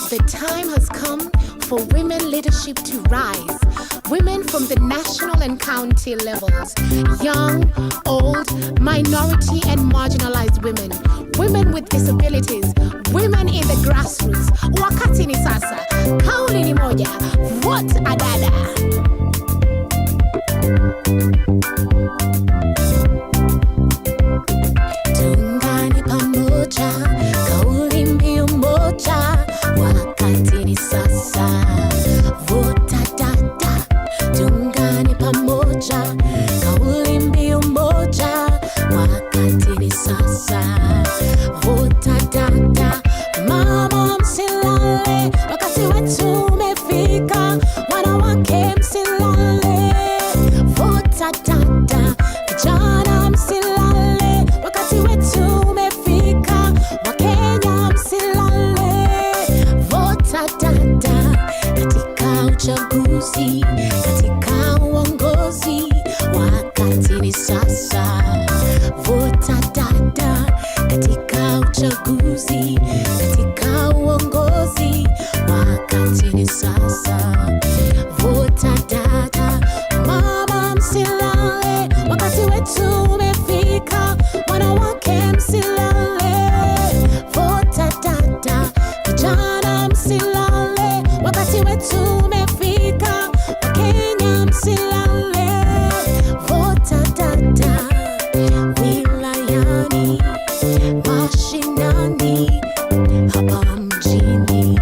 The time has come for women leadership to rise. Women from the national and county levels. Young, old, minority and marginalized women. Women with disabilities. Women in the grassroots. Wakati ni sasa. Kauli ni moja. Vote a dada. Tuungane pamoja, kauli mbiu moja. Wakati ni sasa, vota dada. Tuungane pamoja, kauli mbiu moja. Wakati ni sasa, vota dada. Mama msilale, wakati wetu umefika. Wanawake msilale, vota dada. Vijana msilale, wakati wetu umefika. Wakenya msilale, vota dada. Katika uchaguzi, katika uongozi, wakati ni sasa, vota dada. Katika uchaguzi, katika uongozi, wakati ni sasa, vota dada. Mama msilale, wakati wetu umefika. Wanawake msilale, vota dada. Vijana msilale, wakati wetu umefika. Wakenya msilale, vota dada. Wilayani, mashinani, hapa mjini.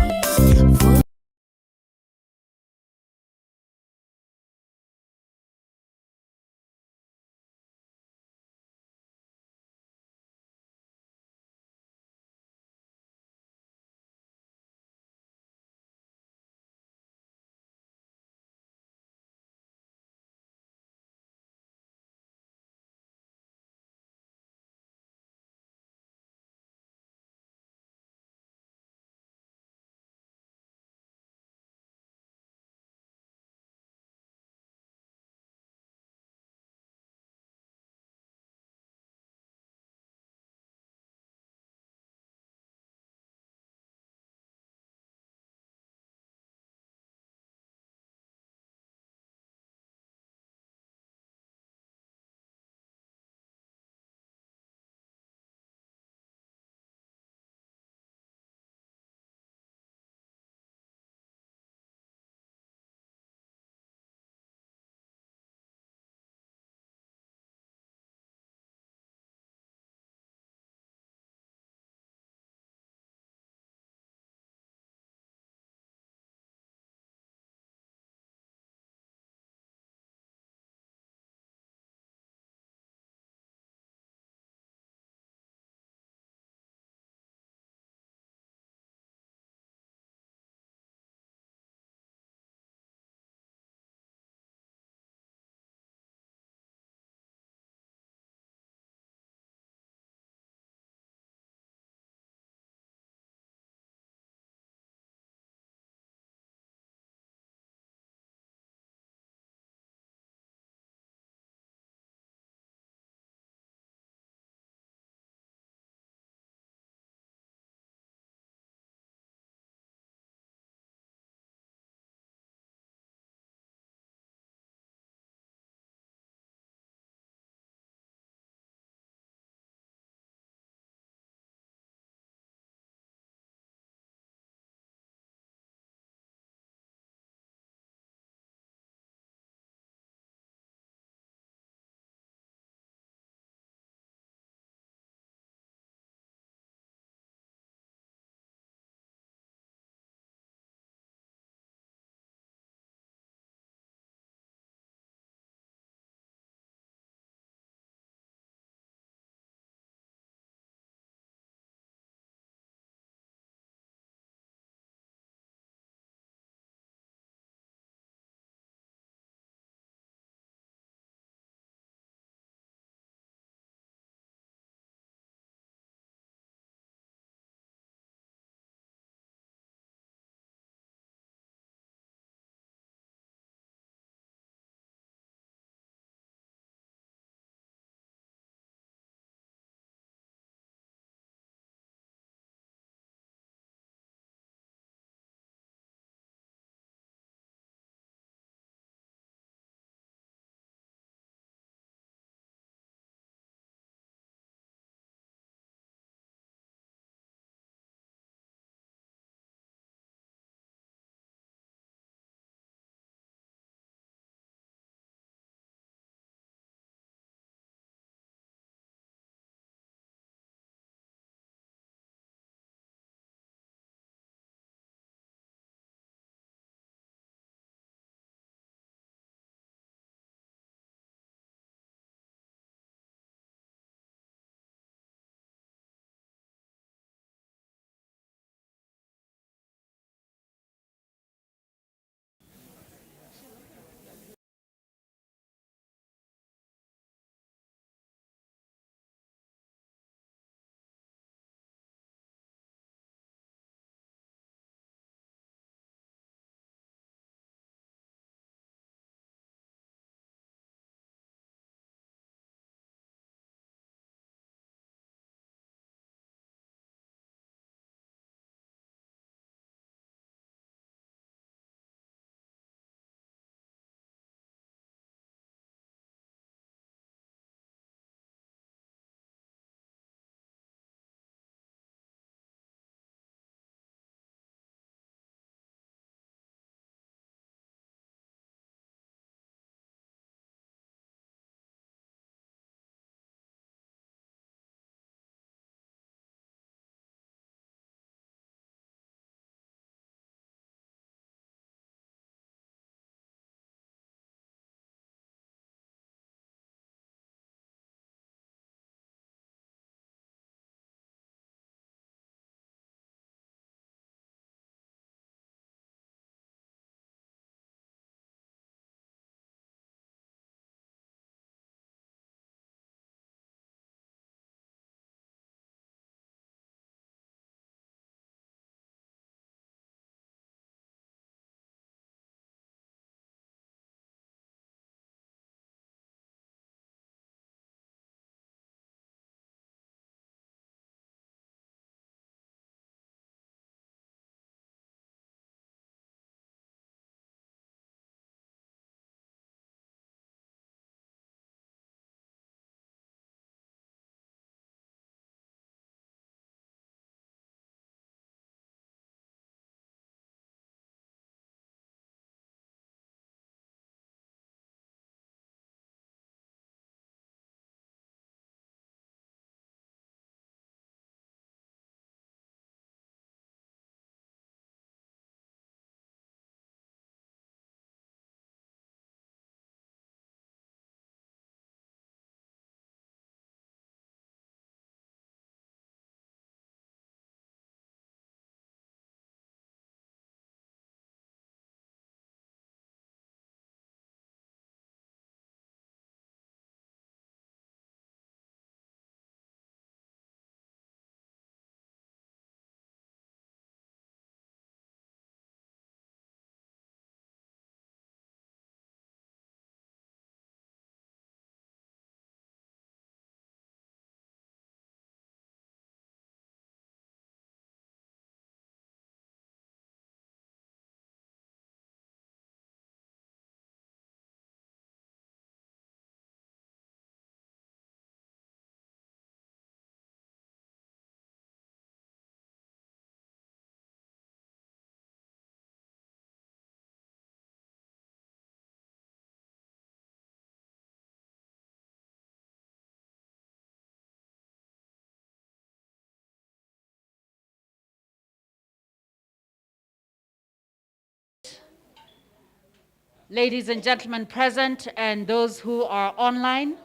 ladies and gentlemen present, and those who are online.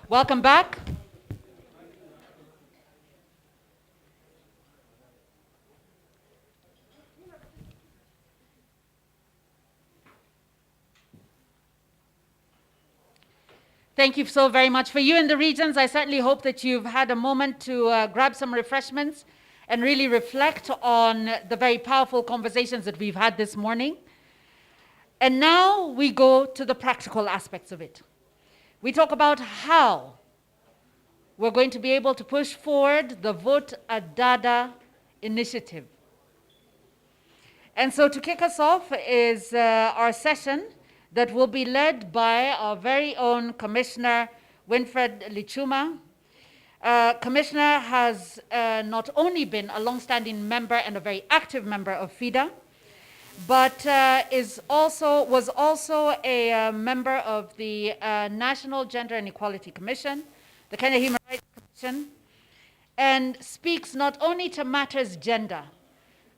Welcome back. Thank you so very much. For you in the regions, I certainly hope that you've had a moment to grab some refreshments and really reflect on the very powerful conversations that we've had this morning. And now we go to the practical aspects of it. We talk about how we're going to be able to push forward the Vote a Dada initiative. And so to kick us off is our session that will be led by our very own Commissioner Winfred Lichuma. Commissioner has not only been a long-standing member and a very active member of FIDA, but was also a member of the National Gender and Equality Commission, the Kenya Human Rights Commission, and speaks not only to matters gender,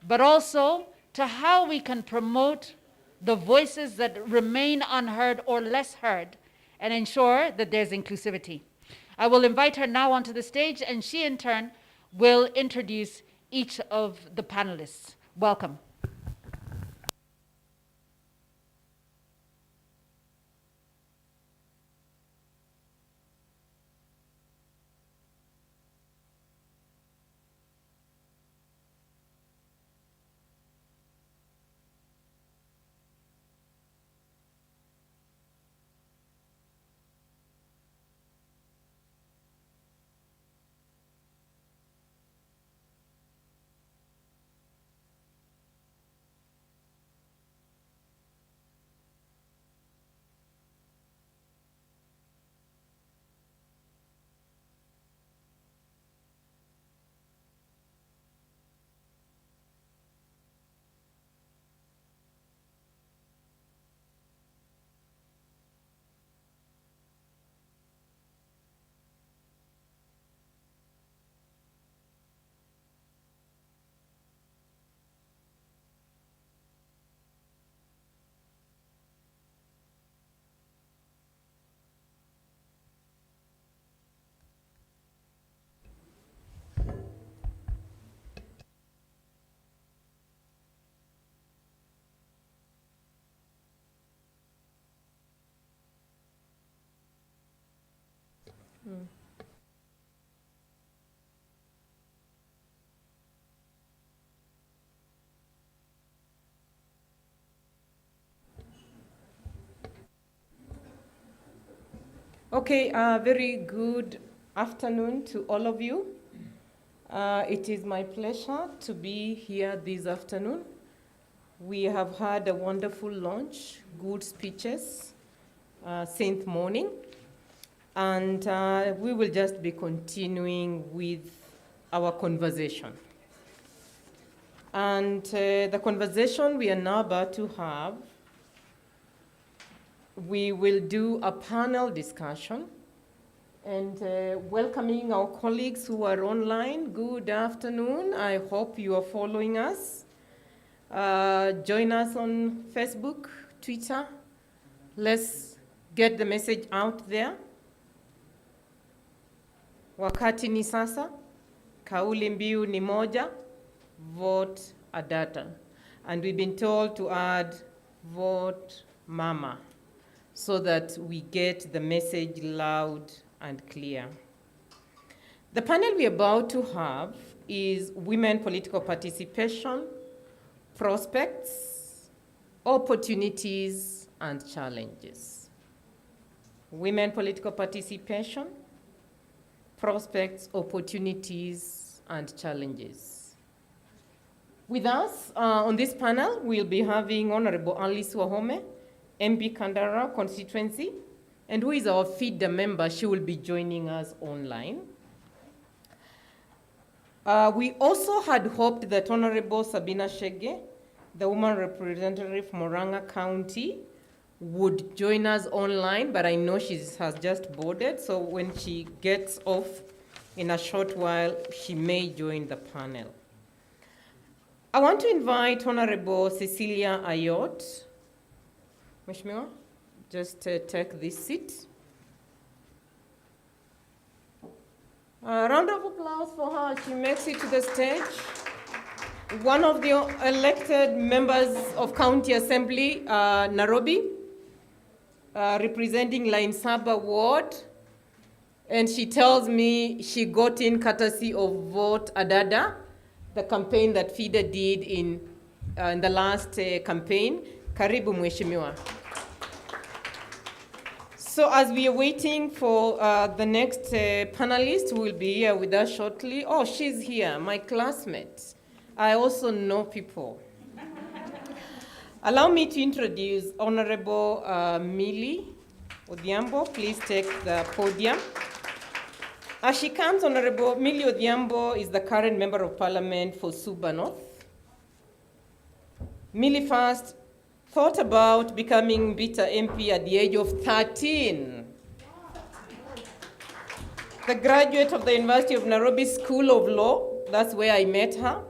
but also to how we can promote the voices that remain unheard or less heard and ensure that there's inclusivity. I will invite her now onto the stage, and she in turn will introduce each of the panelists. Welcome. Okay, very good afternoon to all of you. It is my pleasure to be here this afternoon. We have had a wonderful launch, good speeches since morning, and we will just be continuing with our conversation. And the conversation we are now about to have, we will do a panel discussion, and welcoming our colleagues who are online. Good afternoon. I hope you are following us. Join us on Facebook, Twitter. Let's get the message out there. Wakati ni sasa, kauli mbiu ni moja, vote a data. And we've been told to add vote mama, so that we get the message loud and clear. The panel we're about to have is women political participation, prospects, opportunities, and challenges. Women political participation, prospects, opportunities, and challenges. With us on this panel, we'll be having Honorable Alice Wahome, MP Kandara constituency, and who is our FIDA member. She will be joining us online. We also had hoped that Honorable Sabina Chege, the woman representative from Murang'a County, would join us online, but I know she has just boarded, so when she gets off in a short while, she may join the panel. I want to invite Honorable Cecilia Ayot, Mheshimiwa, just take this seat. A round of applause for her. She makes it to the stage. One of the elected members of County Assembly, Nairobi, representing Line Saba Ward. And she tells me she got in courtesy of Vote Adada, the campaign that FIDA did in the last campaign. Karibu Mheshimiwa. So as we are waiting for the next panelist who will be here with us shortly. Oh, she's here, my classmate. I also know people. Allow me to introduce Honorable Millie Odhiambo. Please take the podium. As she comes, Honorable Millie Odhiambo is the current Member of Parliament for Suba North. Millie first thought about becoming Bita MP at the age of 13. The graduate of the University of Nairobi School of Law, that's where I met her,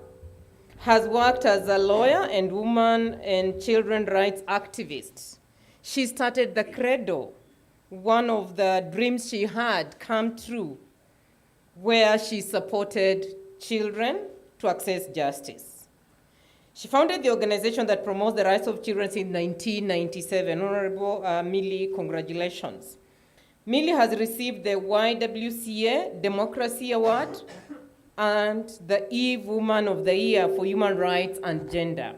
has worked as a lawyer and woman and children rights activist. She started the Credo, one of the dreams she had come true, where she supported children to access justice. She founded the organization that promotes the rights of children in 1997. Honorable Millie, congratulations. Millie has received the YWCA Democracy Award and the Eve Woman of the Year for Human Rights and Gender.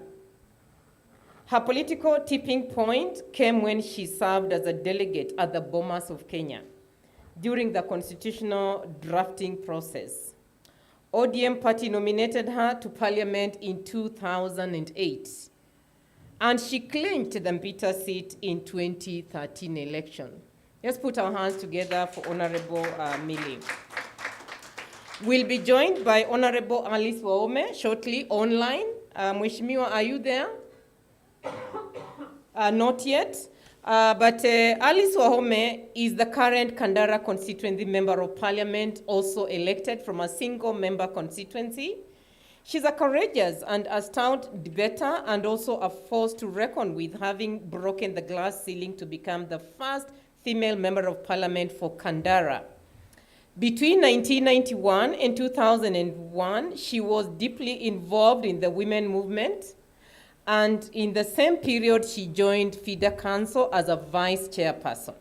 Her political tipping point came when she served as a delegate at the Bomas of Kenya during the constitutional drafting process. ODM party nominated her to parliament in 2008, and she clinched the Mbita seat in 2013 election. Let's put our hands together for Honorable Millie. We'll be joined by Honorable Alice Wahome shortly online. Mheshimiwa, are you there? Not yet. But Alice Wahome is the current Kandara constituency member of parliament, also elected from a single member constituency. She's a courageous and a stout debater and also a force to reckon with, having broken the glass ceiling to become the first female member of parliament for Kandara. Between 1991 and 2001, she was deeply involved in the women movement. And in the same period, she joined FIDA Council as a vice chairperson.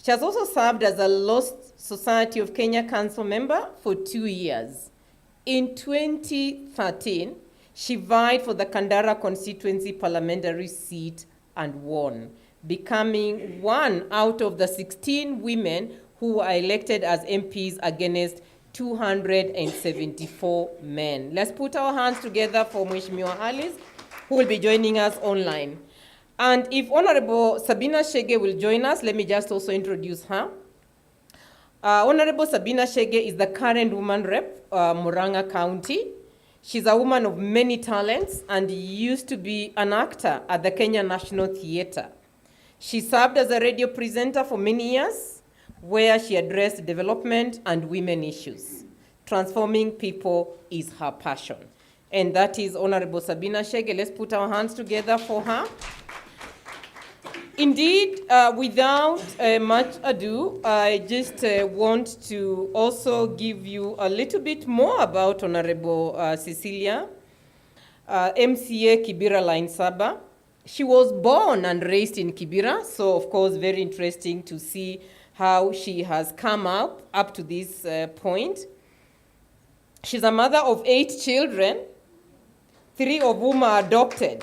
She has also served as a Lost Society of Kenya Council member for 2 years. In 2013, she vied for the Kandara constituency parliamentary seat and won, becoming one out of the 16 women who were elected as MPs against 274 men. Let's put our hands together for Mheshimiwa Alice, who will be joining us online. And if Honorable Sabina Chege will join us, let me just also introduce her. Honorable Sabina Chege is the current woman rep, Murang'a County. She's a woman of many talents and used to be an actor at the Kenya National Theatre. She served as a radio presenter for many years, where she addressed development and women issues. Transforming people is her passion. And that is Honorable Sabina Chege. Let's put our hands together for her. Indeed, without much ado, I just want to also give you a little bit more about Honorable Cecilia, MCA Kibera Line Saba. She was born and raised in Kibera, so of course very interesting to see how she has come up to this point. She's a mother of 8 children, 3 of whom are adopted.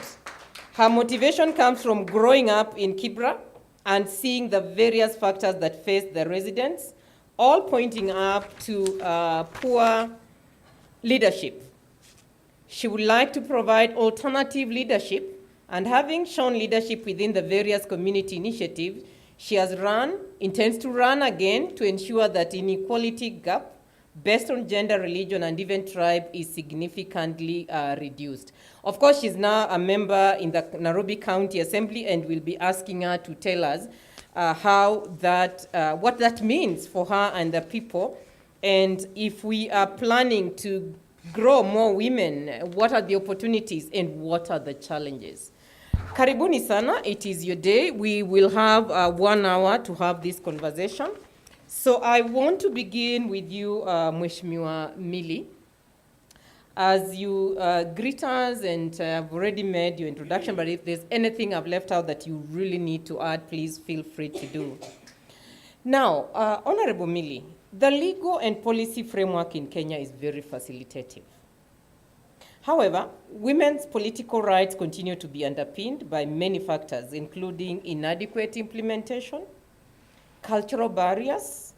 Her motivation comes from growing up in Kibera and seeing the various factors that face the residents, all pointing up to poor leadership. She would like to provide alternative leadership, and having shown leadership within the various community initiatives, she has intends to run again to ensure that inequality gap based on gender, religion, and even tribe is significantly reduced. Of course, she's now a member in the Nairobi County Assembly, and we'll be asking her to tell us what that means for her and the people, and if we are planning to grow more women, what are the opportunities and what are the challenges? Karibuni sana, it is your day. We will have 1 hour to have this conversation. So I want to begin with you, Mheshimiwa Millie. As you greet us, and I've already made your introduction, but if there's anything I've left out that you really need to add, please feel free to do. Now, Honorable Millie, the legal and policy framework in Kenya is very facilitative. However, women's political rights continue to be underpinned by many factors, including inadequate implementation, cultural barriers,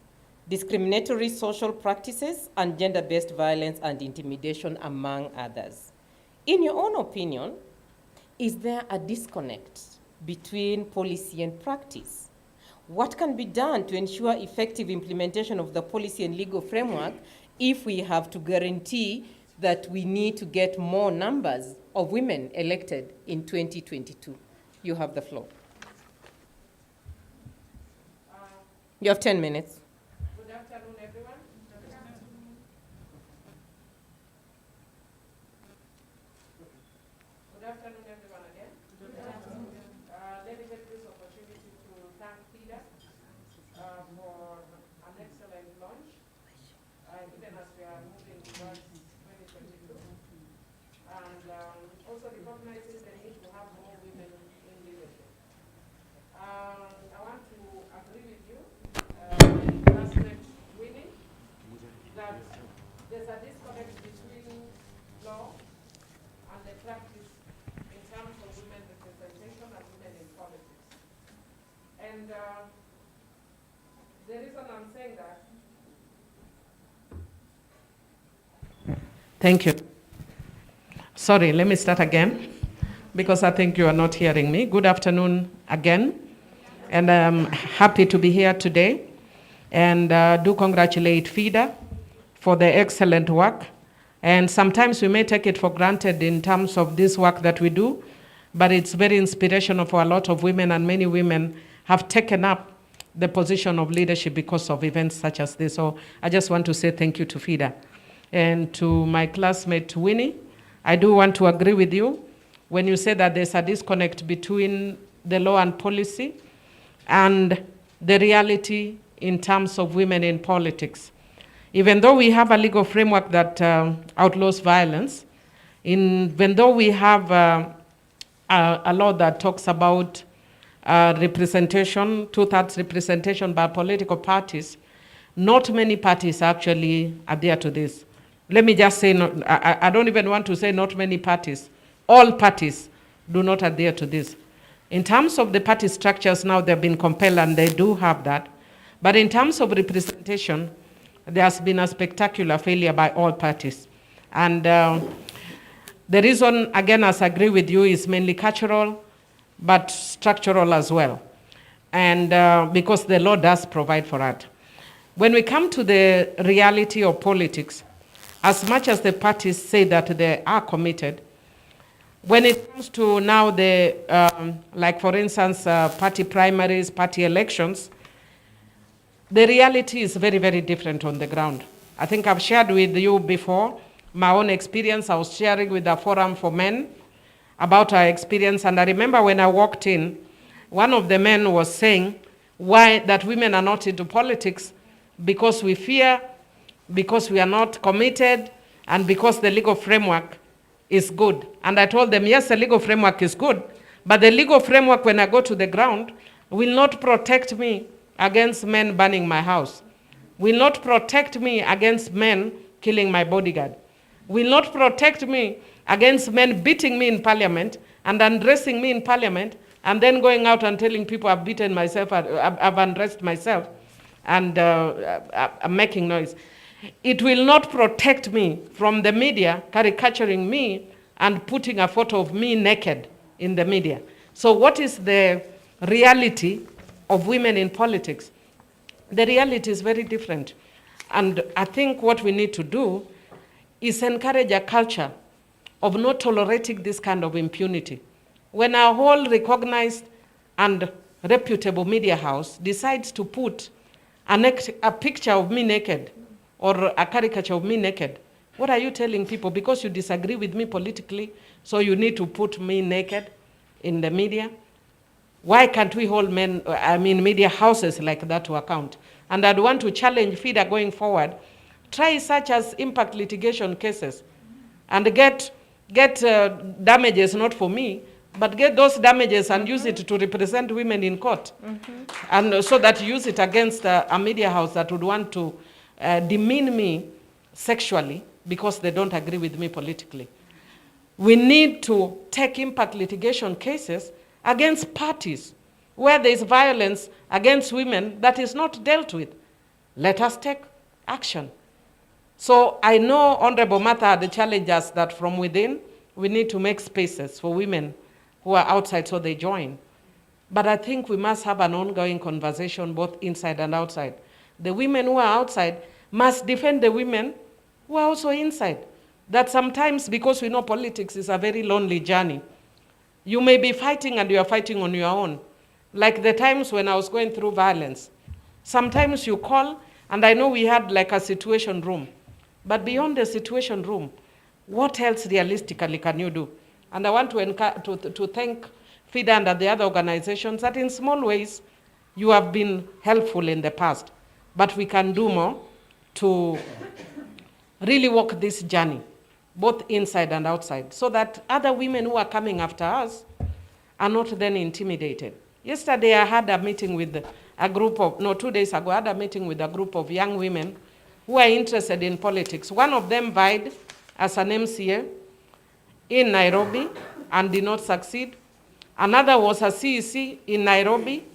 discriminatory social practices, and gender-based violence and intimidation, among others. In your own opinion, is there a disconnect between policy and practice? What can be done to ensure effective implementation of the policy and legal framework if we have to guarantee that we need to get more numbers of women elected in 2022? You have the floor. You have 10 minutes. Good afternoon, everyone. Good afternoon, everyone, again. Let me take this opportunity to thank FIDA for an excellent launch, even as we are moving towards 2022, and also recognizing the need to have more women in leadership. I want to agree with you, classmate Winnie, that there's a disconnect between law and the practice in terms of women representation and women in politics. And the reason I'm saying that. Thank you. Sorry, let me start again, because I think you are not hearing me. Good afternoon again, and I'm happy to be here today, and do congratulate FIDA for the excellent work. And sometimes we may take it for granted in terms of this work that we do, but it's very inspirational for a lot of women, and many women have taken up the position of leadership because of events such as this. So I just want to say thank you to FIDA. And to my classmate Winnie, I do want to agree with you when you say that there's a disconnect between the law and policy and the reality in terms of women in politics. Even though we have a legal framework that outlaws violence, even though we have a law that talks about representation, 2/3 representation by political parties, not many parties actually adhere to this. Let me just say, I don't even want to say not many parties. All parties do not adhere to this. In terms of the party structures now, they've been compelled and they do have that. But in terms of representation, there has been a spectacular failure by all parties. And the reason, again, as I agree with you, is mainly cultural, but structural as well. And because the law does provide for that. When we come to the reality of politics, as much as the parties say that they are committed, when it comes to now the, like for instance, party primaries, party elections, the reality is very, very different on the ground. I think I've shared with you before my own experience. I was sharing with the Forum for Men about our experience, and I remember when I walked in, one of the men was saying why that women are not into politics because we fear, because we are not committed, and because the legal framework is good. And I told them, yes, the legal framework is good, but the legal framework, when I go to the ground, will not protect me against men burning my house, will not protect me against men killing my bodyguard, will not protect me against men beating me in parliament and undressing me in parliament and then going out and telling people I've beaten myself, I've undressed myself, and I'm making noise. It will not protect me from the media caricaturing me and putting a photo of me naked in the media. So what is the reality of women in politics? The reality is very different. And I think what we need to do is encourage a culture of not tolerating this kind of impunity. When a whole recognized and reputable media house decides to put a picture of me naked or a caricature of me naked, what are you telling people? Because you disagree with me politically, so you need to put me naked? in the media. Why can't we hold media houses like that to account? And I'd want to challenge FIDA going forward, try such as impact litigation cases and get damages, not for me, but get those damages and use it to represent women in court. And so that use it against a media house that would want to demean me sexually because they don't agree with me politically. We need to take impact litigation cases against parties where there is violence against women that is not dealt with. Let us take action. So I know Honorable Martha had challenged us that from within, we need to make spaces for women who are outside so they join. But I think we must have an ongoing conversation both inside and outside. The women who are outside must defend the women who are also inside. That sometimes, because we know politics is a very lonely journey, you may be fighting and you are fighting on your own. Like the times when I was going through violence. Sometimes you call, and I know we had like a situation room, but beyond the situation room, what else realistically can you do? And I want to thank FIDA and the other organizations that in small ways you have been helpful in the past, but we can do more to really walk this journey, both inside and outside, so that other women who are coming after us are not then intimidated. Yesterday I had a meeting with a group of, 2 days ago, I had a meeting with a group of young women who are interested in politics. One of them vied as an MCA in Nairobi and did not succeed. Another was a CEC in Nairobi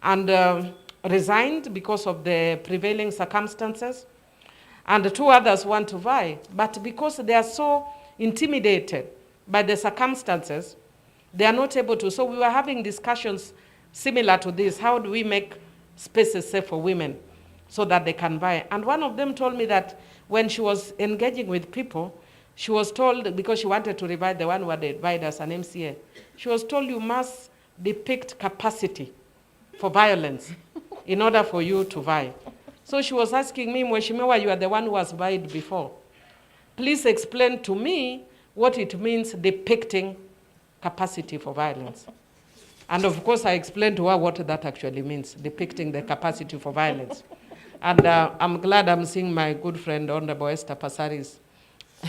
and resigned because of the prevailing circumstances. And 2 others want to vie, but because they are so intimidated by the circumstances, they are not able to. So we were having discussions similar to this. How do we make spaces safe for women so that they can vie? And one of them told me that when she was engaging with people, she was told, because she wanted to revive the one who had vied as an MCA, she was told you must depict capacity for violence in order for you to vie. So she was asking me, Mheshimiwa, you are the one who has vied before. Please explain to me what it means depicting capacity for violence. And of course, I explained to her what that actually means, depicting the capacity for violence. And I'm glad I'm seeing my good friend, Honorable Esther Passaris,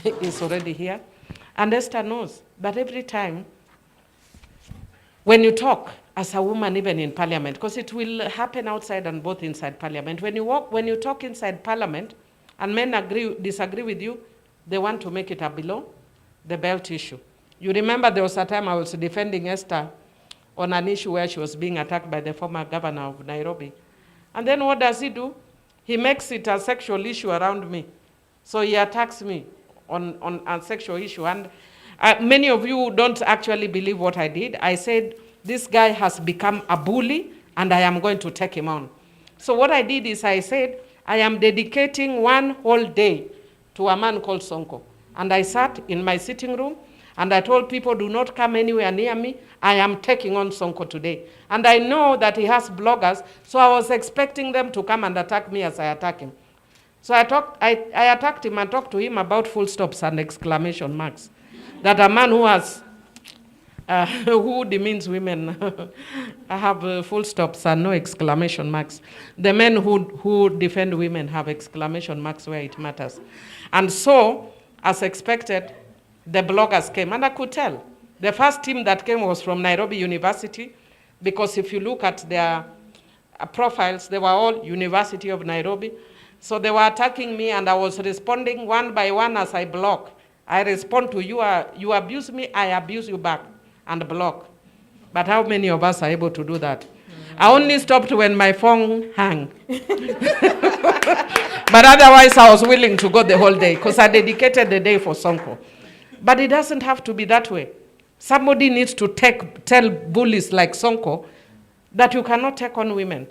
is already here. And Esther knows that every time when you talk as a woman, even in parliament, because it will happen outside and both inside parliament, when you talk inside parliament and men disagree with you, they want to make it a below the belt issue. You remember there was a time I was defending Esther on an issue where she was being attacked by the former governor of Nairobi. And then what does he do? He makes it a sexual issue around me. So he attacks me on a sexual issue. And many of you don't actually believe what I did. I said, this guy has become a bully and I am going to take him on. So what I did is I said, I am dedicating one whole day to a man called Sonko. And I sat in my sitting room and I told people, do not come anywhere near me. I am taking on Sonko today. And I know that he has bloggers, so I was expecting them to come and attack me as I attack him. So I attacked him and talked to him about full stops and exclamation marks. That a man who has, who demeans women, I have full stops and no exclamation marks. The men who defend women have exclamation marks where it matters. And so, as expected, the bloggers came, and I could tell. The first team that came was from Nairobi University, because if you look at their profiles, they were all University of Nairobi. So they were attacking me, and I was responding one by one as I block. I respond to you, you abuse me, I abuse you back, and block. But how many of us are able to do that? I only stopped when my phone hung. But otherwise, I was willing to go the whole day, because I dedicated the day for Sonko. But it doesn't have to be that way. Somebody needs to tell bullies like Sonko that you cannot take on women.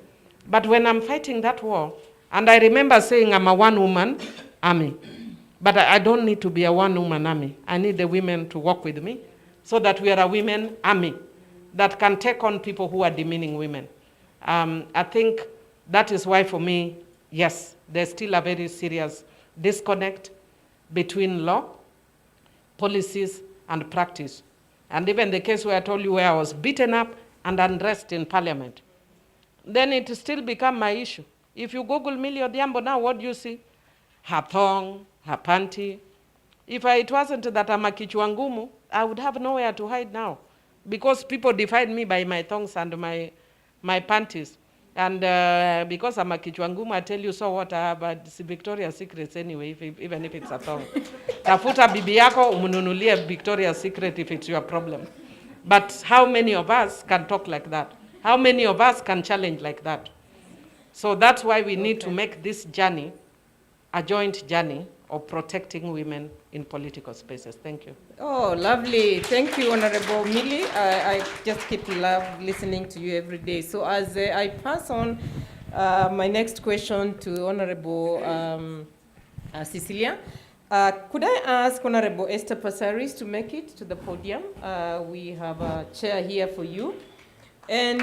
But when I'm fighting that war, and I remember saying I'm a one-woman army, but I don't need to be a one-woman army. I need the women to work with me so that we are a women army that can take on people who are demeaning women. I think that is why for me, yes, there's still a very serious disconnect between law, policies, and practice. And even the case where I told you where I was beaten up and undressed in parliament. Then it still become my issue. If you Google Millie Odhiambo now, what do you see? Her thong, her panty. If it wasn't that I'm a kichwa ngumu, I would have nowhere to hide now. Because people define me by my thongs and my panties. And because I'm a kichwa ngumu, I tell you, so what, I have it's Victoria's Secrets anyway, even if it's a thong. Tafuta bibi yako umununulie Victoria's Secret if it's your problem. But how many of us can talk like that? How many of us can challenge like that? So that's why we need to make this journey a joint journey of protecting women in political spaces. Thank you. Oh, lovely. Thank you, Honorable Millie. I just keep listening to you every day. So as I pass on my next question to Honorable Cecilia, could I ask Honorable Esther Passaris to make it to the podium? We have a chair here for you. And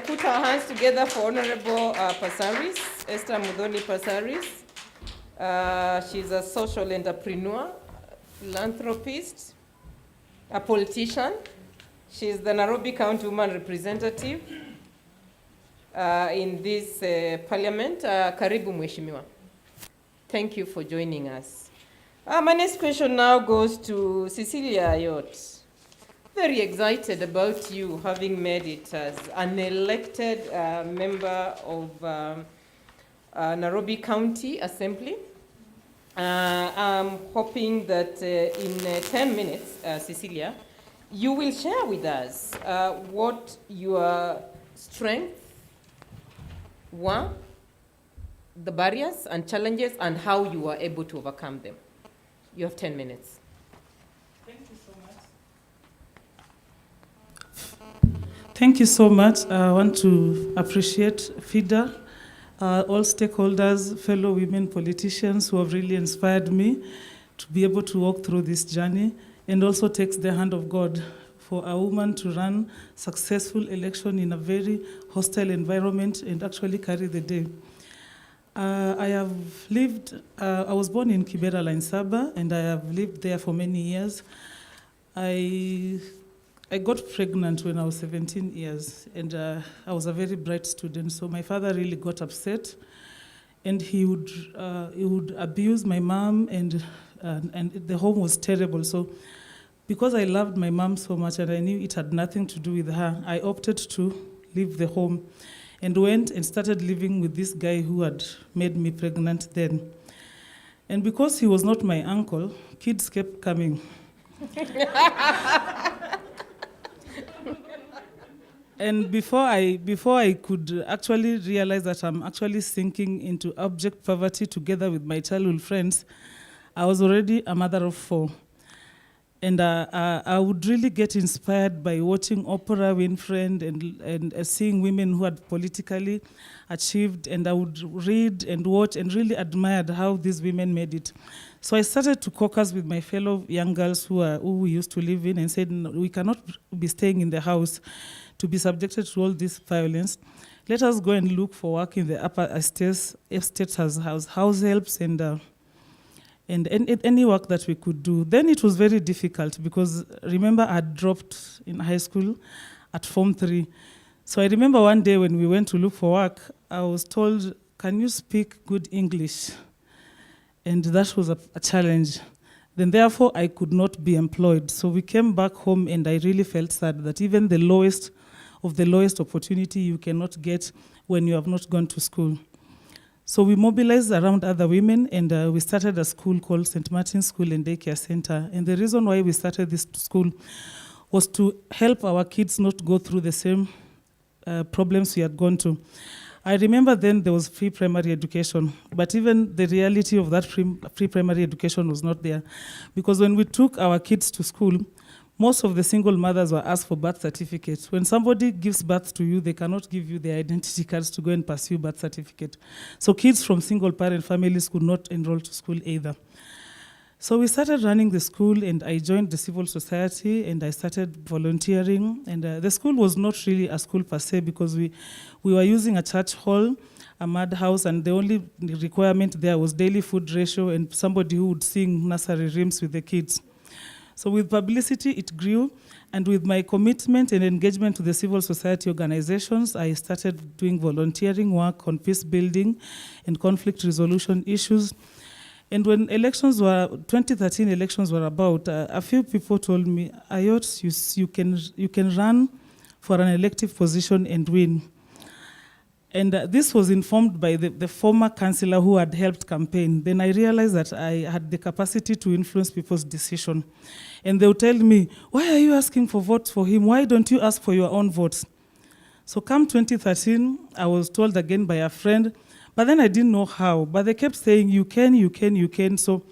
put our hands together for Honorable Passaris, Esther Muthoni Passaris. She's a social entrepreneur, philanthropist, a politician. She's the Nairobi County Woman Representative in this parliament. Karibu Mheshimiwa. Thank you for joining us. My next question now goes to Cecilia Ayot. Very excited about you having made it as an elected member of Nairobi County Assembly. I'm hoping that in 10 minutes, Cecilia, you will share with us what your strengths were, the barriers and challenges, and how you were able to overcome them. You have 10 minutes. Thank you so much. I want to appreciate FIDA, all stakeholders, fellow women politicians who have really inspired me to be able to walk through this journey, and also takes the hand of God for a woman to run successful election in a very hostile environment and actually carry the day. I was born in Kibera, Line Saba, and I have lived there for many years. I got pregnant when I was 17 years, and I was a very bright student, so my father really got upset, and he would abuse my mom, and the home was terrible. So because I loved my mom so much and I knew it had nothing to do with her, I opted to leave the home and went and started living with this guy who had made me pregnant then. And because he was not my uncle, kids kept coming. And before I could actually realize that I'm actually sinking into abject poverty together with my childhood friends, I was already a mother of 4. And I would really get inspired by watching Oprah Winfrey and seeing women who had politically achieved, and I would read and watch and really admired how these women made it. So I started to caucus with my fellow young girls who we used to live in and said, no, we cannot be staying in the house to be subjected to all this violence. Let us go and look for work in the upper estates as house helps and any work that we could do. Then it was very difficult because remember I had dropped in high school at Form 3. So I remember one day when we went to look for work, I was told, can you speak good English? And that was a challenge. Then therefore I could not be employed. So we came back home and I really felt sad that even the lowest of the lowest opportunity you cannot get when you have not gone to school. So we mobilized around other women and we started a school called St. Martin's School and Daycare Center. And the reason why we started this school was to help our kids not go through the same problems we had gone to. I remember then there was free primary education, but even the reality of that free primary education was not there. Because when we took our kids to school, most of the single mothers were asked for birth certificates. When somebody gives birth to you, they cannot give you their identity cards to go and pursue birth certificate. So kids from single parent families could not enroll to school either. So we started running the school and I joined the civil society and I started volunteering. And the school was not really a school per se because we were using a church hall, a mad house, and the only requirement there was daily food ratio and somebody who would sing nursery rhymes with the kids. So with publicity, it grew. And with my commitment and engagement to the civil society organizations, I started doing volunteering work on peace building and conflict resolution issues. And when 2013 elections were about, a few people told me, Ayot, you can run for an elective position and win. And this was informed by the former councillor who had helped campaign. Then I realized that I had the capacity to influence people's decision. And they would tell me, why are you asking for votes for him? Why don't you ask for your own votes? So come 2013, I was told again by a friend, but then I didn't know how. But they kept saying, you can, you can, you can. So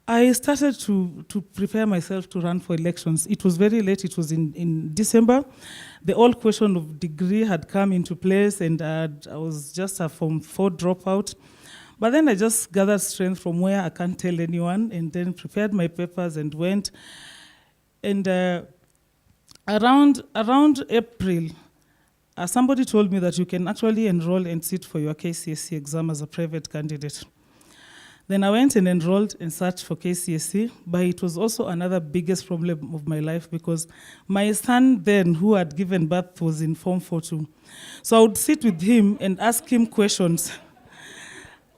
I started to prepare myself to run for elections. It was very late, it was in December. The old question of degree had come into place, and I was just a Form 4 dropout. But then I just gathered strength from where I can't tell anyone, and then prepared my papers and went. And around April, somebody told me that you can actually enroll and sit for your KCSE exam as a private candidate. Then I went and enrolled and searched for KCSE, but it was also another biggest problem of my life because my son then, who had given birth, was in Form 4 too. So I would sit with him and ask him questions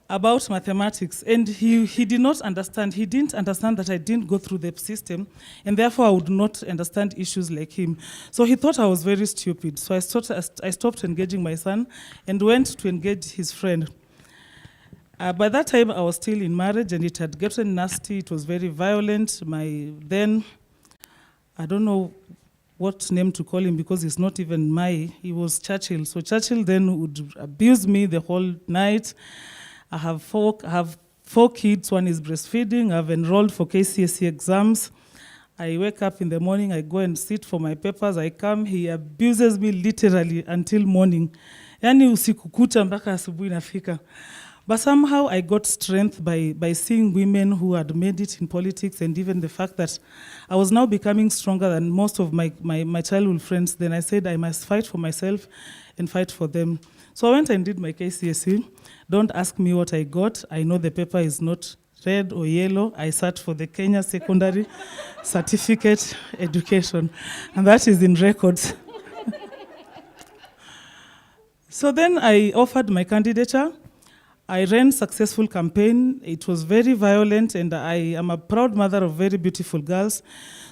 about mathematics, and he did not understand. He didn't understand that I didn't go through the system, and therefore I would not understand issues like him. So he thought I was very stupid. So I stopped engaging my son and went to engage his friend. By that time, I was still in marriage, and it had gotten nasty. It was very violent. I don't know what name to call him because he's not even he was Churchill. So Churchill then would abuse me the whole night. I have four kids. One is breastfeeding. I've enrolled for KCSE exams. I wake up in the morning, I go and sit for my papers. I come, he abuses me literally until morning. Yani usiku kucha mpaka asubuhi nafika. But somehow I got strength by seeing women who had made it in politics, and even the fact that I was now becoming stronger than most of my childhood friends. Then I said I must fight for myself and fight for them. So I went and did my KCSE. Don't ask me what I got. I know the paper is not red or yellow. I sat for the Kenya Secondary Certificate Education, and that is in records. So then I offered my candidature. I ran successful campaign. It was very violent, and I am a proud mother of very beautiful girls.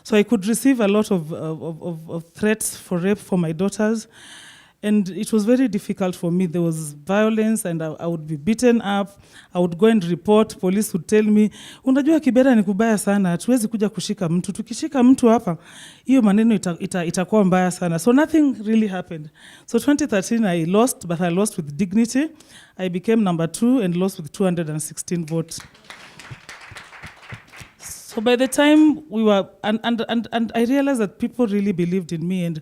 So I could receive a lot of threats for rape for my daughters. And it was very difficult for me. There was violence, and I would be beaten up. I would go and report. Police would tell me, unajua Kibera ni kubaya sana, hatuwezi kuja kushika mtu. Tukishika mtu hapa, hiyo maneno itakuwa mbaya sana. So nothing really happened. So 2013, I lost, but I lost with dignity. I became number 2 and lost with 216 votes. So by the time we were, and I realized that people really believed in me, and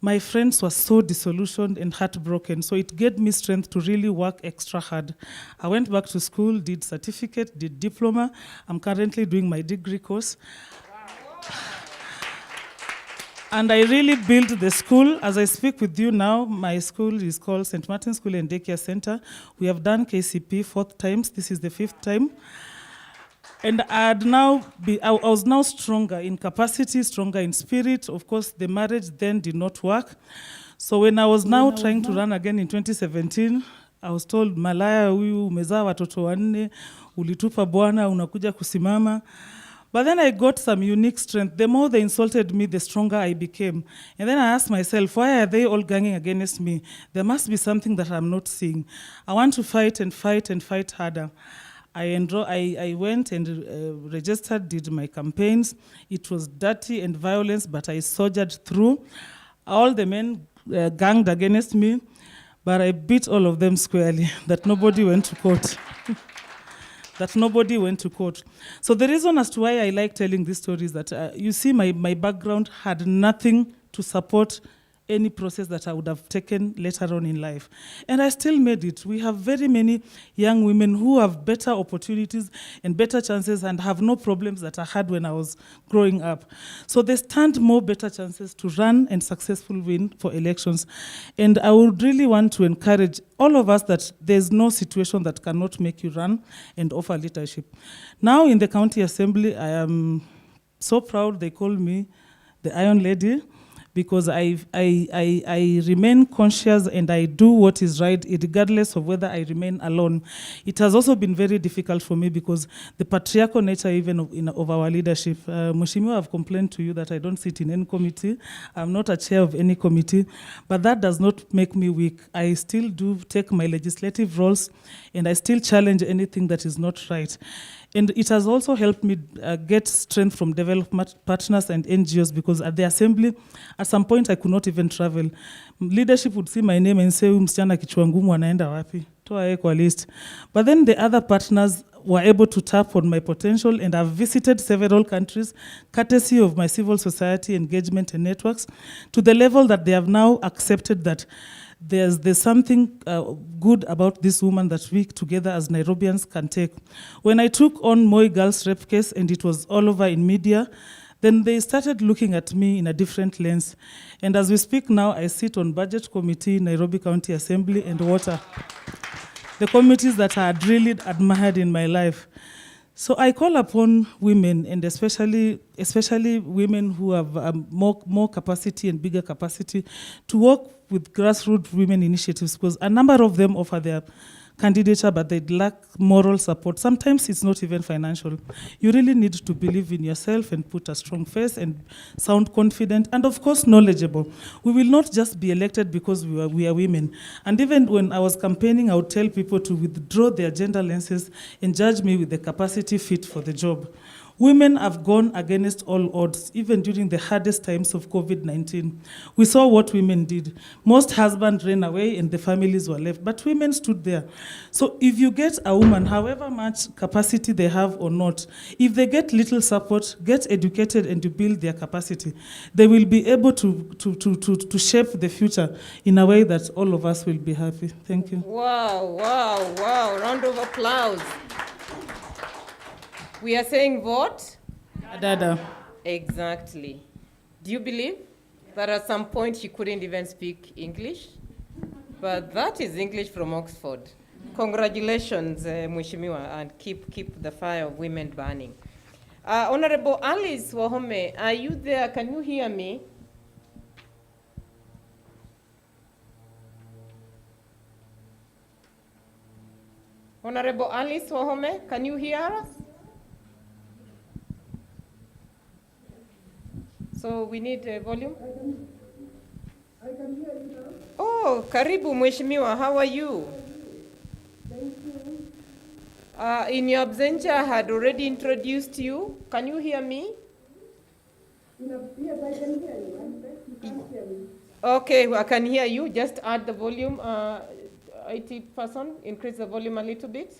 my friends were so disillusioned and heartbroken, so it gave me strength to really work extra hard. I went back to school, did certificate, did diploma. I'm currently doing my degree course. And I really built the school. As I speak with you now, my school is called St. Martin's School and Daycare Center. We have done KCP 4 times. This is the 5th time. And I was now stronger in capacity, stronger in spirit. Of course, the marriage then did not work. So when I was now trying to run again in 2017, I was told, malaya huyu umezaa watoto wanne, ulitupa bwana, unakuja kusimama. But then I got some unique strength. The more they insulted me, the stronger I became. And then I asked myself, why are they all ganging against me? There must be something that I'm not seeing. I want to fight and fight and fight harder. I went and registered, did my campaigns. It was dirty and violence, but I soldiered through. All the men ganged against me, but I beat all of them squarely, that nobody went to court. So the reason as to why I like telling this story is that, you see, my background had nothing to support any process that I would have taken later on in life. And I still made it. We have very many young women who have better opportunities and better chances and have no problems that I had when I was growing up. So they stand more better chances to run and successfully win for elections. And I would really want to encourage all of us that there's no situation that cannot make you run and offer leadership. Now in the county assembly, I am so proud they call me the Iron Lady, because I remain conscious and I do what is right, regardless of whether I remain alone. It has also been very difficult for me because the patriarchal nature even of our leadership. Mheshimiwa, I've complained to you that I don't sit in any committee. I'm not a chair of any committee, but that does not make me weak. I still do take my legislative roles and I still challenge anything that is not right. And it has also helped me get strength from development partners and NGOs, because at the assembly, at some point I could not even travel. Leadership would see my name and say, msichana kichwa ngumu anaenda wapi? Toa yeye kwa list. But then the other partners were able to tap on my potential, and I've visited several countries, courtesy of my civil society engagement and networks, to the level that they have now accepted that there's something good about this woman that we together as Nairobians can take. When I took on Moi Girls Rape case and it was all over in media, then they started looking at me in a different lens. And as we speak now, I sit on Budget Committee, Nairobi County Assembly, and Water. The committees that I had really admired in my life. So I call upon women, and especially women who have more capacity and bigger capacity, to work with grassroots women initiatives, because a number of them offer their candidature, but they lack moral support. Sometimes it's not even financial. You really need to believe in yourself and put a strong face and sound confident, and of course knowledgeable. We will not just be elected because we are women. And even when I was campaigning, I would tell people to withdraw their gender lenses and judge me with the capacity fit for the job. Women have gone against all odds, even during the hardest times of COVID-19. We saw what women did. Most husbands ran away and the families were left, but women stood there. So if you get a woman, however much capacity they have or not, if they get little support, get educated and to build their capacity, they will be able to shape the future in a way that all of us will be happy. Thank you. Wow, wow, wow. Round of applause. We are saying vote? Dada. Exactly. Do you believe that at some point she couldn't even speak English? But that is English from Oxford. Congratulations, Mheshimiwa, and keep the fire of women burning. Honorable Alice Wahome, are you there? Can you hear me? Honorable Alice Wahome, can you hear us? So we need a volume? I can hear you now. Oh, karibu Mheshimiwa, how are you? Thank you. In your absentia, I had already introduced you. Can you hear me? Yes, I can hear you. You can't hear me. Okay, well, I can hear you. Just add the volume, 80%, increase the volume a little bit.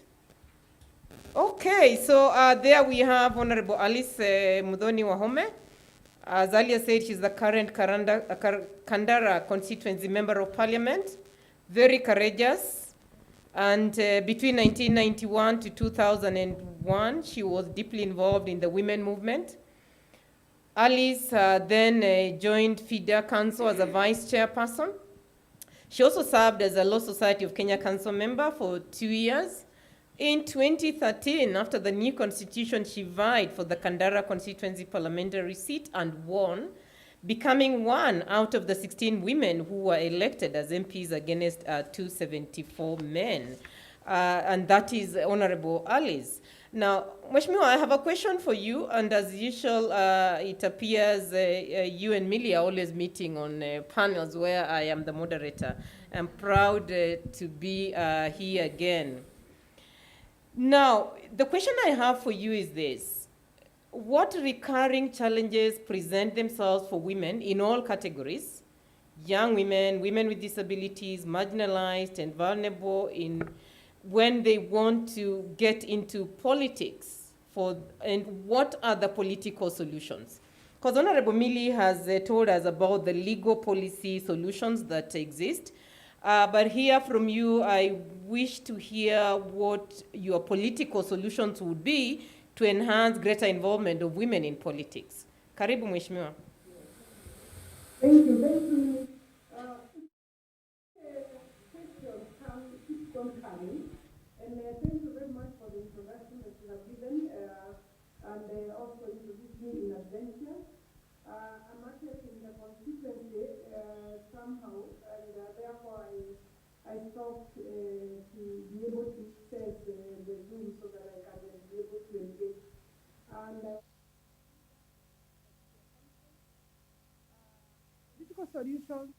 Okay, so there we have Honorable Alice Muthoni Wahome. As earlier said, she's the current Kandara constituency member of parliament, very courageous. And between 1991 to 2001, she was deeply involved in the women movement. Alice then joined FIDA Council as a vice chairperson. She also served as a Law Society of Kenya Council member for 2 years. In 2013, after the new constitution, she vied for the Kandara constituency parliamentary seat and won, becoming one out of the 16 women who were elected as MPs against 274 men. And that is Honorable Alice. Now, Mheshimiwa, I have a question for you, and as usual, it appears you and Millie are always meeting on panels where I am the moderator. I'm proud to be here again. Now, the question I have for you is this. What recurring challenges present themselves for women in all categories, young women, women with disabilities, marginalized and vulnerable, when they want to get into politics, and what are the political solutions? Because Honorable Millie has told us about the legal policy solutions that exist. But here from you, I wish to hear what your political solutions would be to enhance greater involvement of women in politics. Karibu Mheshimiwa. Thank you. Questions keep on coming. And thank you very much for the introduction that you have given, and also introduced me in advance. Valencia. I'm actually in the constituency somehow, and therefore I stopped to be able to access the Zoom so that I can be able to engage. And political solutions.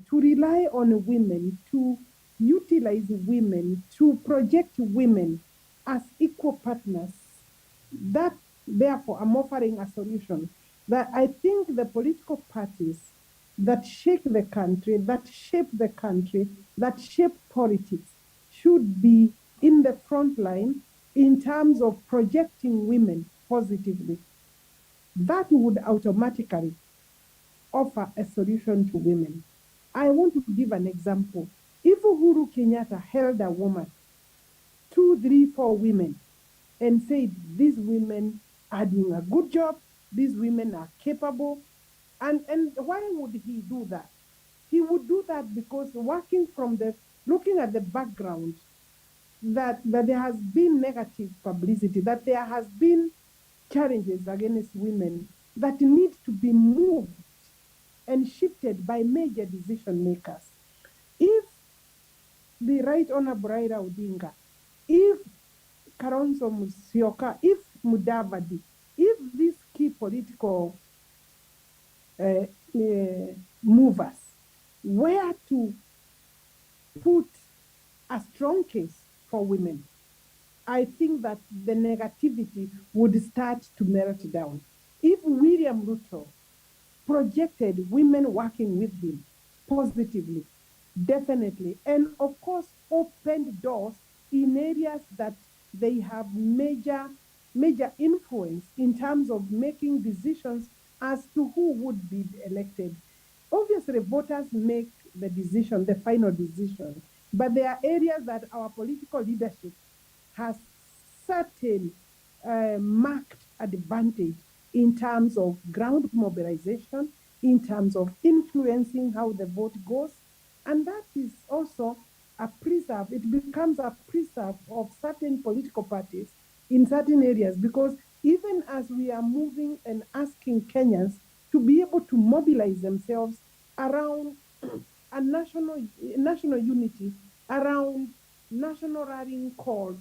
To rely on women, to utilize women, to project women as equal partners. That, therefore, I'm offering a solution that I think the political parties that shake the country, that shape the country, that shape politics should be in the front line in terms of projecting women positively. That would automatically offer a solution to women. I want to give an example. If Uhuru Kenyatta held a woman, 2, 3, 4 women, and said, these women are doing a good job, these women are capable, and why would he do that? He would do that because looking at the background, that there has been negative publicity, that there has been challenges against women that need to be moved and shifted by major decision makers. If the Right Honorable Raila Odinga, if Kalonzo Musyoka, if Mudavadi, if these key political movers were to put a strong case for women, I think that the negativity would start to melt down. If William Ruto projected women working with him positively, definitely, and of course opened doors in areas that they have major influence in terms of making decisions as to who would be elected. Obviously, voters make the decision, the final decision, but there are areas that our political leadership has certain marked advantage in terms of ground mobilization, in terms of influencing how the vote goes. And that is also a preserve. It becomes a preserve of certain political parties in certain areas, because even as we are moving and asking Kenyans to be able to mobilize themselves around a national unity, around national rallying calls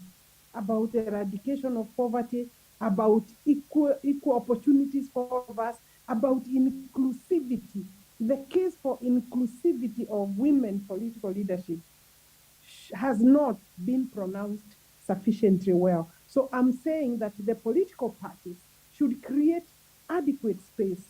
about the eradication of poverty, about equal opportunities for all of us, about inclusivity. The case for inclusivity of women political leadership has not been pronounced sufficiently well. So I'm saying that the political parties should create adequate space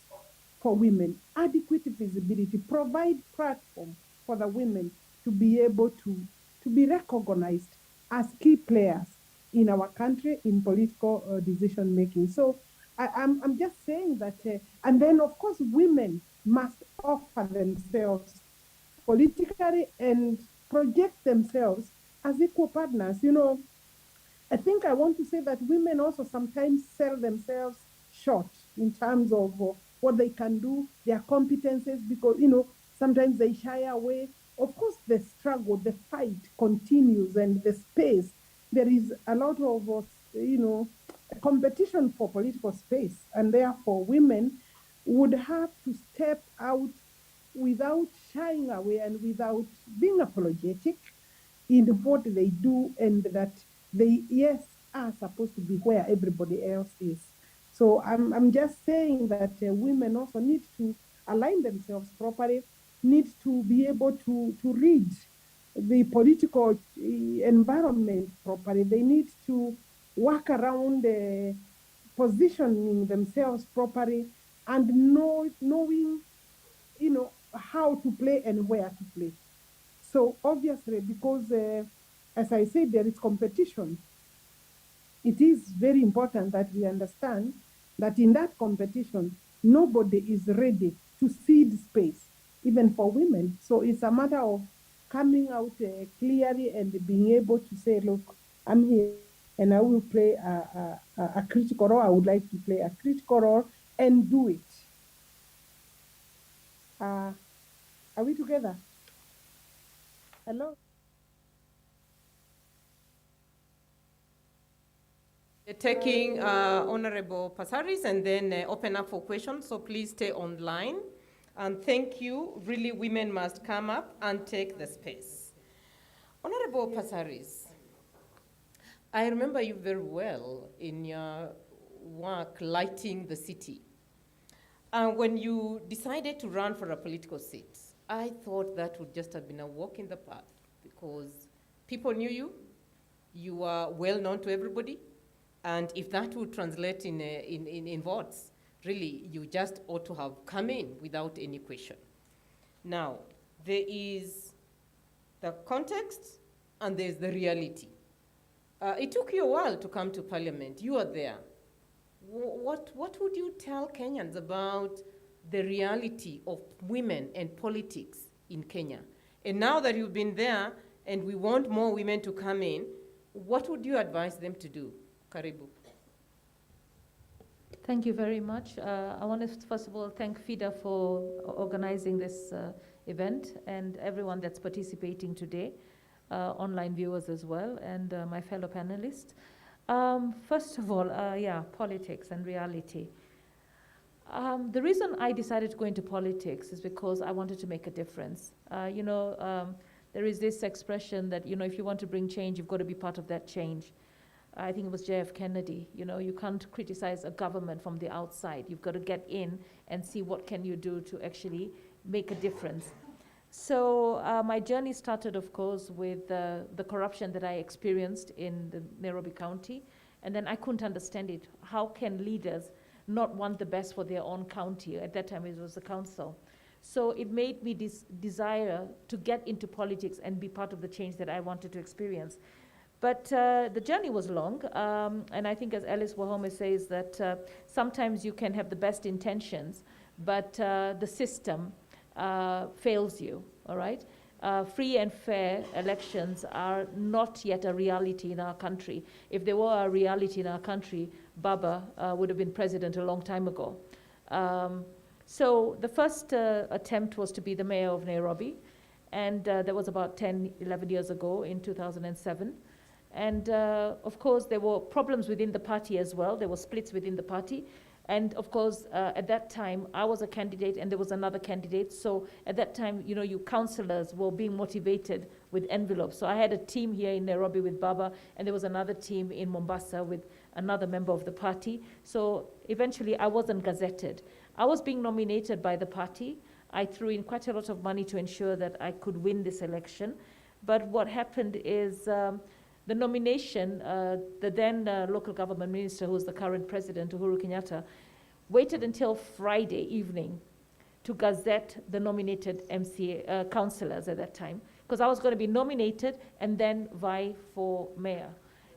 for women, adequate visibility, provide platform for the women to be able to be recognized as key players in our country in political decision making. So I'm just saying that, and then of course women must offer themselves politically and project themselves as equal partners. You know, I think I want to say that women also sometimes sell themselves short in terms of what they can do, their competences, because, you know, sometimes they shy away. Of course, the struggle, the fight continues, and the space, there is a lot of, you know, competition for political space, and therefore women would have to step out without shying away and without being apologetic in what they do, and that they, yes, are supposed to be where everybody else is. So I'm just saying that women also need to align themselves properly, need to be able to read the political environment properly. They need to work around positioning themselves properly and knowing, you know, how to play and where to play. So obviously, because as I said, there is competition, it is very important that we understand that in that competition, nobody is ready to cede space, even for women. So it's a matter of coming out clearly and being able to say, look, I'm here and I will play a critical role. I would like to play a critical role and do it. Are we together? Hello? We're taking Honorable Passaris and then open up for questions, so please stay online. And thank you. Really, women must come up and take the space. Honorable Passaris, I remember you very well in your work lighting the city. And when you decided to run for a political seat, I thought that would just have been a walk in the park, because people knew you, you were well known to everybody, and if that would translate in votes, really, you just ought to have come in without any question. Now, there is the context and there's the reality. It took you a while to come to Parliament. You are there. What would you tell Kenyans about the reality of women and politics in Kenya? And now that you've been there and we want more women to come in, what would you advise them to do? Karibu. Thank you very much. I want to first of all thank FIDA for organizing this event, and everyone that's participating today, online viewers as well, and my fellow panelists. First of all, politics and reality. The reason I decided to go into politics is because I wanted to make a difference. There is this expression that, if you want to bring change, you've got to be part of that change. I think it was J.F. Kennedy. You can't criticize a government from the outside. You've got to get in and see what can you do to actually make a difference. So my journey started, of course, with the corruption that I experienced in the Nairobi County, and then I couldn't understand it. How can leaders not want the best for their own county? At that time, it was the council. So it made me desire to get into politics and be part of the change that I wanted to experience. But the journey was long, and I think as Alice Wahome says that sometimes you can have the best intentions, but the system fails you, all right? Free and fair elections are not yet a reality in our country. If they were a reality in our country, Baba would have been president a long time ago. So the first attempt was to be the mayor of Nairobi, and that was about 10, 11 years ago in 2007. And of course, there were problems within the party as well. There were splits within the party. And of course, at that time, I was a candidate and there was another candidate. So at that time, you councillors were being motivated with envelopes. So I had a team here in Nairobi with Baba, and there was another team in Mombasa with another member of the party. So eventually, I wasn't gazetted. I was being nominated by the party. I threw in quite a lot of money to ensure that I could win this election. But what happened is the nomination, the then local government minister, who's the current president, Uhuru Kenyatta, waited until Friday evening to gazette the nominated MCA councillors at that time, because I was going to be nominated and then vie for mayor.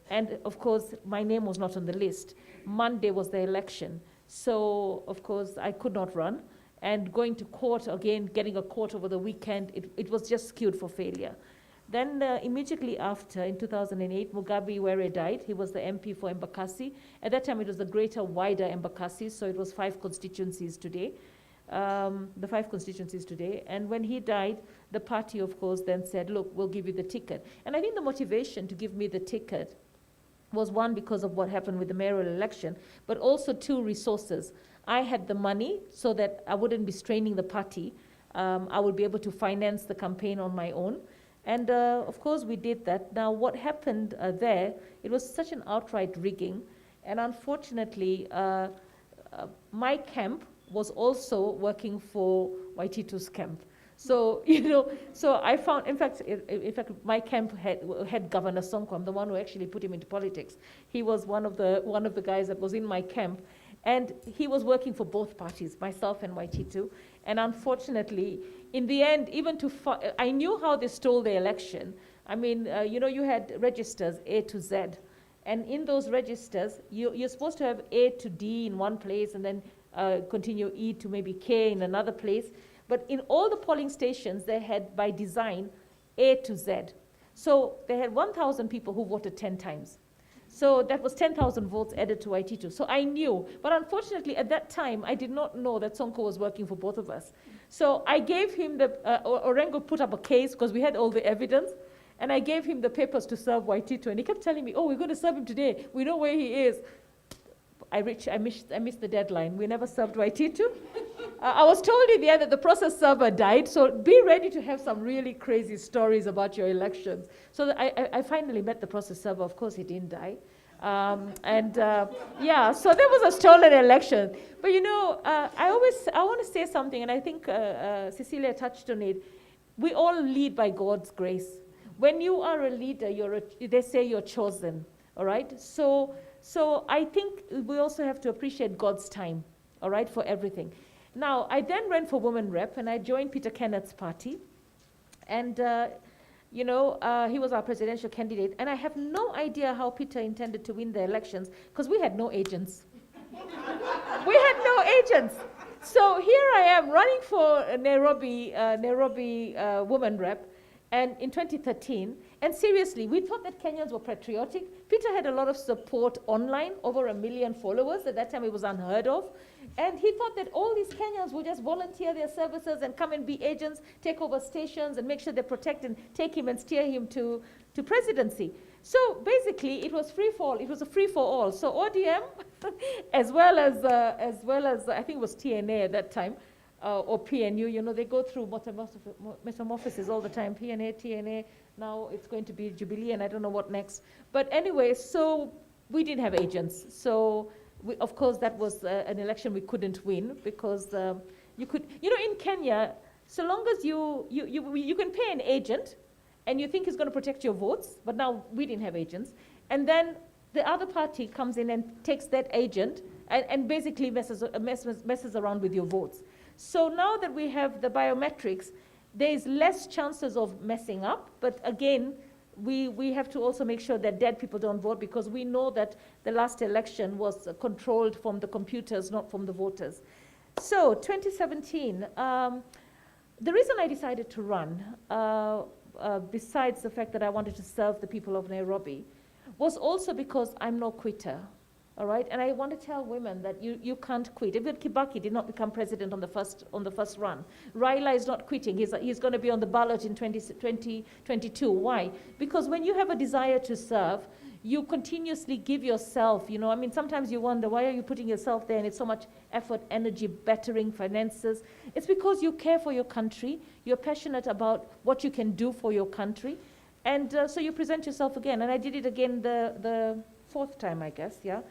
And of course, my name was not on the list. Monday was the election. So, of course, I could not run. And going to court again, getting a court over the weekend, it was just skewed for failure. Then immediately after, in 2008, Mugabe Were died. He was the MP for Embakasi. At that time, it was the greater, wider Embakasi, so it was 5 constituencies today. The 5 constituencies today. And when he died, the party, of course, then said, look, we'll give you the ticket. And I think the motivation to give me the ticket was, one, because of what happened with the mayoral election, but also 2, resources. I had the money so that I wouldn't be straining the party. I would be able to finance the campaign on my own. And of course, we did that. Now, what happened there, it was such an outright rigging. And unfortunately, my camp was also working for Waititu's camp. So, so I found, in fact, my camp had Governor Sonko. I'm the one who actually put him into politics. He was one of the guys that was in my camp. And he was working for both parties, myself and Waititu. And unfortunately, in the end, even I knew how they stole the election. I mean, you had registers A to Z. And in those registers, you're supposed to have A to D in one place and then continue E to maybe K in another place. But in all the polling stations, they had, by design, A to Z. So they had 1,000 people who voted 10 times. So that was 10,000 votes added to Waititu. So I knew, but unfortunately at that time, I did not know that Sonko was working for both of us. So I gave him Orengo put up a case because we had all the evidence, and I gave him the papers to serve Waititu, and he kept telling me, oh, we're going to serve him today. We know where he is. I missed the deadline. We never served Waititu. I was told in the end that the process server died, so be ready to have some really crazy stories about your elections. So I finally met the process server. Of course, he didn't die. Yeah, so there was a stolen election. But I want to say something, and I think Cecilia touched on it. We all lead by God's grace. When you are a leader, they say you're chosen, all right? So I think we also have to appreciate God's time, all right, for everything. Now, I then ran for women rep, and I joined Peter Kenneth's party. And, he was our presidential candidate. And I have no idea how Peter intended to win the elections, because we had no agents. We had no agents. So here I am running for Nairobi woman rep, and in 2013, and seriously, we thought that Kenyans were patriotic. Peter had a lot of support online, over 1 million followers. At that time, it was unheard of. And he thought that all these Kenyans would just volunteer their services and come and be agents, take over stations, and make sure they protect and take him and steer him to presidency. So basically, it was free for all. It was a free for all. So ODM, as well as I think it was TNA at that time, or PNU, they go through metamorphosis all the time. PNA, TNA, now it's going to be Jubilee, and I don't know what next. But anyway, so we didn't have agents. So of course, that was an election we couldn't win, because you could, in Kenya, so long as you can pay an agent and you think he's going to protect your votes, but now we didn't have agents, and then the other party comes in and takes that agent and basically messes around with your votes. So now that we have the biometrics, there's less chances of messing up, but again, we have to also make sure that dead people don't vote, because we know that the last election was controlled from the computers, not from the voters. So 2017, the reason I decided to run, besides the fact that I wanted to serve the people of Nairobi, was also because I'm no quitter. All right, and I want to tell women that you can't quit. Even Kibaki did not become president on the first run. Raila is not quitting. He's going to be on the ballot in 2022. Why? Because when you have a desire to serve, you continuously give yourself. Sometimes you wonder, why are you putting yourself there? And it's so much effort, energy, bettering finances. It's because you care for your country. You're passionate about what you can do for your country, and so you present yourself again. And I did it again the 4th time, I guess. Yeah.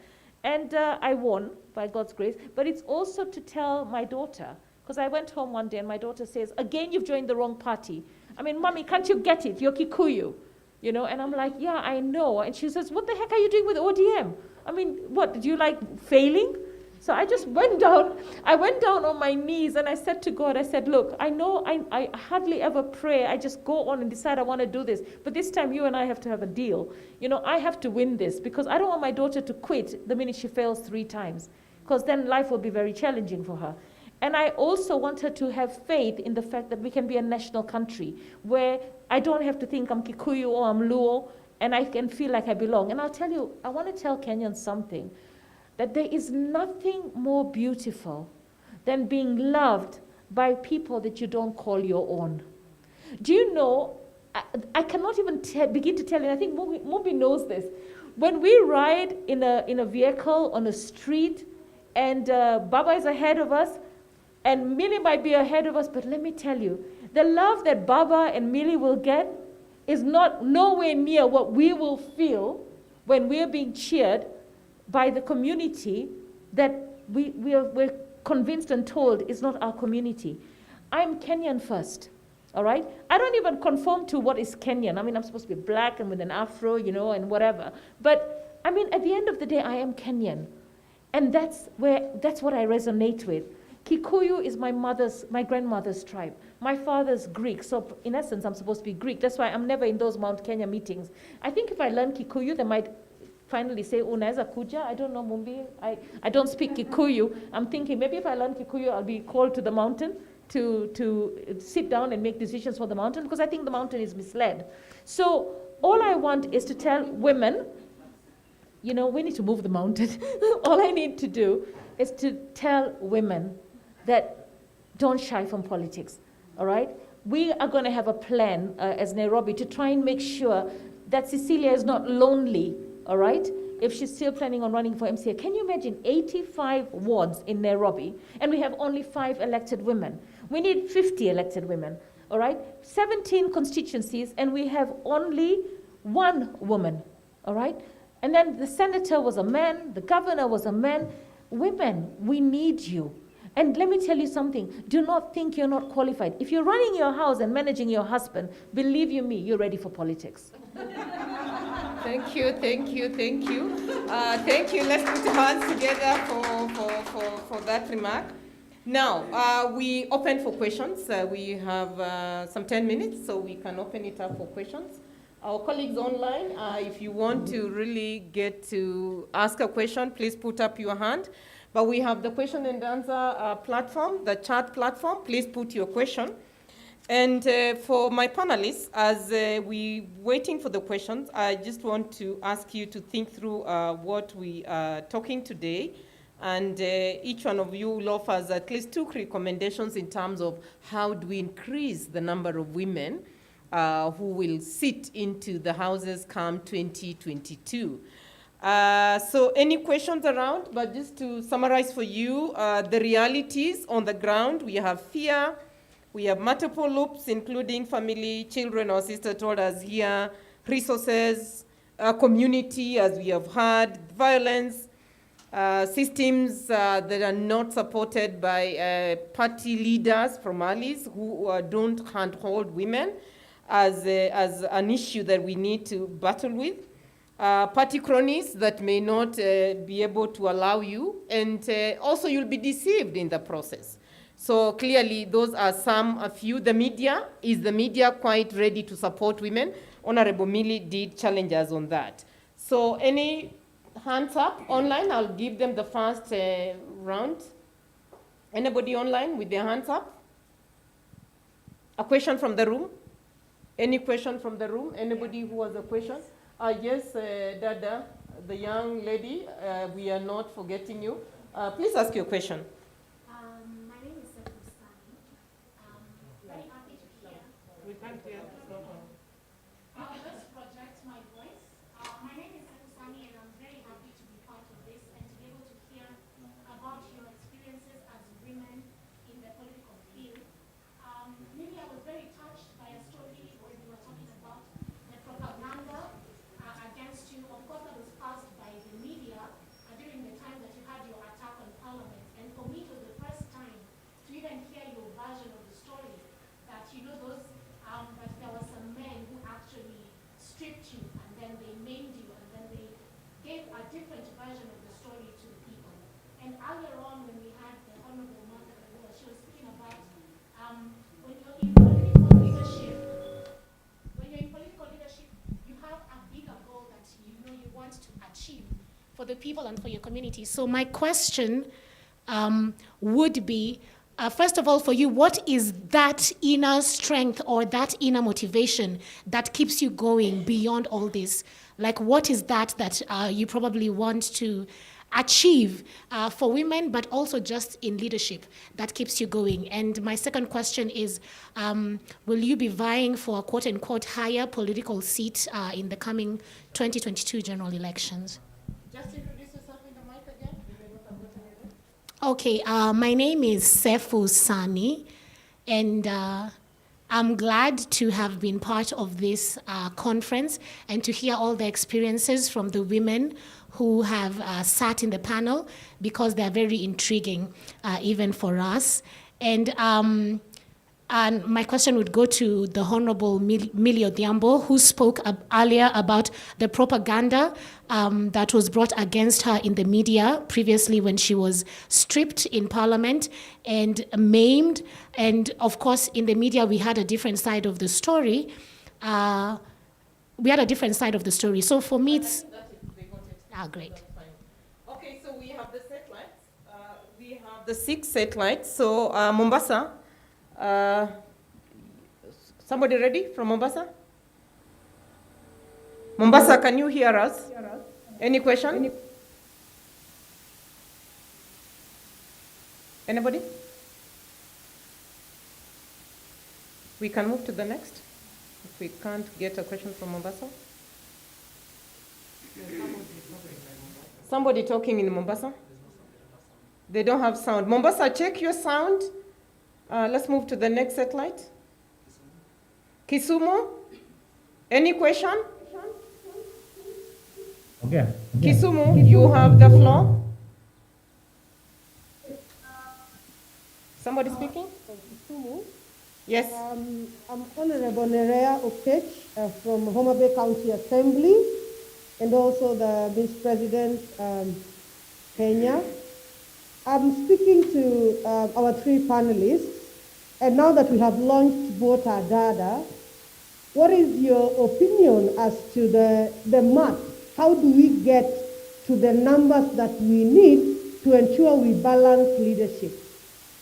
And I won, by God's grace. But it's also to tell my daughter, because I went home one day and my daughter says, again, you've joined the wrong party. I mean, Mommy, can't you get it? You're Kikuyu. You know, and I'm like, yeah, I know. And she says, what the heck are you doing with ODM? I mean, what, did you like failing? So I just went down. I went down on my knees and I said to God, I said, look, I know I hardly ever pray. I just go on and decide I want to do this. But this time you and I have to have a deal. You know, I have to win this because I don't want my daughter to quit the minute she fails 3 times, because then life will be very challenging for her. And I also want her to have faith in the fact that we can be a national country where I don't have to think I'm Kikuyu or I'm Luo, and I can feel like I belong. And I'll tell you, I want to tell Kenyans something, that there is nothing more beautiful than being loved by people that you don't call your own. Do you know, I cannot even begin to tell you, I think Mubi knows this. When we ride in a vehicle on a street and Baba is ahead of us, and Millie might be ahead of us, but let me tell you, the love that Baba and Millie will get is nowhere near what we will feel when we're being cheered by the community that we're convinced and told is not our community. I'm Kenyan first, all right? I don't even conform to what is Kenyan. I mean, I'm supposed to be black and with an afro, you know, and whatever. But, I mean, at the end of the day, I am Kenyan. And that's what I resonate with. Kikuyu is my grandmother's tribe. My father's Greek, so in essence, I'm supposed to be Greek. That's why I'm never in those Mount Kenya meetings. I think if I learn Kikuyu, they might finally say, unaweza kuja. I don't know, Mumbi. I don't speak Kikuyu. I'm thinking maybe if I learn Kikuyu, I'll be called to the mountain to sit down and make decisions for the mountain, because I think the mountain is misled. So all I want is to tell women, you know, we need to move the mountain. All I need to do is to tell women that don't shy from politics, all right? We are going to have a plan as Nairobi to try and make sure that Cecilia is not lonely, all right? If she's still planning on running for MCA. Can you imagine 85 wards in Nairobi, and we have only 5 elected women? We need 50 elected women, all right? 17 constituencies, and we have only 1 woman, all right? And then the senator was a man, the governor was a man. Women, we need you. And let me tell you something, do not think you're not qualified. If you're running your house and managing your husband, believe you me, you're ready for politics. Thank you, thank you, thank you. Thank you, let's put hands together for that remark. Now, we open for questions. We have some 10 minutes, so we can open it up for questions. Our colleagues online, if you want to really get to ask a question, please put up your hand. But we have the question and answer platform, the chat platform. Please put your question. And for my panelists, as we're waiting for the questions, I just want to ask you to think through what we are talking today. And each one of you will offer us at least 2 recommendations in terms of how do we increase the number of women who will sit into the houses come 2022. So any questions around? But just to summarize for you, the realities on the ground, we have fear, we have multiple loops, including family, children, our sister told us here, resources, community, as we have heard, violence, systems that are not supported by party leaders from allies who don't handhold women as an issue that we need to battle with. Party cronies that may not be able to allow you, and also you'll be deceived in the process. So clearly those are a few. The media, is the media quite ready to support women? Honorable Millie did challenge us on that. So any hands up online? I'll give them the first round. Anybody online with their hands up? A question from the room? Any question from the room? Anybody who has a question? Yes, Dada, the young lady, we are not forgetting you. Please ask your question. My name is Sani. Very happy to hear. We can't hear. I'll just project my voice. My name is Sani, and I'm very happy to be part of this and to be able to hear about your experiences as women in the political field. Maybe I was very touched by a story when you were talking about the propaganda against you. Of course, that was passed by the media during the achieve for the people and for your community. So my question would be, first of all, for you, what is that inner strength or that inner motivation that keeps you going beyond all this? Like, what is that you probably want to achieve for women, but also just in leadership that keeps you going? And my second question is, will you be vying for a quote-unquote higher political seat in the coming 2022 general elections? Just introduce yourself in the mic again. Okay, my name is Sefu Sani, and I'm glad to have been part of this conference and to hear all the experiences from the women who have sat in the panel, because they're very intriguing, even for us. And my question would go to the Honorable Millie Odhiambo, who spoke earlier about the propaganda that was brought against her in the media previously when she was stripped in Parliament and maimed. And of course, in the media, we had a different side of the story. So for me, it's... great. Okay, so we have the satellites. We have the 6 satellites. So Mombasa, somebody ready from Mombasa? Mombasa, can you hear us? Any question? Anybody? We can move to the next if we can't get a question from Mombasa. Somebody talking in Mombasa? They don't have sound. Mombasa, check your sound. Let's move to the next satellite. Kisumu, any question? Okay. Kisumu, you have the floor. Somebody speaking? Yes. I'm Honorable Nerea Okech from Homa Bay County Assembly, and also the Vice President Kenya. I'm speaking to our 3 panelists, and now that we have launched Voter Data, what is your opinion as to the math? How do we get to the numbers that we need to ensure we balance leadership?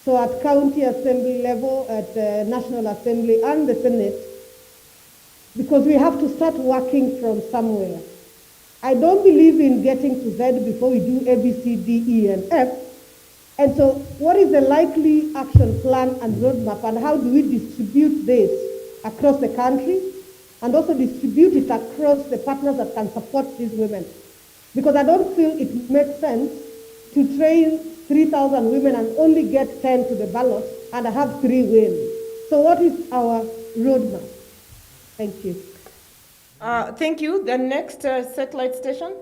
So at county assembly level, at the National Assembly and the Senate, because we have to start working from somewhere. I don't believe in getting to Z before we do A, B, C, D, E, and F. And so what is the likely action plan and roadmap, and how do we distribute this across the country and also distribute it across the partners that can support these women? Because I don't feel it makes sense to train 3,000 women and only get 10 to the ballot and have 3 win. So what is our roadmap? Thank you. Thank you. The next satellite station,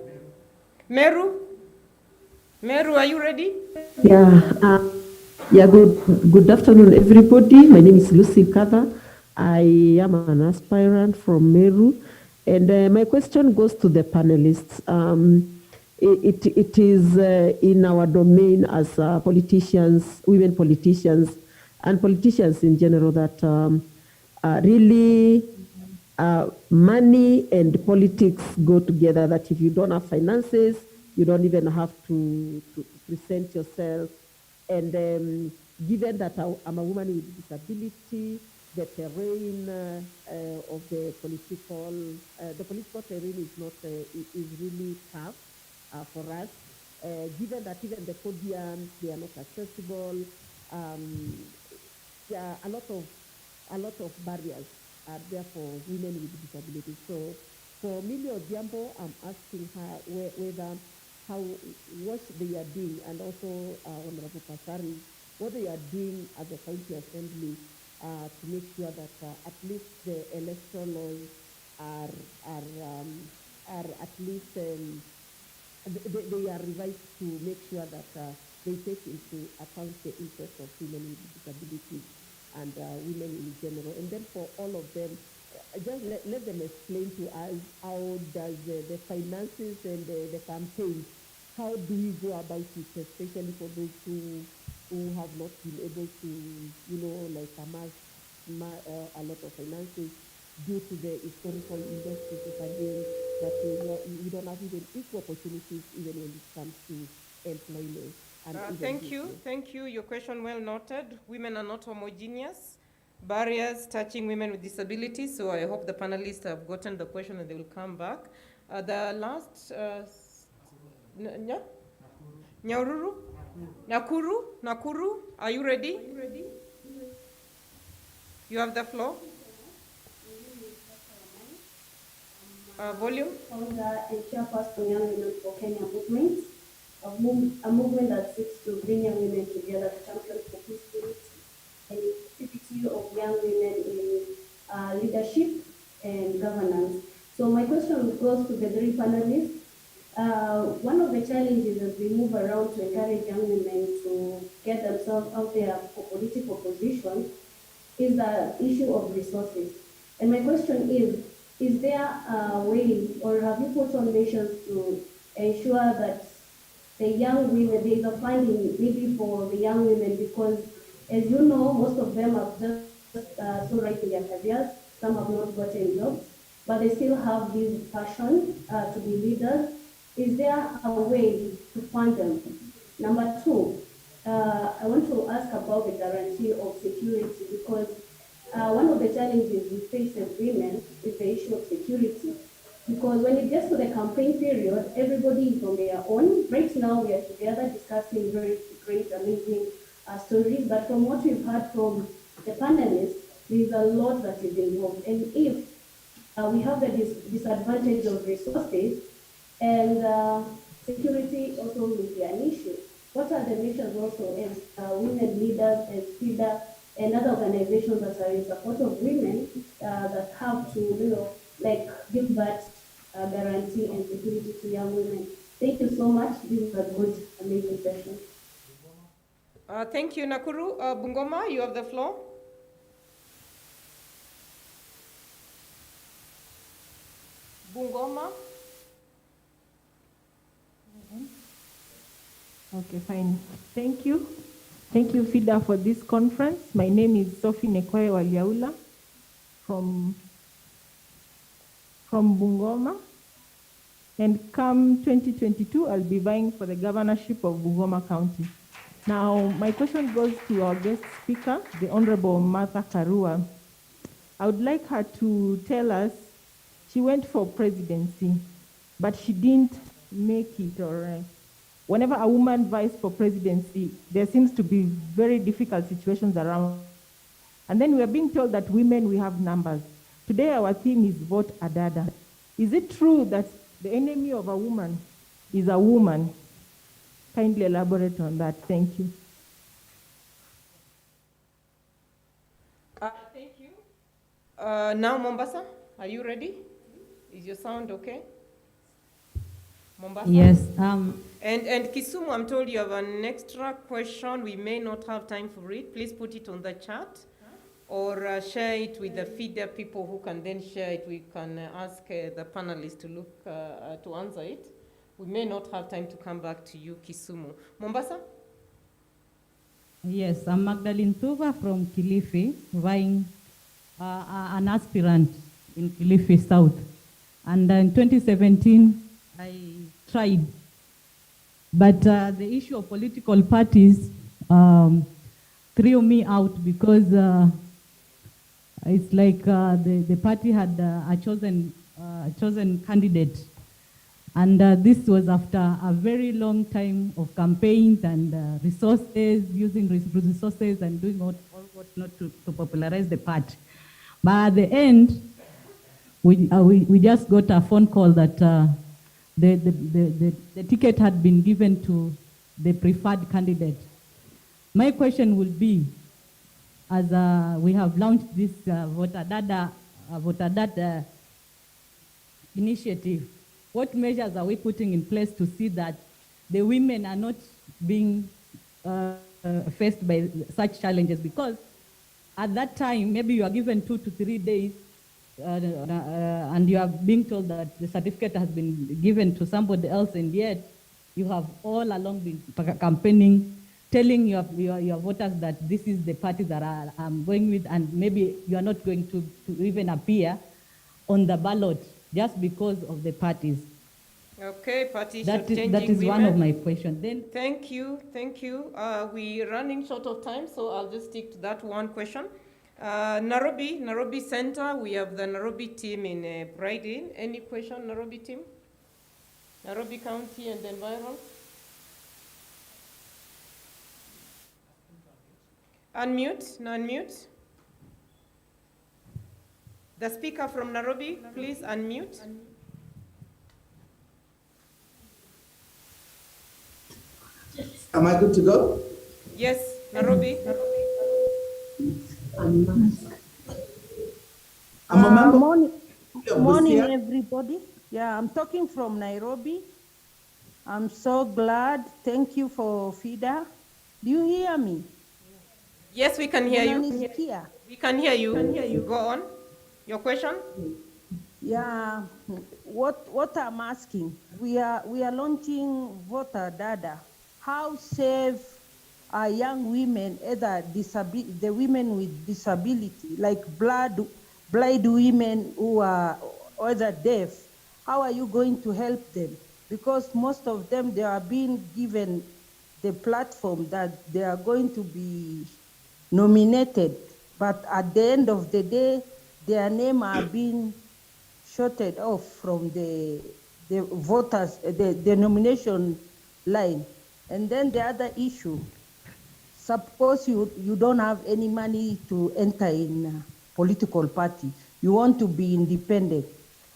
Meru. Meru, are you ready? Good afternoon, everybody. My name is Lucy Katha. I am an aspirant from Meru, and my question goes to the panelists. It is in our domain as politicians, women politicians, and politicians in general, that really money and politics go together, that if you don't have finances, you don't even have to present yourself. And given that I'm a woman with disability, the terrain of the political terrain is not is really tough for us. Given that even the podiums, they are not accessible, there are a lot of barriers are there for women with disabilities. So for Millie Odhiambo, I'm asking her whether what they are doing, and also Honorable Kasari, what they are doing at the county assembly to make sure that at least the electoral laws are at least they are revised to make sure that they take into account the interests of women with disabilities and women in general. And then for all of them, just let them explain to us how does the finances and the campaign, how do we go about it, especially for those who have not been able to, like amass a lot of finances. due to the historical injustices again that we don't have even equal opportunities even when it comes to employment. And even Thank you. business. Thank you. Your question well noted. Women are not homogeneous. Barriers touching women with disabilities. So I hope the panelists have gotten the question and they will come back. The last, Nyaururu? Nakuru, are you ready? You have the floor. Volume. Founder and chairperson Young Women for Kenya movement, a movement that seeks to bring young women together to champion for peace and inclusivity of young women in leadership and governance. So my question goes to the three panelists. One of the challenges as we move around to encourage young women to get themselves out there for political position is the issue of resources. And my question is there a way, or have you put on measures to ensure that the young women, there is a funding maybe for the young women, because as you know, most of them have just so right in their careers, some have not gotten jobs, but they still have this passion to be leaders. Is there a way to fund them? Number two, I want to ask about the guarantee of security, because one of the challenges we face as women is the issue of security. Because when it gets to the campaign period, everybody is on their own. Right now, we are together discussing very great, amazing stories. But from what we've heard from the panelists, there's a lot that is involved. And if we have the disadvantage of resources and security also will be an issue, what are the measures also as women leaders, as FIDA, and other organizations that are in support of women that have to, give that guarantee and security to young women? Thank you so much. This was a good, amazing session. Thank you, Nakuru. Bungoma, you have the floor. Bungoma. Okay, fine. Thank you. Thank you, FIDA, for this conference. My name is Sophie Nekwae Waliaula from Bungoma. And come 2022, I'll be vying for the governorship of Bungoma County. Now, my question goes to our guest speaker, the Honorable Martha Karua. I would like her to tell us, she went for presidency, but she didn't make it, or whenever a woman vies for presidency, there seems to be very difficult situations around. And then we are being told that women, we have numbers. Today, our theme is Vote Adada. Is it true that the enemy of a woman is a woman? Kindly elaborate on that. Thank you. Thank you. Now, Mombasa, are you ready? Is your sound okay? Mombasa? Yes. And Kisumu, I'm told you have an extra question. We may not have time for it. Please put it on the chat or share it with the FIDA people who can then share it. We can ask the panelists to look to answer it. We may not have time to come back to you, Kisumu. Mombasa? Yes, I'm Magdalene Tuva from Kilifi, vying an aspirant in Kilifi South. And in 2017, I tried. But the issue of political parties threw me out because it's like the party had a chosen candidate. And this was after a very long time of campaigns and resources, using resources and doing all what not to popularize the party. But at the end, we just got a phone call that the ticket had been given to the preferred candidate. My question will be, as we have launched this Vote Adada initiative, what measures are we putting in place to see that the women are not being faced by such challenges? Because at that time, maybe you are given 2 to 3 days and you are being told that the certificate has been given to somebody else, and yet you have all along been campaigning telling your voters that this is the party that I'm going with, and maybe you are not going to even appear on the ballot just because of the parties. Okay, partition That changing is women. one of my questions. Then Thank you. We're running short of time, so I'll just stick to that one question. Nairobi Center, we have the Nairobi team in Pride Inn. Any question, Nairobi team? Nairobi County and the environment? Unmute. The speaker from Nairobi, please unmute. Am I good to go? Yes, Nairobi. I'm a member. Morning, everybody. Yeah, I'm talking from Nairobi. I'm so glad. Thank you for FIDA. Do you hear me? Yes, we can hear you. Unanisikia? We can hear you. Go on. Your question? Yeah, what I'm asking, we are launching Voter Dada. How safe are young women, either the women with disability, like blind women who are either deaf? How are you going to help them? Because most of them, they are being given the platform that they are going to be nominated, but at the end of the day, their name are being shorted off from the voters, the nomination line. And then the other issue, suppose you don't have any money to enter in a political party, you want to be independent.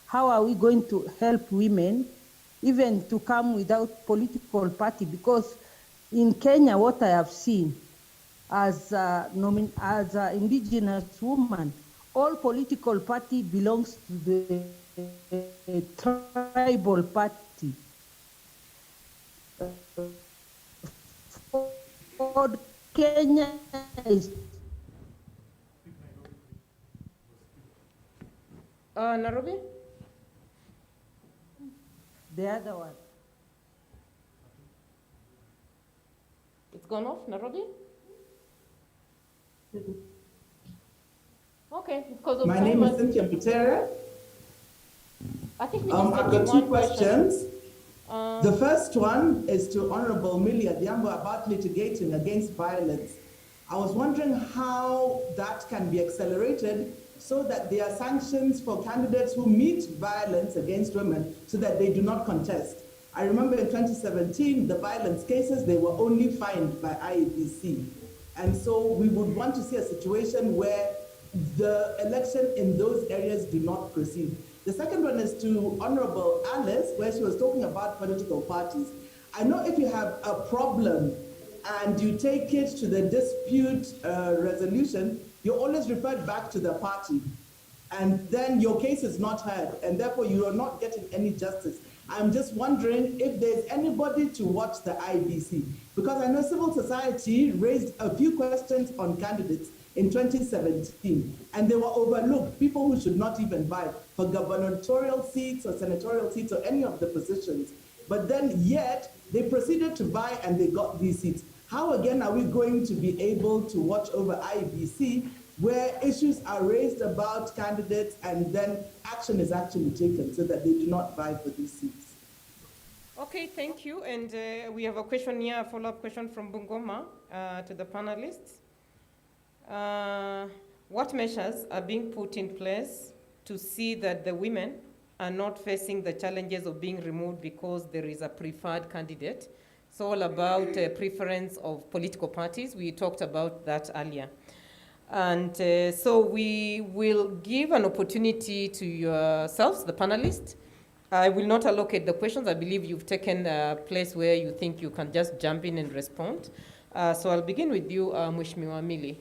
How are we going to help women even to come without political party? Because in Kenya, what I have seen as an indigenous woman, all political party belongs to the tribal party. For Kenya is Nairobi? the other one. It's gone off, Nairobi? Okay, because of My time, name is Cynthia Butera. I think we just I've take got one two questions. question. The first one is to Honorable Millie Adhiambo about litigating against violence. I was wondering how that can be accelerated so that there are sanctions for candidates who meet violence against women so that they do not contest. I remember in 2017, the violence cases, they were only fined by IEBC. And so we would want to see a situation where the election in those areas do not proceed. The second one is to Honorable Alice, where she was talking about political parties. I know if you have a problem and you take it to the dispute resolution, you always refer back to the party. And then your case is not heard, and therefore you are not getting any justice. I'm just wondering if there's anybody to watch the IBC, because I know civil society raised a few questions on candidates in 2017, and they were overlooked, people who should not even vie for gubernatorial seats or senatorial seats or any of the positions. But then yet, they proceeded to vie and they got these seats. How again are we going to be able to watch over IBC where issues are raised about candidates and then action is actually taken so that they do not vie for these seats? Okay, thank you. And we have a question here, a follow-up question from Bungoma to the panelists. What measures are being put in place to see that the women are not facing the challenges of being removed because there is a preferred candidate? It's all about preference of political parties. We talked about that earlier. And so we will give an opportunity to yourselves, the panelists. I will not allocate the questions. I believe you've taken a place where you think you can just jump in and respond. So I'll begin with you, Mheshimiwa Millie.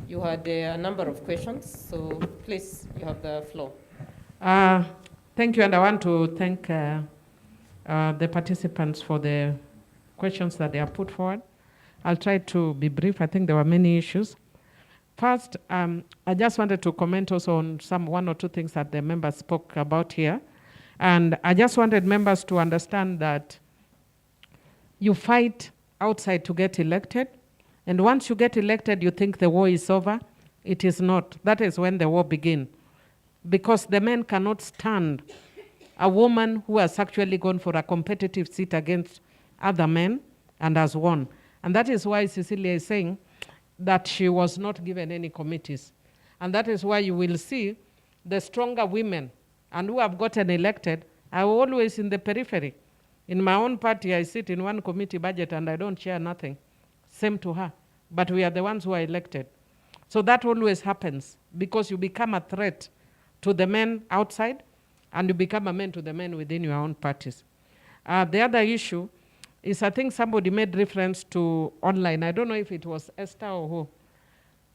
You had a number of questions, so please, you have the floor. Thank you, and I want to thank the participants for the questions that they have put forward. I'll try to be brief. I think there were many issues. First, I just wanted to comment also on one or two things that the members spoke about here. And I just wanted members to understand that you fight outside to get elected, And once you get elected, you think the war is over. It is not. That is when the war begins. Because the men cannot stand a woman who has actually gone for a competitive seat against other men and has won. And that is why Cecilia is saying that she was not given any committees. And that is why you will see the stronger women and who have gotten elected are always in the periphery. In my own party, I sit in one committee budget and I don't share nothing. Same to her. But we are the ones who are elected. So that always happens because you become a threat to the men outside and you become a man to the men within your own parties. The other issue is, I think somebody made reference to online. I don't know if it was Esther or who,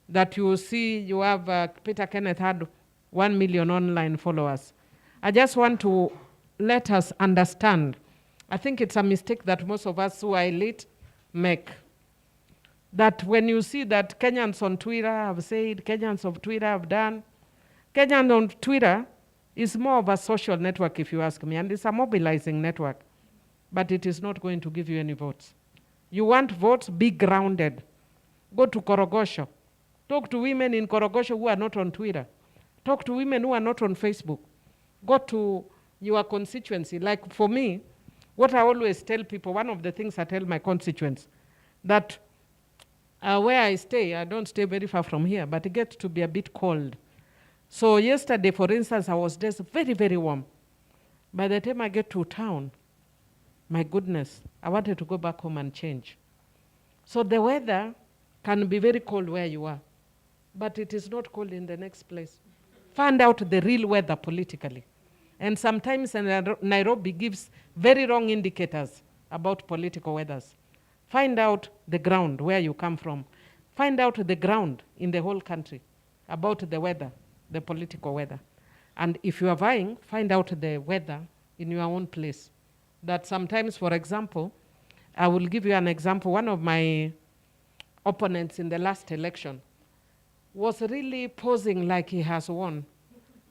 that you see you have, Peter Kenneth had 1 million online followers. I just want to let us understand. I think it's a mistake that most of us who are elite make. That when you see that Kenyans on Twitter have said, Kenyans of Twitter have done, Kenyan on Twitter is more of a social network, if you ask me, and it's a mobilizing network, but it is not going to give you any votes. You want votes, be grounded. Go to Korogosho. Talk to women in Korogosho who are not on Twitter. Talk to women who are not on Facebook. Go to your constituency. Like for me, what I always tell people, one of the things I tell my constituents, that where I stay, I don't stay very far from here, but it gets to be a bit cold. So yesterday, for instance, I was just very, very warm. By the time I get to town, my goodness, I wanted to go back home and change. So the weather can be very cold where you are, but it is not cold in the next place. Find out the real weather politically. And sometimes Nairobi gives very wrong indicators about political weathers. Find out the ground where you come from. Find out the ground in the whole country about the weather, the political weather. And if you are vying, find out the weather in your own place. That sometimes, for example, I will give you an example. One of my opponents in the last election was really posing like he has won.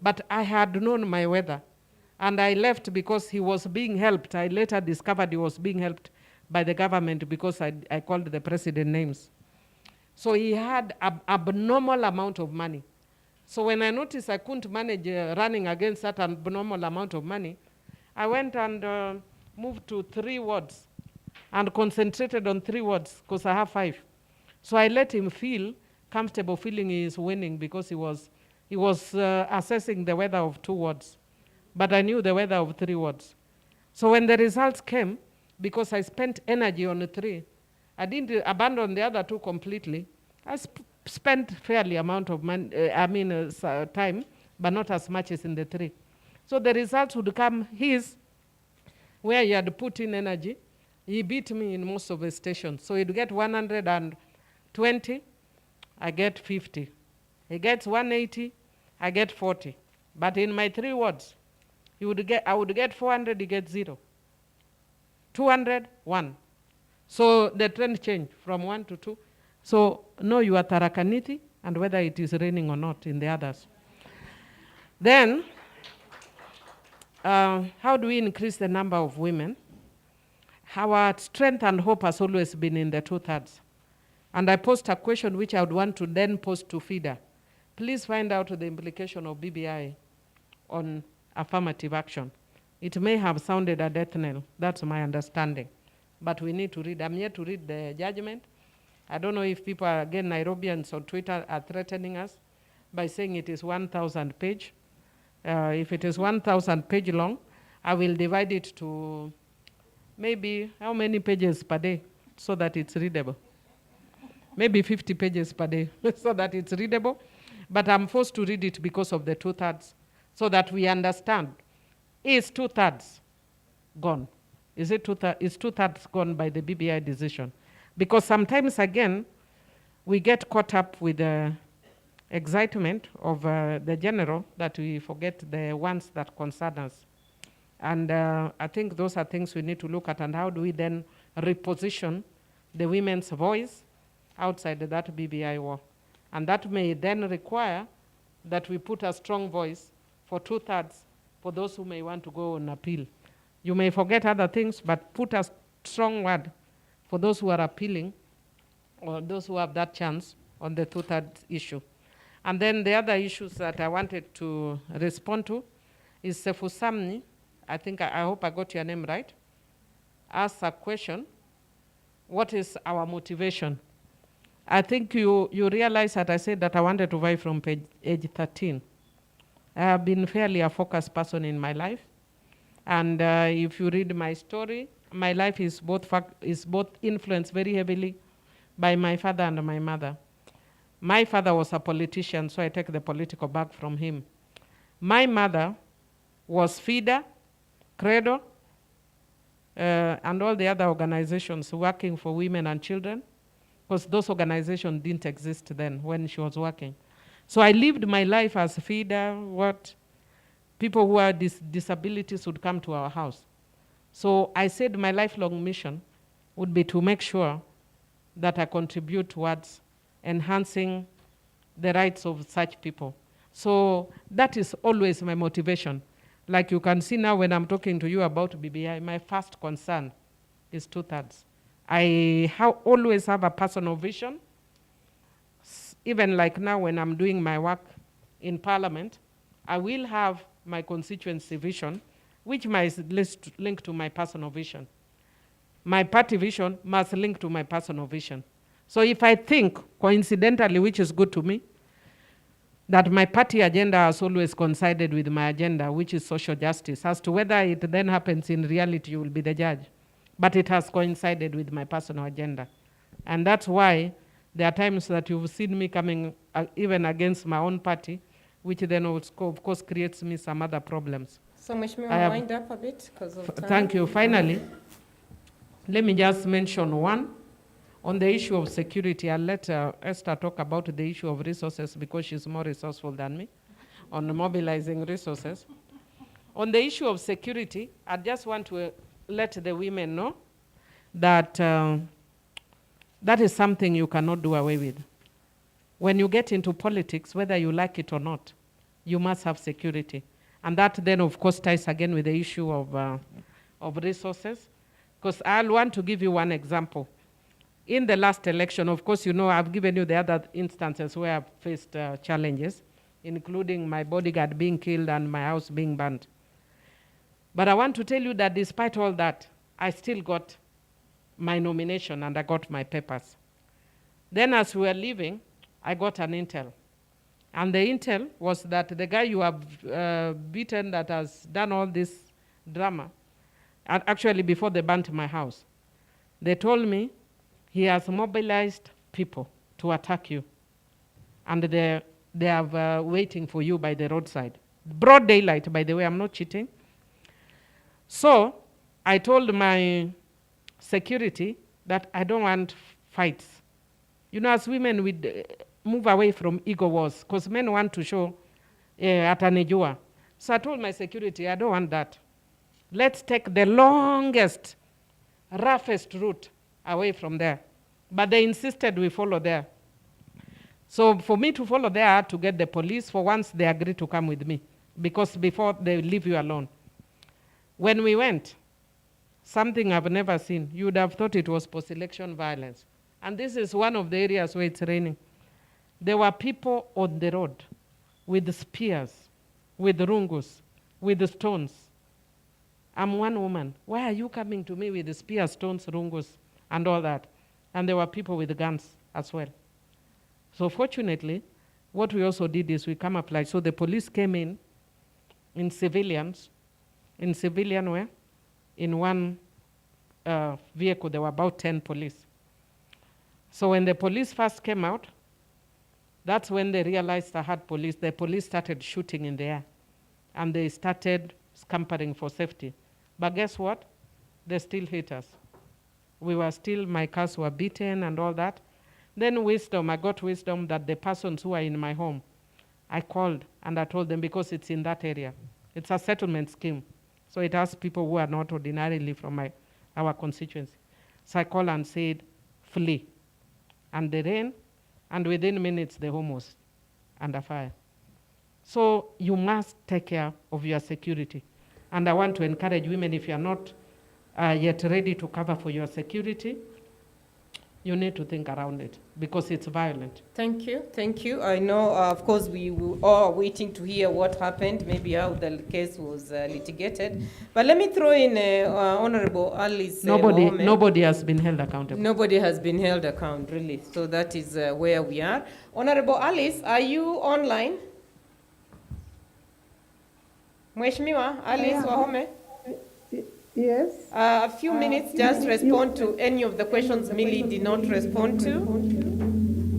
But I had known my weather. And I left because he was being helped. I later discovered he was being helped by the government because I called the president names. So he had an abnormal amount of money. So when I noticed I couldn't manage running against that abnormal amount of money, I went and moved to 3 wards and concentrated on 3 wards because I have 5. So I let him feel comfortable feeling he is winning because he was assessing the weather of 2 wards. But I knew the weather of 3 wards. So when the results came, because I spent energy on the 3, I didn't abandon the other 2 completely. I spent fairly amount of money, time, but not as much as in the 3. So the results would come his, where he had put in energy. He beat me in most of the stations. So he'd get 120, I get 50. He gets 180, I get 40. But in my 3 wards, I would get 400, he gets 0. 200, 1. So the trend changed from 1 to 2. So know your Tharaka Nithi and whether it is raining or not in the others. Then, how do we increase the number of women? Our strength and hope has always been in the 2/3. And I posed a question which I would want to then pose to FIDA. Please find out the implication of BBI on affirmative action. It may have sounded a death knell. That's my understanding. But we need to read. I'm here to read the judgment. I don't know if people, again, Nairobians on Twitter are threatening us by saying it is 1,000 page. If it is 1,000 page long, I will divide it to maybe how many pages per day so that it's readable? Maybe 50 pages per day so that it's readable. But I'm forced to read it because of the 2/3 so that we understand. Is 2/3 gone? Is 2/3 gone by the BBI decision? Because sometimes, again, we get caught up with the excitement of the general that we forget the ones that concern us. And I think those are things we need to look at, and how do we then reposition the women's voice outside that BBI war. And that may then require that we put a strong voice for 2/3 for those who may want to go on appeal. You may forget other things, but put a strong word for those who are appealing or those who have that chance on the two-thirds issue. And then the other issues that I wanted to respond to is Sefusamni, I hope I got your name right, asked a question, what is our motivation? I think you realize that I said that I wanted to vie from age 13. I have been fairly a focused person in my life. And if you read my story, my life is both influenced very heavily by my father and my mother. My father was a politician, so I take the political bag from him. My mother was FIDA, CREDO, and all the other organizations working for women and children, because those organizations didn't exist then when she was working. So I lived my life as FIDA, people who had disabilities would come to our house. So I said my lifelong mission would be to make sure that I contribute towards enhancing the rights of such people. So that is always my motivation. Like you can see now when I'm talking to you about BBI, my first concern is two-thirds. I always have a personal vision. Even like now when I'm doing my work in Parliament, I will have my constituency vision, which must link to my personal vision. My party vision must link to my personal vision. So if I think, coincidentally, which is good to me, that my party agenda has always coincided with my agenda, which is social justice. As to whether it then happens in reality, you will be the judge. But it has coincided with my personal agenda. And that's why there are times that you've seen me coming even against my own party, which then of course creates me some other problems. So Mheshimiwa, wind up a bit because of time. Thank you. Finally, let me just mention one. On the issue of security, I'll let Esther talk about the issue of resources because she's more resourceful than me on mobilizing resources. On the issue of security, I just want to let the women know that that is something you cannot do away with. When you get into politics, whether you like it or not, you must have security. And that then, of course, ties again with the issue of resources. Because I'll want to give you one example. In the last election, of course, you know, I've given you the other instances where I've faced challenges, including my bodyguard being killed and my house being burned. But I want to tell you that despite all that, I still got my nomination and I got my papers. Then as we were leaving, I got an intel. And the intel was that the guy you have beaten that has done all this drama, and actually before they burnt my house, they told me he has mobilized people to attack you. And they are waiting for you by the roadside. Broad daylight, by the way, I'm not cheating. So I told my security that I don't want fights. You know, as women, we move away from ego wars because men want to show atanejua. So I told my security, I don't want that. Let's take the longest, roughest route away from there. But they insisted we follow there. So for me to follow there, I had to get the police for once they agreed to come with me, because before they leave you alone. When we went, something I've never seen, you would have thought it was post-election violence. And this is one of the areas where it's raining. There were people on the road with spears, with rungus, with stones. I'm one woman. Why are you coming to me with the spears, stones, rungus, and all that? And there were people with guns as well. So fortunately, what we also did is we camouflaged. So the police came in civilians, in civilian wear. In one vehicle, there were about 10 police. So when the police first came out, that's when they realized I had police. The police started shooting in the air, and they started scampering for safety. But guess what? They still hit us. We were still, my cars were beaten and all that. Then I got wisdom that the persons who are in my home, I called and I told them, because it's in that area. It's a settlement scheme. So it has people who are not ordinarily from our constituency. So I called and said, flee. And they ran, and within minutes the home was under fire. So you must take care of your security. And I want to encourage women, if you are not yet ready to cover for your security, you need to think around it because it's violent. Thank you, thank you. I know, of course, we all are waiting to hear what happened, maybe how the case was litigated. But let me throw in Honorable Alice. Nobody has been held accountable. Nobody has been held account, really. So that is where we are. Honorable Alice, are you online? Mheshimiwa Alice Wahome? Yes. A few minutes, just respond to any of the questions Millie did not respond to.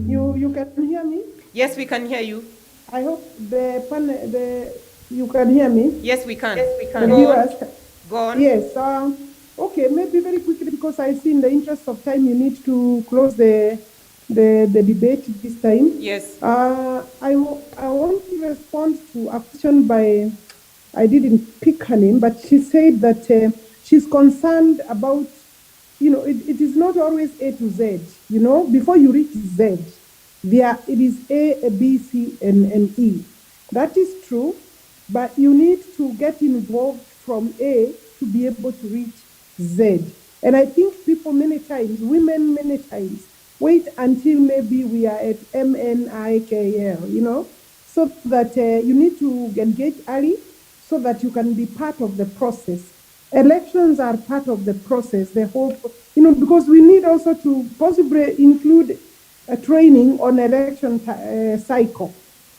You can hear me? Yes, we can hear you. I hope you can hear me? Yes, we can. Yes, we can. Go on. Yes. Okay, maybe very quickly, because I see in the interest of time you need to close the debate this time. Yes. I want to respond to a question by, I didn't pick her name, but she said that she's concerned about, it is not always A to Z. Before you reach Z, it is A, B, C, and E. That is true, but you need to get involved from A to be able to reach Z. And I think people many times, women many times, wait until maybe we are at MNIKL, so that you need to engage early so that you can be part of the process. Elections are part of the process, the whole, because we need also to possibly include a training on election cycle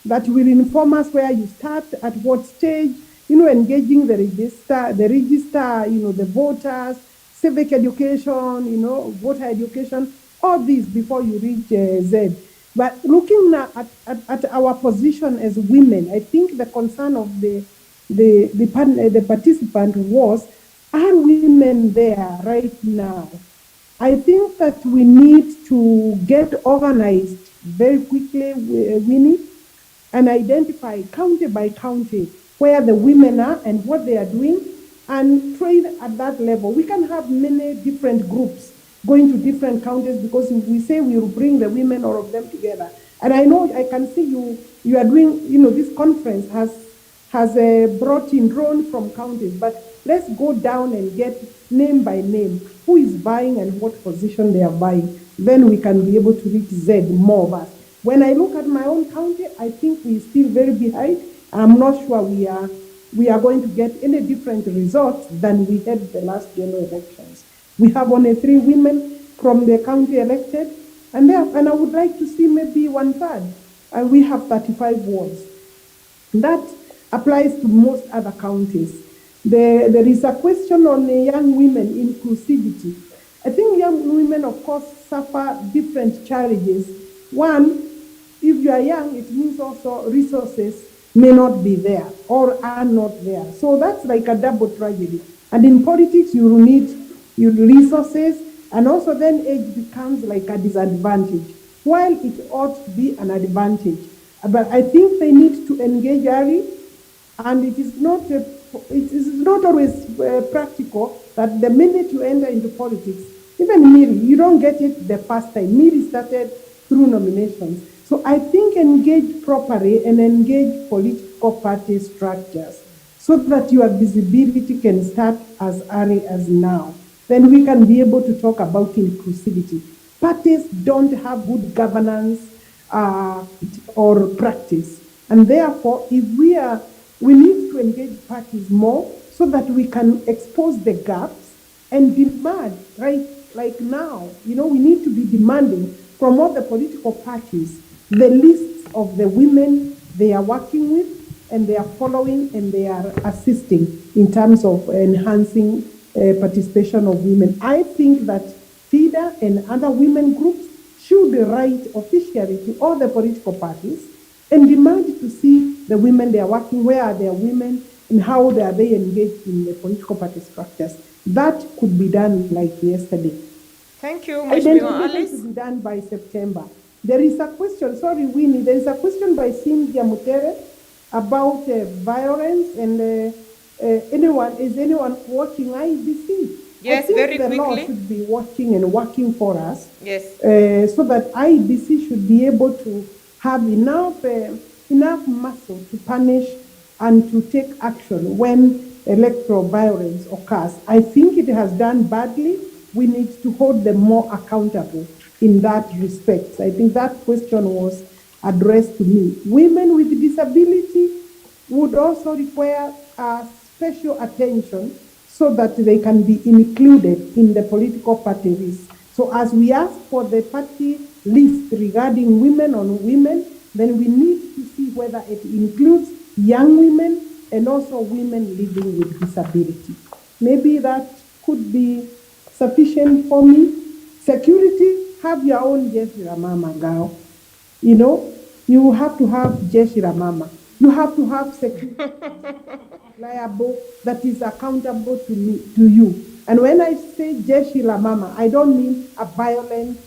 that will inform us where you start, at what stage, engaging the register, the voters, civic education, voter education, all these before you reach Z. But looking now at our position as women, I think the concern of the participant was, are women there right now? I think that we need to get organized very quickly, Winnie, and identify county by county where the women are and what they are doing, and train at that level. We can have many different groups going to different counties, because if we say we will bring the women, all of them together. And I know, I can see you are doing, this conference has brought in drones from counties, but let's go down and get name by name who is buying and what position they are buying. Then we can be able to reach Z, more of us. When I look at my own county, I think we're still very behind. I'm not sure we are going to get any different results than we had the last general elections. We have only 3 women from the county elected, and I would like to see maybe 1/3, and we have 35 wards. That applies to most other counties. There is a question on young women inclusivity. I think young women, of course, suffer different challenges. One, if you are young, it means also resources may not be there or are not there. So that's like a double tragedy. And in politics, you will need your resources, and also then age becomes like a disadvantage, while it ought to be an advantage. But I think they need to engage early, and it is not always practical that the minute you enter into politics, even Miri, you don't get it the first time. Miri started through nominations. So I think engage properly and engage political party structures so that your visibility can start as early as now. Then we can be able to talk about inclusivity. Parties don't have good governance or practice. And therefore, if we need to engage parties more so that we can expose the gaps and demand, right, like now, we need to be demanding from all the political parties the lists of the women they are working with and they are following and they are assisting in terms of enhancing participation of women. I think that FIDA and other women groups should write officially to all the political parties and demand to see the women they are working, where are their women, and how are they engaged in the political party structures. That could be done like yesterday. Thank you, Identification Alice. to be done by September. There is a question, sorry, Winnie, there is a question by Cynthia Mutere about violence and is anyone watching IBC? Yes, I think very the law quickly. should be watching and working for us. Yes. So that IBC should be able to have enough muscle to punish and to take action when electoral violence occurs. I think it has done badly. We need to hold them more accountable. in that respect? I think that question was addressed to me. Women with disability would also require special attention so that they can be included in the political party list. So as we ask for the party list regarding women on women, then we need to see whether it includes young women and also women living with disability. Maybe that could be sufficient for me. Security, have your own Jeshi la Mama girl. You know, you have to have Jeshi la Mama. You have to have security liable that is accountable to me, to you. And when I say Jeshi la Mama, I don't mean a violent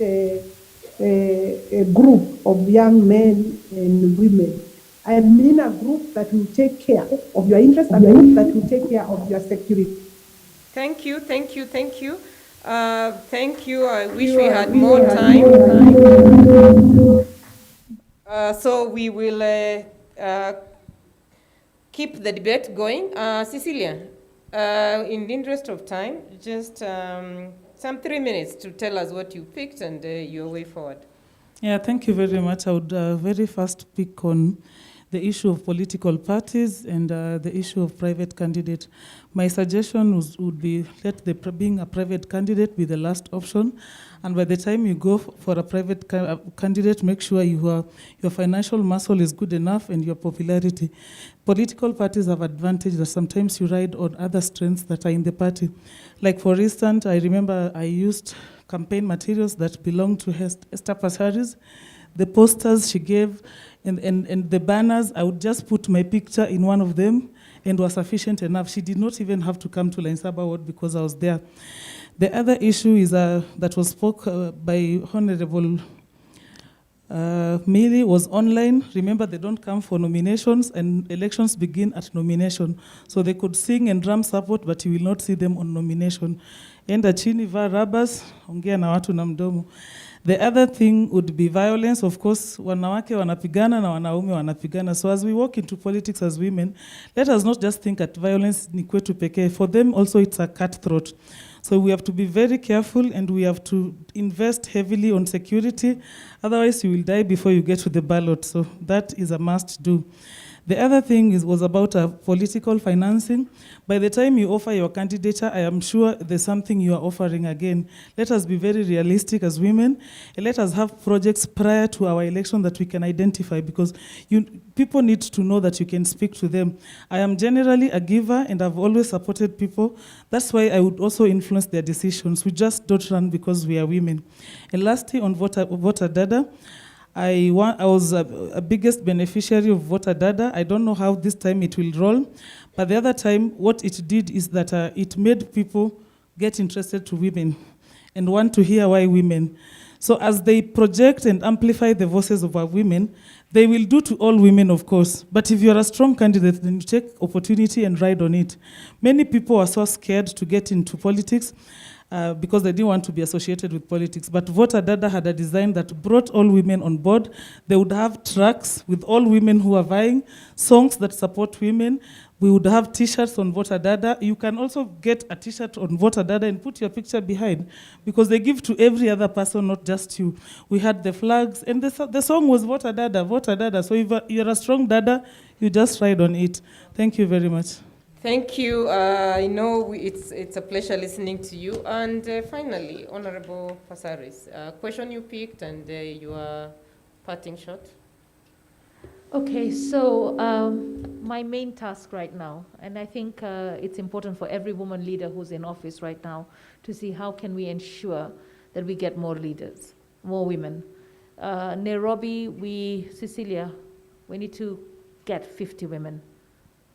a group of young men and women. I mean a group that will take care of your interests and a group that will take care of your security. Thank you, thank you, thank you. Thank you. I wish we had more time. So we will keep the debate going. Cecilia, in the interest of time, just some 3 minutes to tell us what you picked and your way forward. Yeah, thank you very much. I would very first pick on the issue of political parties and the issue of private candidate. My suggestion would be let being a private candidate be the last option. And by the time you go for a private candidate, make sure your financial muscle is good enough and your popularity. Political parties have advantage that sometimes you ride on other strengths that are in the party. Like for instance, I remember I used campaign materials that belonged to Esther Passaris. The posters she gave and the banners, I would just put my picture in one of them and was sufficient enough. She did not even have to come to Lainsaba Ward because I was there. The other issue is that was spoke by Honorable Millie was online. Remember, they don't come for nominations and elections begin at nomination. So they could sing and drum support, but you will not see them on nomination. Enda chini, vaa rubbers, ongea na watu na mdomo. The other thing would be violence. Of course, wanawake wanapigana na wanaume wanapigana. So as we walk into politics as women, let us not just think that violence ni kwetu pekee. For them also it's a cutthroat. So we have to be very careful and we have to invest heavily on security. Otherwise you will die before you get to the ballot. So that is a must do. The other thing was about political financing. By the time you offer your candidature, I am sure there's something you are offering again. Let us be very realistic as women, and let us have projects prior to our election that we can identify, because people need to know that you can speak to them. I am generally a giver, and I've always supported people. That's why I would also influence their decisions. We just don't run because we are women. And lastly, on Voter Dada, I was a biggest beneficiary of Voter Dada. I don't know how this time it will roll, but the other time what it did is that it made people get interested to women and want to hear why women. So as they project and amplify the voices of our women, they will do to all women, of course. But if you're a strong candidate, then you take opportunity and ride on it. Many people are so scared to get into politics because they didn't want to be associated with politics. But Voter Dada had a design that brought all women on board. They would have tracks with all women who are vying, songs that support women. We would have t-shirts on Voter Dada. You can also get a t-shirt on Voter Dada and put your picture behind, because they give to every other person, not just you. We had the flags, and the song was Voter Dada, Voter Dada. So if you're a strong Dada, you just ride on it. Thank you very much. Thank you. I know it's a pleasure listening to you. And finally, Honorable Passaris, question you picked and your parting shot. Okay, so my main task right now, and I think it's important for every woman leader who's in office right now to see how can we ensure that we get more leaders, more women. Nairobi, Cecilia, we need to get 50 women.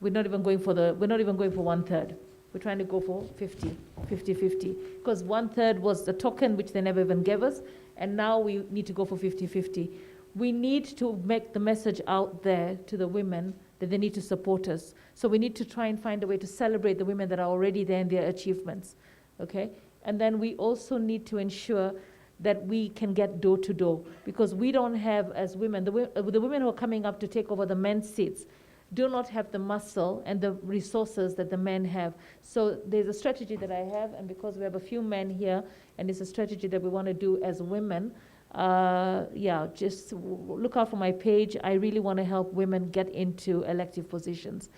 We're not even going for 1/3. We're trying to go for 50, because 1/3 was the token which they never even gave us, and now we need to go for 50-50. We need to make the message out there to the women that they need to support us. So we need to try and find a way to celebrate the women that are already there and their achievements, okay? And then we also need to ensure that we can get door to door, because we don't have, as women, the women who are coming up to take over the men's seats, do not have the muscle and the resources that the men have. So there's a strategy that I have, and because we have a few men here, and it's a strategy that we want to do as women, just look out for my page. I really want to help women get into elective positions.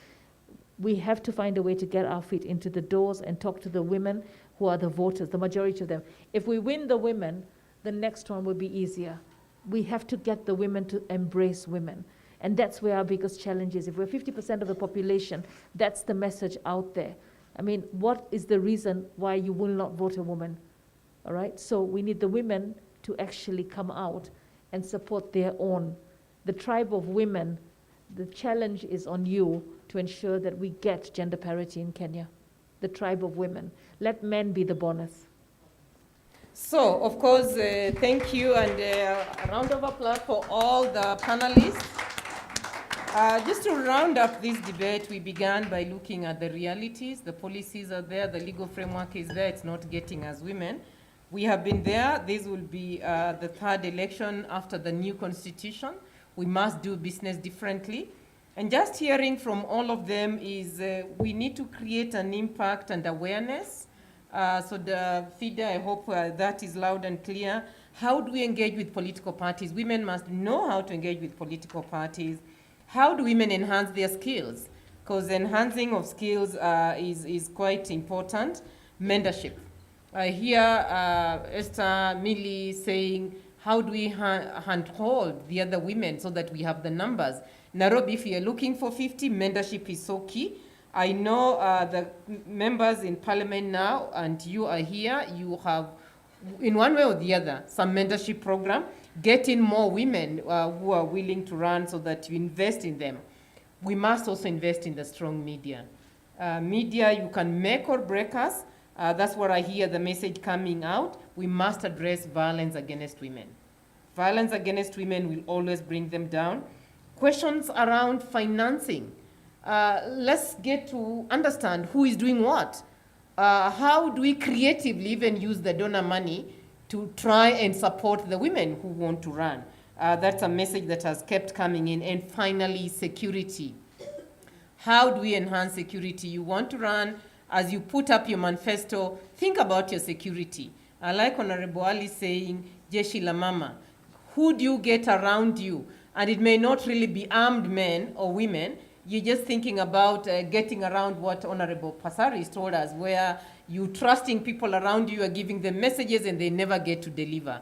We have to find a way to get our feet into the doors and talk to the women who are the voters, the majority of them. If we win the women, the next one will be easier. We have to get the women to embrace women. And that's where our biggest challenge is. If we're 50% of the population, that's the message out there. I mean, what is the reason why you will not vote a woman? All right? So we need the women to actually come out and support their own. The tribe of women, the challenge is on you to ensure that we get gender parity in Kenya. The tribe of women. Let men be the bonus. So, of course, thank you, and a round of applause for all the panelists. Just to round up this debate, we began by looking at the realities. The policies are there, the legal framework is there, it's not getting us women. We have been there. This will be the third election after the new constitution. We must do business differently. And just hearing from all of them is we need to create an impact and awareness. So the FIDA, I hope that is loud and clear. How do we engage with political parties? Women must know how to engage with political parties. How do women enhance their skills? Because enhancing of skills is quite important. Mentorship. I hear Esther Millie saying, how do we handhold the other women so that we have the numbers? Nairobi, if you're looking for 50, mentorship is so key. I know the members in parliament now, and you are here, you have, in one way or the other, some mentorship program, getting more women who are willing to run so that you invest in them. We must also invest in the strong media. Media, you can make or break us. That's what I hear the message coming out. We must address violence against women. Violence against women will always bring them down. Questions around financing. Let's get to understand who is doing what. How do we creatively even use the donor money to try and support the women who want to run? That's a message that has kept coming in. And finally, security. How do we enhance security? You want to run, as you put up your manifesto, think about your security. I like Honorable Ali saying, Jeshi la Mama. Who do you get around you? And it may not really be armed men or women. You're just thinking about getting around what Honorable Passaris told us, where you trusting people around you, are giving them messages and they never get to deliver.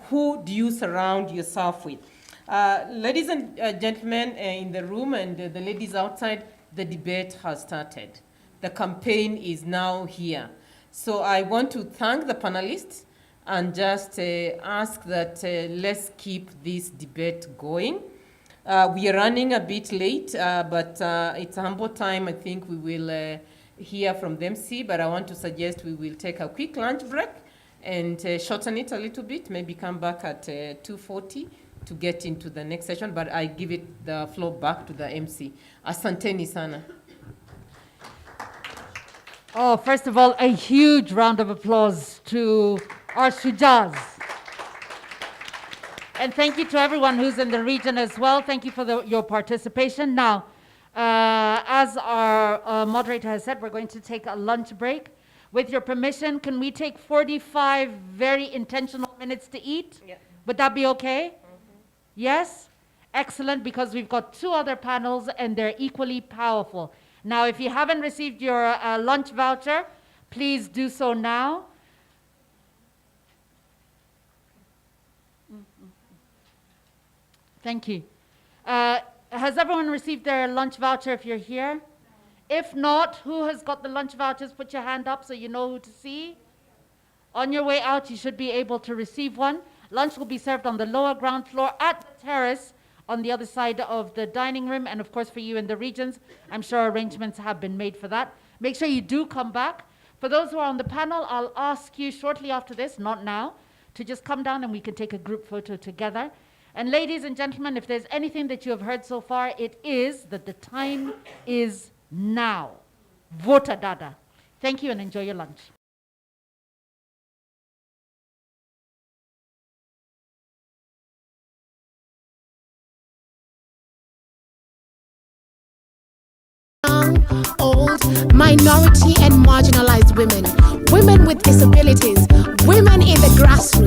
Who do you surround yourself with? Ladies and gentlemen in the room and the ladies outside, the debate has started. The campaign is now here. So I want to thank the panelists and just ask that let's keep this debate going. We are running a bit late, but it's a humble time. I think we will hear from the MC, but I want to suggest we will take a quick lunch break and shorten it a little bit, maybe come back at 2:40 to get into the next session, but I give it the floor back to the MC. Asanteni sana. Oh, first of all, a huge round of applause to our Shujaz. And thank you to everyone who's in the region as well. Thank you for your participation. Now, as our moderator has said, we're going to take a lunch break. With your permission, can we take 45 very intentional minutes to eat? Yeah. Would that be okay? Yes? Excellent, because we've got two other panels and they're equally powerful. Now, if you haven't received your lunch voucher, please do so now. Thank you. Has everyone received their lunch voucher if you're here? If not, who has got the lunch vouchers? Put your hand up so you know who to see. On your way out, you should be able to receive one. Lunch will be served on the lower ground floor at the terrace on the other side of the dining room. And of course, for you in the regions, I'm sure arrangements have been made for that. Make sure you do come back. For those who are on the panel, I'll ask you shortly after this, not now, to just come down and we can take a group photo together. And ladies and gentlemen, if there's anything that you have heard so far, it is that the time is now. Vota dada. Thank you and enjoy your lunch. old, minority and marginalized women, women with disabilities, women in the grassroots.